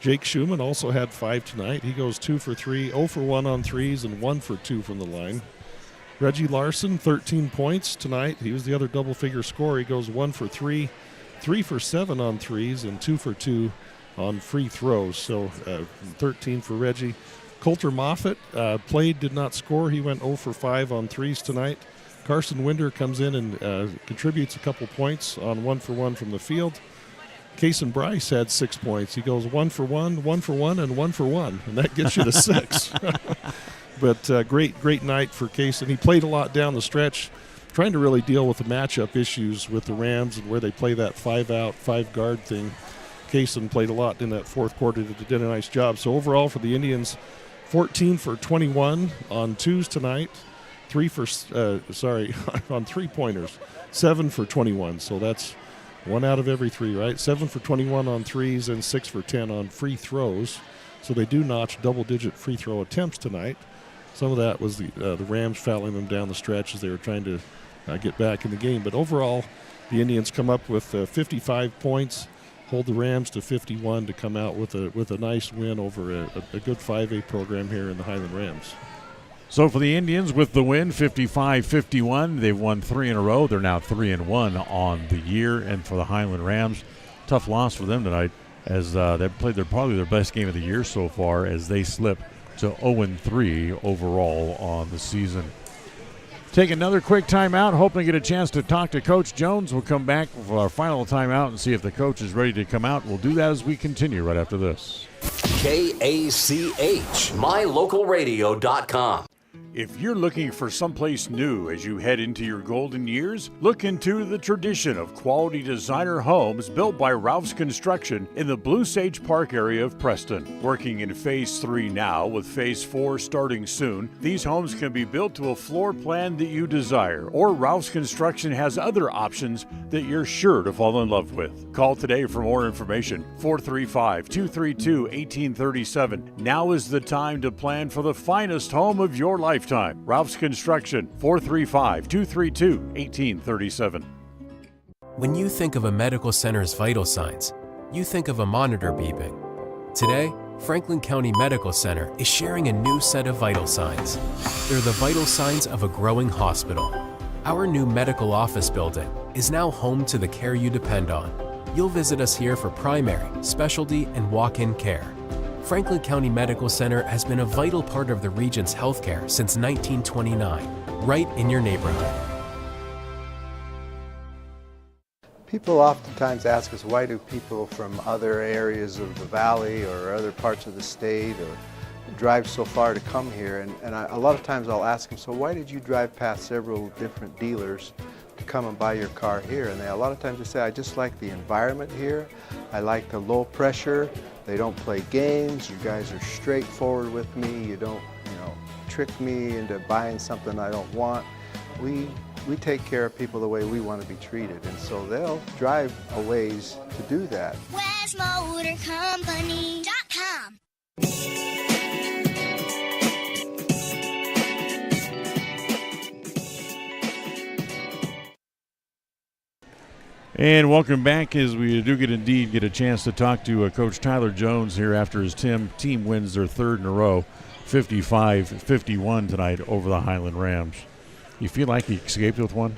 Jake Schumann also had 5 tonight. He goes 2 for 3, 0 for 1 on threes, and 1 for 2 from the line. Reggie Larson, 13 points tonight. He was the other double-figure scorer. He goes 1 for 3, 3 for 7 on threes, and 2 for 2 on free throws. So 13 for Reggie. Coulter Moffitt played, did not score. He went 0 for 5 on threes tonight. Carson Winder comes in and contributes a couple points on 1 for 1 from the field. Kason Bryce had 6 points. He goes 1 for 1, 1 for 1, and 1 for 1, and that gets you to 6. But great night for Kason. He played a lot down the stretch, trying to really deal with the matchup issues with the Rams and where they play that 5-out, 5-guard thing. Kason played a lot in that fourth quarter. Did a nice job. So overall for the Indians, 14 for 21 on twos tonight. On three-pointers, 7 for 21. So that's 1 out of every 3, right? 7 for 21 on threes and 6 for 10 on free throws. So they do notch double-digit free throw attempts tonight. Some of that was the Rams fouling them down the stretch as they were trying to get back in the game. But overall, the Indians come up with 55 points, hold the Rams to 51 to come out with a nice win over a good 5A program here in the Highland Rams. So for the Indians, with the win, 55-51, they've won 3 in a row. They're now 3-1 on the year. And for the Highland Rams, tough loss for them tonight, as they played probably their best game of the year so far, as they slip to 0-3 overall on the season. Take another quick timeout, hoping to get a chance to talk to Coach Jones. We'll come back for our final timeout and see if the coach is ready to come out. We'll do that as we continue right after this. KACH, mylocalradio.com. If you're looking for someplace new as you head into your golden years, look into the tradition of quality designer homes built by Ralph's Construction in the Blue Sage Park area of Preston. Working in Phase 3 now, with Phase 4 starting soon, these homes can be built to a floor plan that you desire, or Ralph's Construction has other options that you're sure to fall in love with. Call today for more information, 435-232-1837. Now is the time to plan for the finest home of your lifetime. Ralph's Construction, 435-232-1837. When you think of a medical center's vital signs, you think of a monitor beeping. Today, Franklin County Medical Center is sharing a new set of vital signs. They're the vital signs of a growing hospital. Our new medical office building is now home to the care you depend on. You'll visit us here for primary, specialty, and walk-in care. Franklin County Medical Center has been a vital part of the region's healthcare since 1929, right in your neighborhood. People oftentimes ask us, why do people from other areas of the valley or other parts of the state or drive so far to come here? And a lot of times I'll ask them, so why did you drive past several different dealers to come and buy your car here? And a lot of times they say, I just like the environment here. I like the low pressure. They don't play games. You guys are straightforward with me. You don't, trick me into buying something I don't want. We take care of people the way we want to be treated, and so they'll drive a ways to do that. WestMotorCompany.com. And welcome back as we do get a chance to talk to Coach Tyler Jones here after his team wins their third in a row, 55-51 tonight over the Highland Rams. You feel like he escaped with one?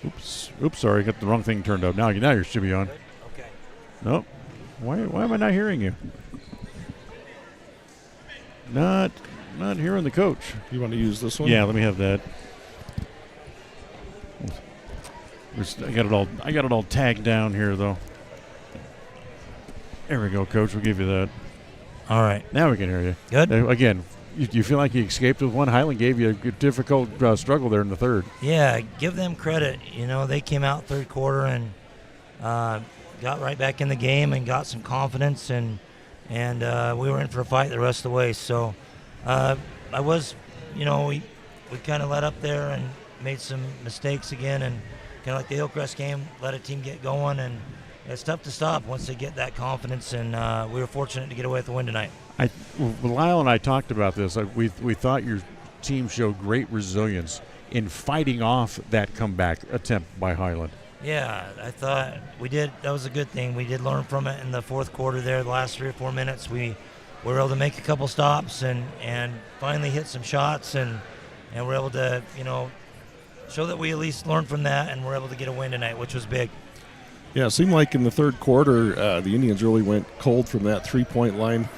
Oops, sorry, got the wrong thing turned up. Now you should be on. Okay. Nope. Why am I not hearing you? Not hearing the coach. You want to use this one? Yeah, let me have that. I got it all tagged down here though. There we go, Coach. We'll give you that. All right. Now we can hear you. Good. Again, you feel like you escaped with one? Highland gave you a difficult struggle there in the third. Yeah, give them credit. They came out third quarter and got right back in the game and got some confidence, and we were in for a fight the rest of the way. So we kind of let up there and made some mistakes again, and kind of like the Hillcrest game, let a team get going, and it's tough to stop once they get that confidence, and we were fortunate to get away with the win tonight. Lyle and I talked about this. We thought your team showed great resilience in fighting off that comeback attempt by Highland. Yeah, I thought we did. That was a good thing. We did learn from it in the fourth quarter there, the last 3 or 4 minutes. We were able to make a couple stops and finally hit some shots, and we're able to, show that we at least learned from that, and we're able to get a win tonight, which was big. Yeah, it seemed like in the third quarter, the Indians really went cold from that three-point line.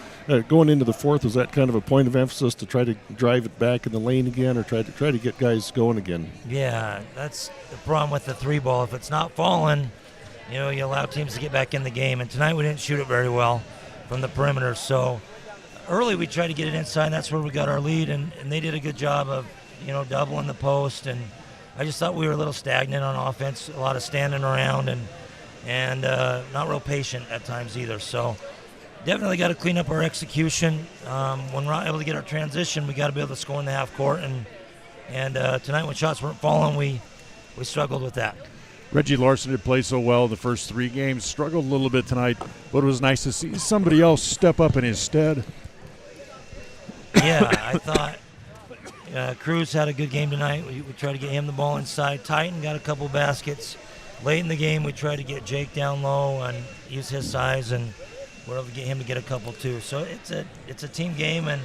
Going into the fourth, was that kind of a point of emphasis to try to drive it back in the lane again, or try to get guys going again? Yeah, that's the problem with the three ball. If it's not falling, you allow teams to get back in the game. And tonight we didn't shoot it very well from the perimeter. So early we tried to get it inside. That's where we got our lead, and they did a good job of doubling the post. And I just thought we were a little stagnant on offense, a lot of standing around and not real patient at times either. So definitely got to clean up our execution. When we're not able to get our transition, we got to be able to score in the half court. And tonight, when shots weren't falling, we struggled with that. Reggie Larson had played so well the first 3 games, struggled a little bit tonight, but it was nice to see somebody else step up in his stead. Yeah, I thought Cruz had a good game tonight. We tried to get him the ball inside. Titan got a couple baskets. Late in the game, we tried to get Jake down low and use his size, and we're able to get him to get a couple too. So it's a team game, and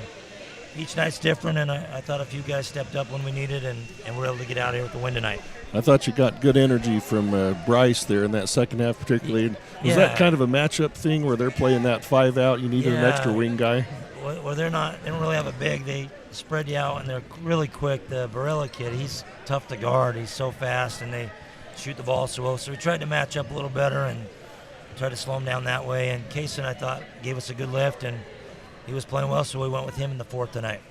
each night's different, and I thought a few guys stepped up when we needed, and we're able to get out of here with the win tonight. I thought you got good energy from Bryce there in that second half particularly. Was that kind of a matchup thing where they're playing that 5 out, you needed an extra wing guy? Well, they don't really have a big. They spread you out, and they're really quick. The Barilla kid, he's tough to guard. He's so fast, and they shoot the ball so well. So we tried to match up a little better and try to slow him down that way. And Kaysen, I thought, gave us a good lift, and he was playing well, so we went with him in the fourth tonight.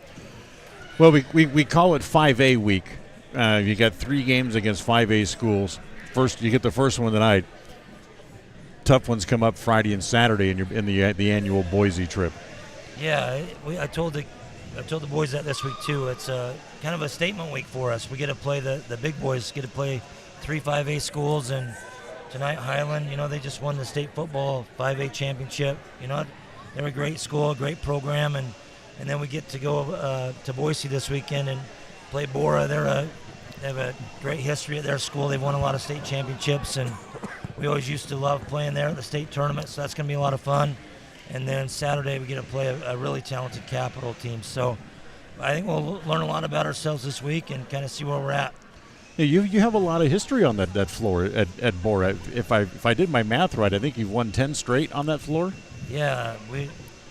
Well, we call it 5A week. You got 3 games against 5A schools. First, you get the first one tonight. Tough ones come up Friday and Saturday in the annual Boise trip. Yeah, I told the boys that this week too. It's kind of a statement week for us. We get to play the big boys. Get to play 3 5A schools, and tonight Highland. They just won the state football 5A championship. They're a great school, a great program, and then we get to go to Boise this weekend and play Bora. They have a great history at their school. They've won a lot of state championships, and we always used to love playing there at the state tournament. So that's going to be a lot of fun. And then Saturday we get to play a really talented Capital team. So I think we'll learn a lot about ourselves this week and kind of see where we're at. Yeah, you have a lot of history on that floor at Bora. If I did my math right, I think you've won 10 straight on that floor. Yeah, we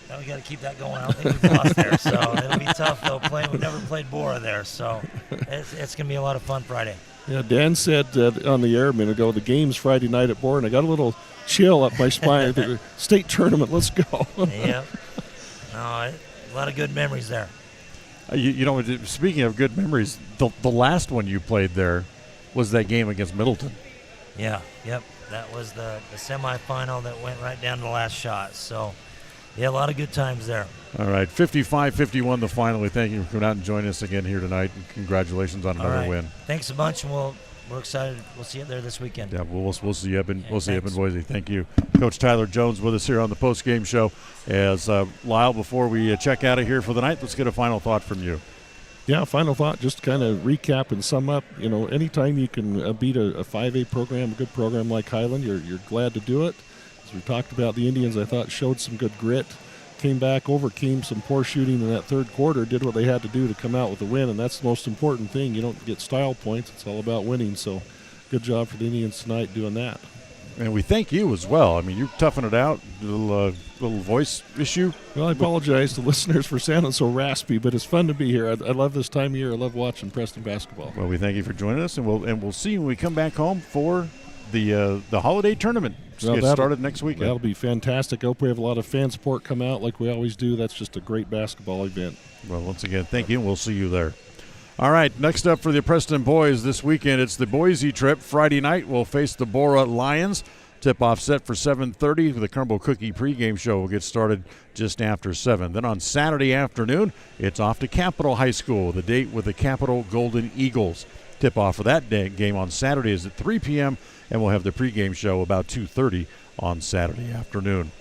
got to keep that going. I don't think we've lost there, so it'll be tough though. We've never played Bora there, so it's going to be a lot of fun Friday. Yeah, Dan said on the air a minute ago, the game's Friday night at Bourne. I got a little chill up my spine. The state tournament, let's go. Yep. No, a lot of good memories there. You know, speaking of good memories, the last one you played there was that game against Middleton. Yeah, yep. That was the semifinal that went right down to the last shot. So, yeah, a lot of good times there. All right, 55-51 the final. We thank you for coming out and joining us again here tonight. And congratulations on another win. Thanks a bunch, and we're excited. We'll see you there this weekend. Yeah, we'll see you up in Boise. Thank you, Coach Tyler Jones, with us here on the post-game show. As Lyle, before we check out of here for the night, let's get a final thought from you. Yeah, final thought, just kind of recap and sum up. You know, anytime you can beat a 5A program, a good program like Highland, you're glad to do it. As we talked about, the Indians, I thought, showed some good grit. Came back, overcame some poor shooting in that third quarter, did what they had to do to come out with a win, and that's the most important thing. You don't get style points. It's all about winning. So good job for the Indians tonight doing that. And we thank you as well. I mean, you're toughing it out. Little voice issue. Well, I apologize to listeners for sounding so raspy, but it's fun to be here. I love this time of year. I love watching Preston basketball. Well, we thank you for joining us, and we'll see you when we come back home for the holiday tournament. Get started next weekend. That'll be fantastic. I hope we have a lot of fan support come out like we always do. That's just a great basketball event. Well, once again, thank you, and we'll see you there. All right, next up for the Preston boys this weekend, it's the Boise trip. Friday night, we'll face the Bora Lions. Tip-off set for 7:30. The Crumble Cookie pregame show will get started just after 7. Then on Saturday afternoon, it's off to Capital High School, the date with the Capital Golden Eagles. Tip-off for that game on Saturday is at 3 p.m., and we'll have the pregame show about 2:30 on Saturday afternoon.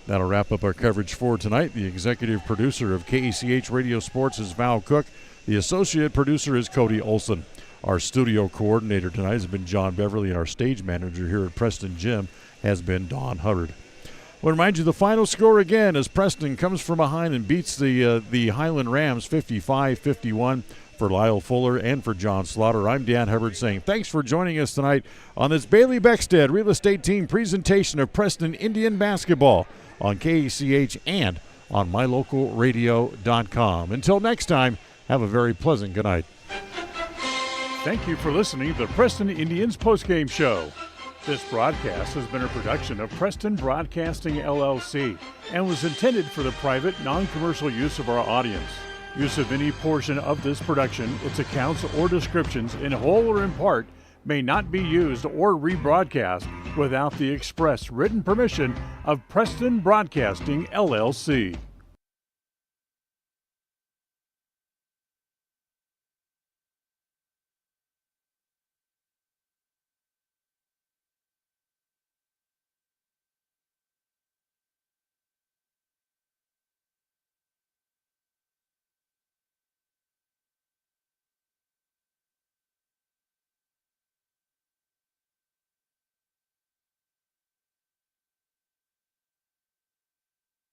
That'll wrap up our coverage for tonight. The executive producer of KECH Radio Sports is Val Cook. The associate producer is Cody Olson. Our studio coordinator tonight has been John Beverly, and our stage manager here at Preston Gym has been Don Hubbard. We'll remind you the final score again as Preston comes from behind and beats the Highland Rams 55-51. For Lyle Fuller and for John Slaughter, I'm Dan Hubbard saying thanks for joining us tonight on this Bailey Beckstead Real Estate Team presentation of Preston Indian basketball on KECH and on mylocalradio.com. Until next time, have a very pleasant good night. Thank you for listening to the Preston Indians postgame show. This broadcast has been a production of Preston Broadcasting, LLC, and was intended for the private, non-commercial use of our audience. Use of any portion of this production, its accounts or descriptions, in whole or in part, may not be used or rebroadcast without the express written permission of Preston Broadcasting, LLC.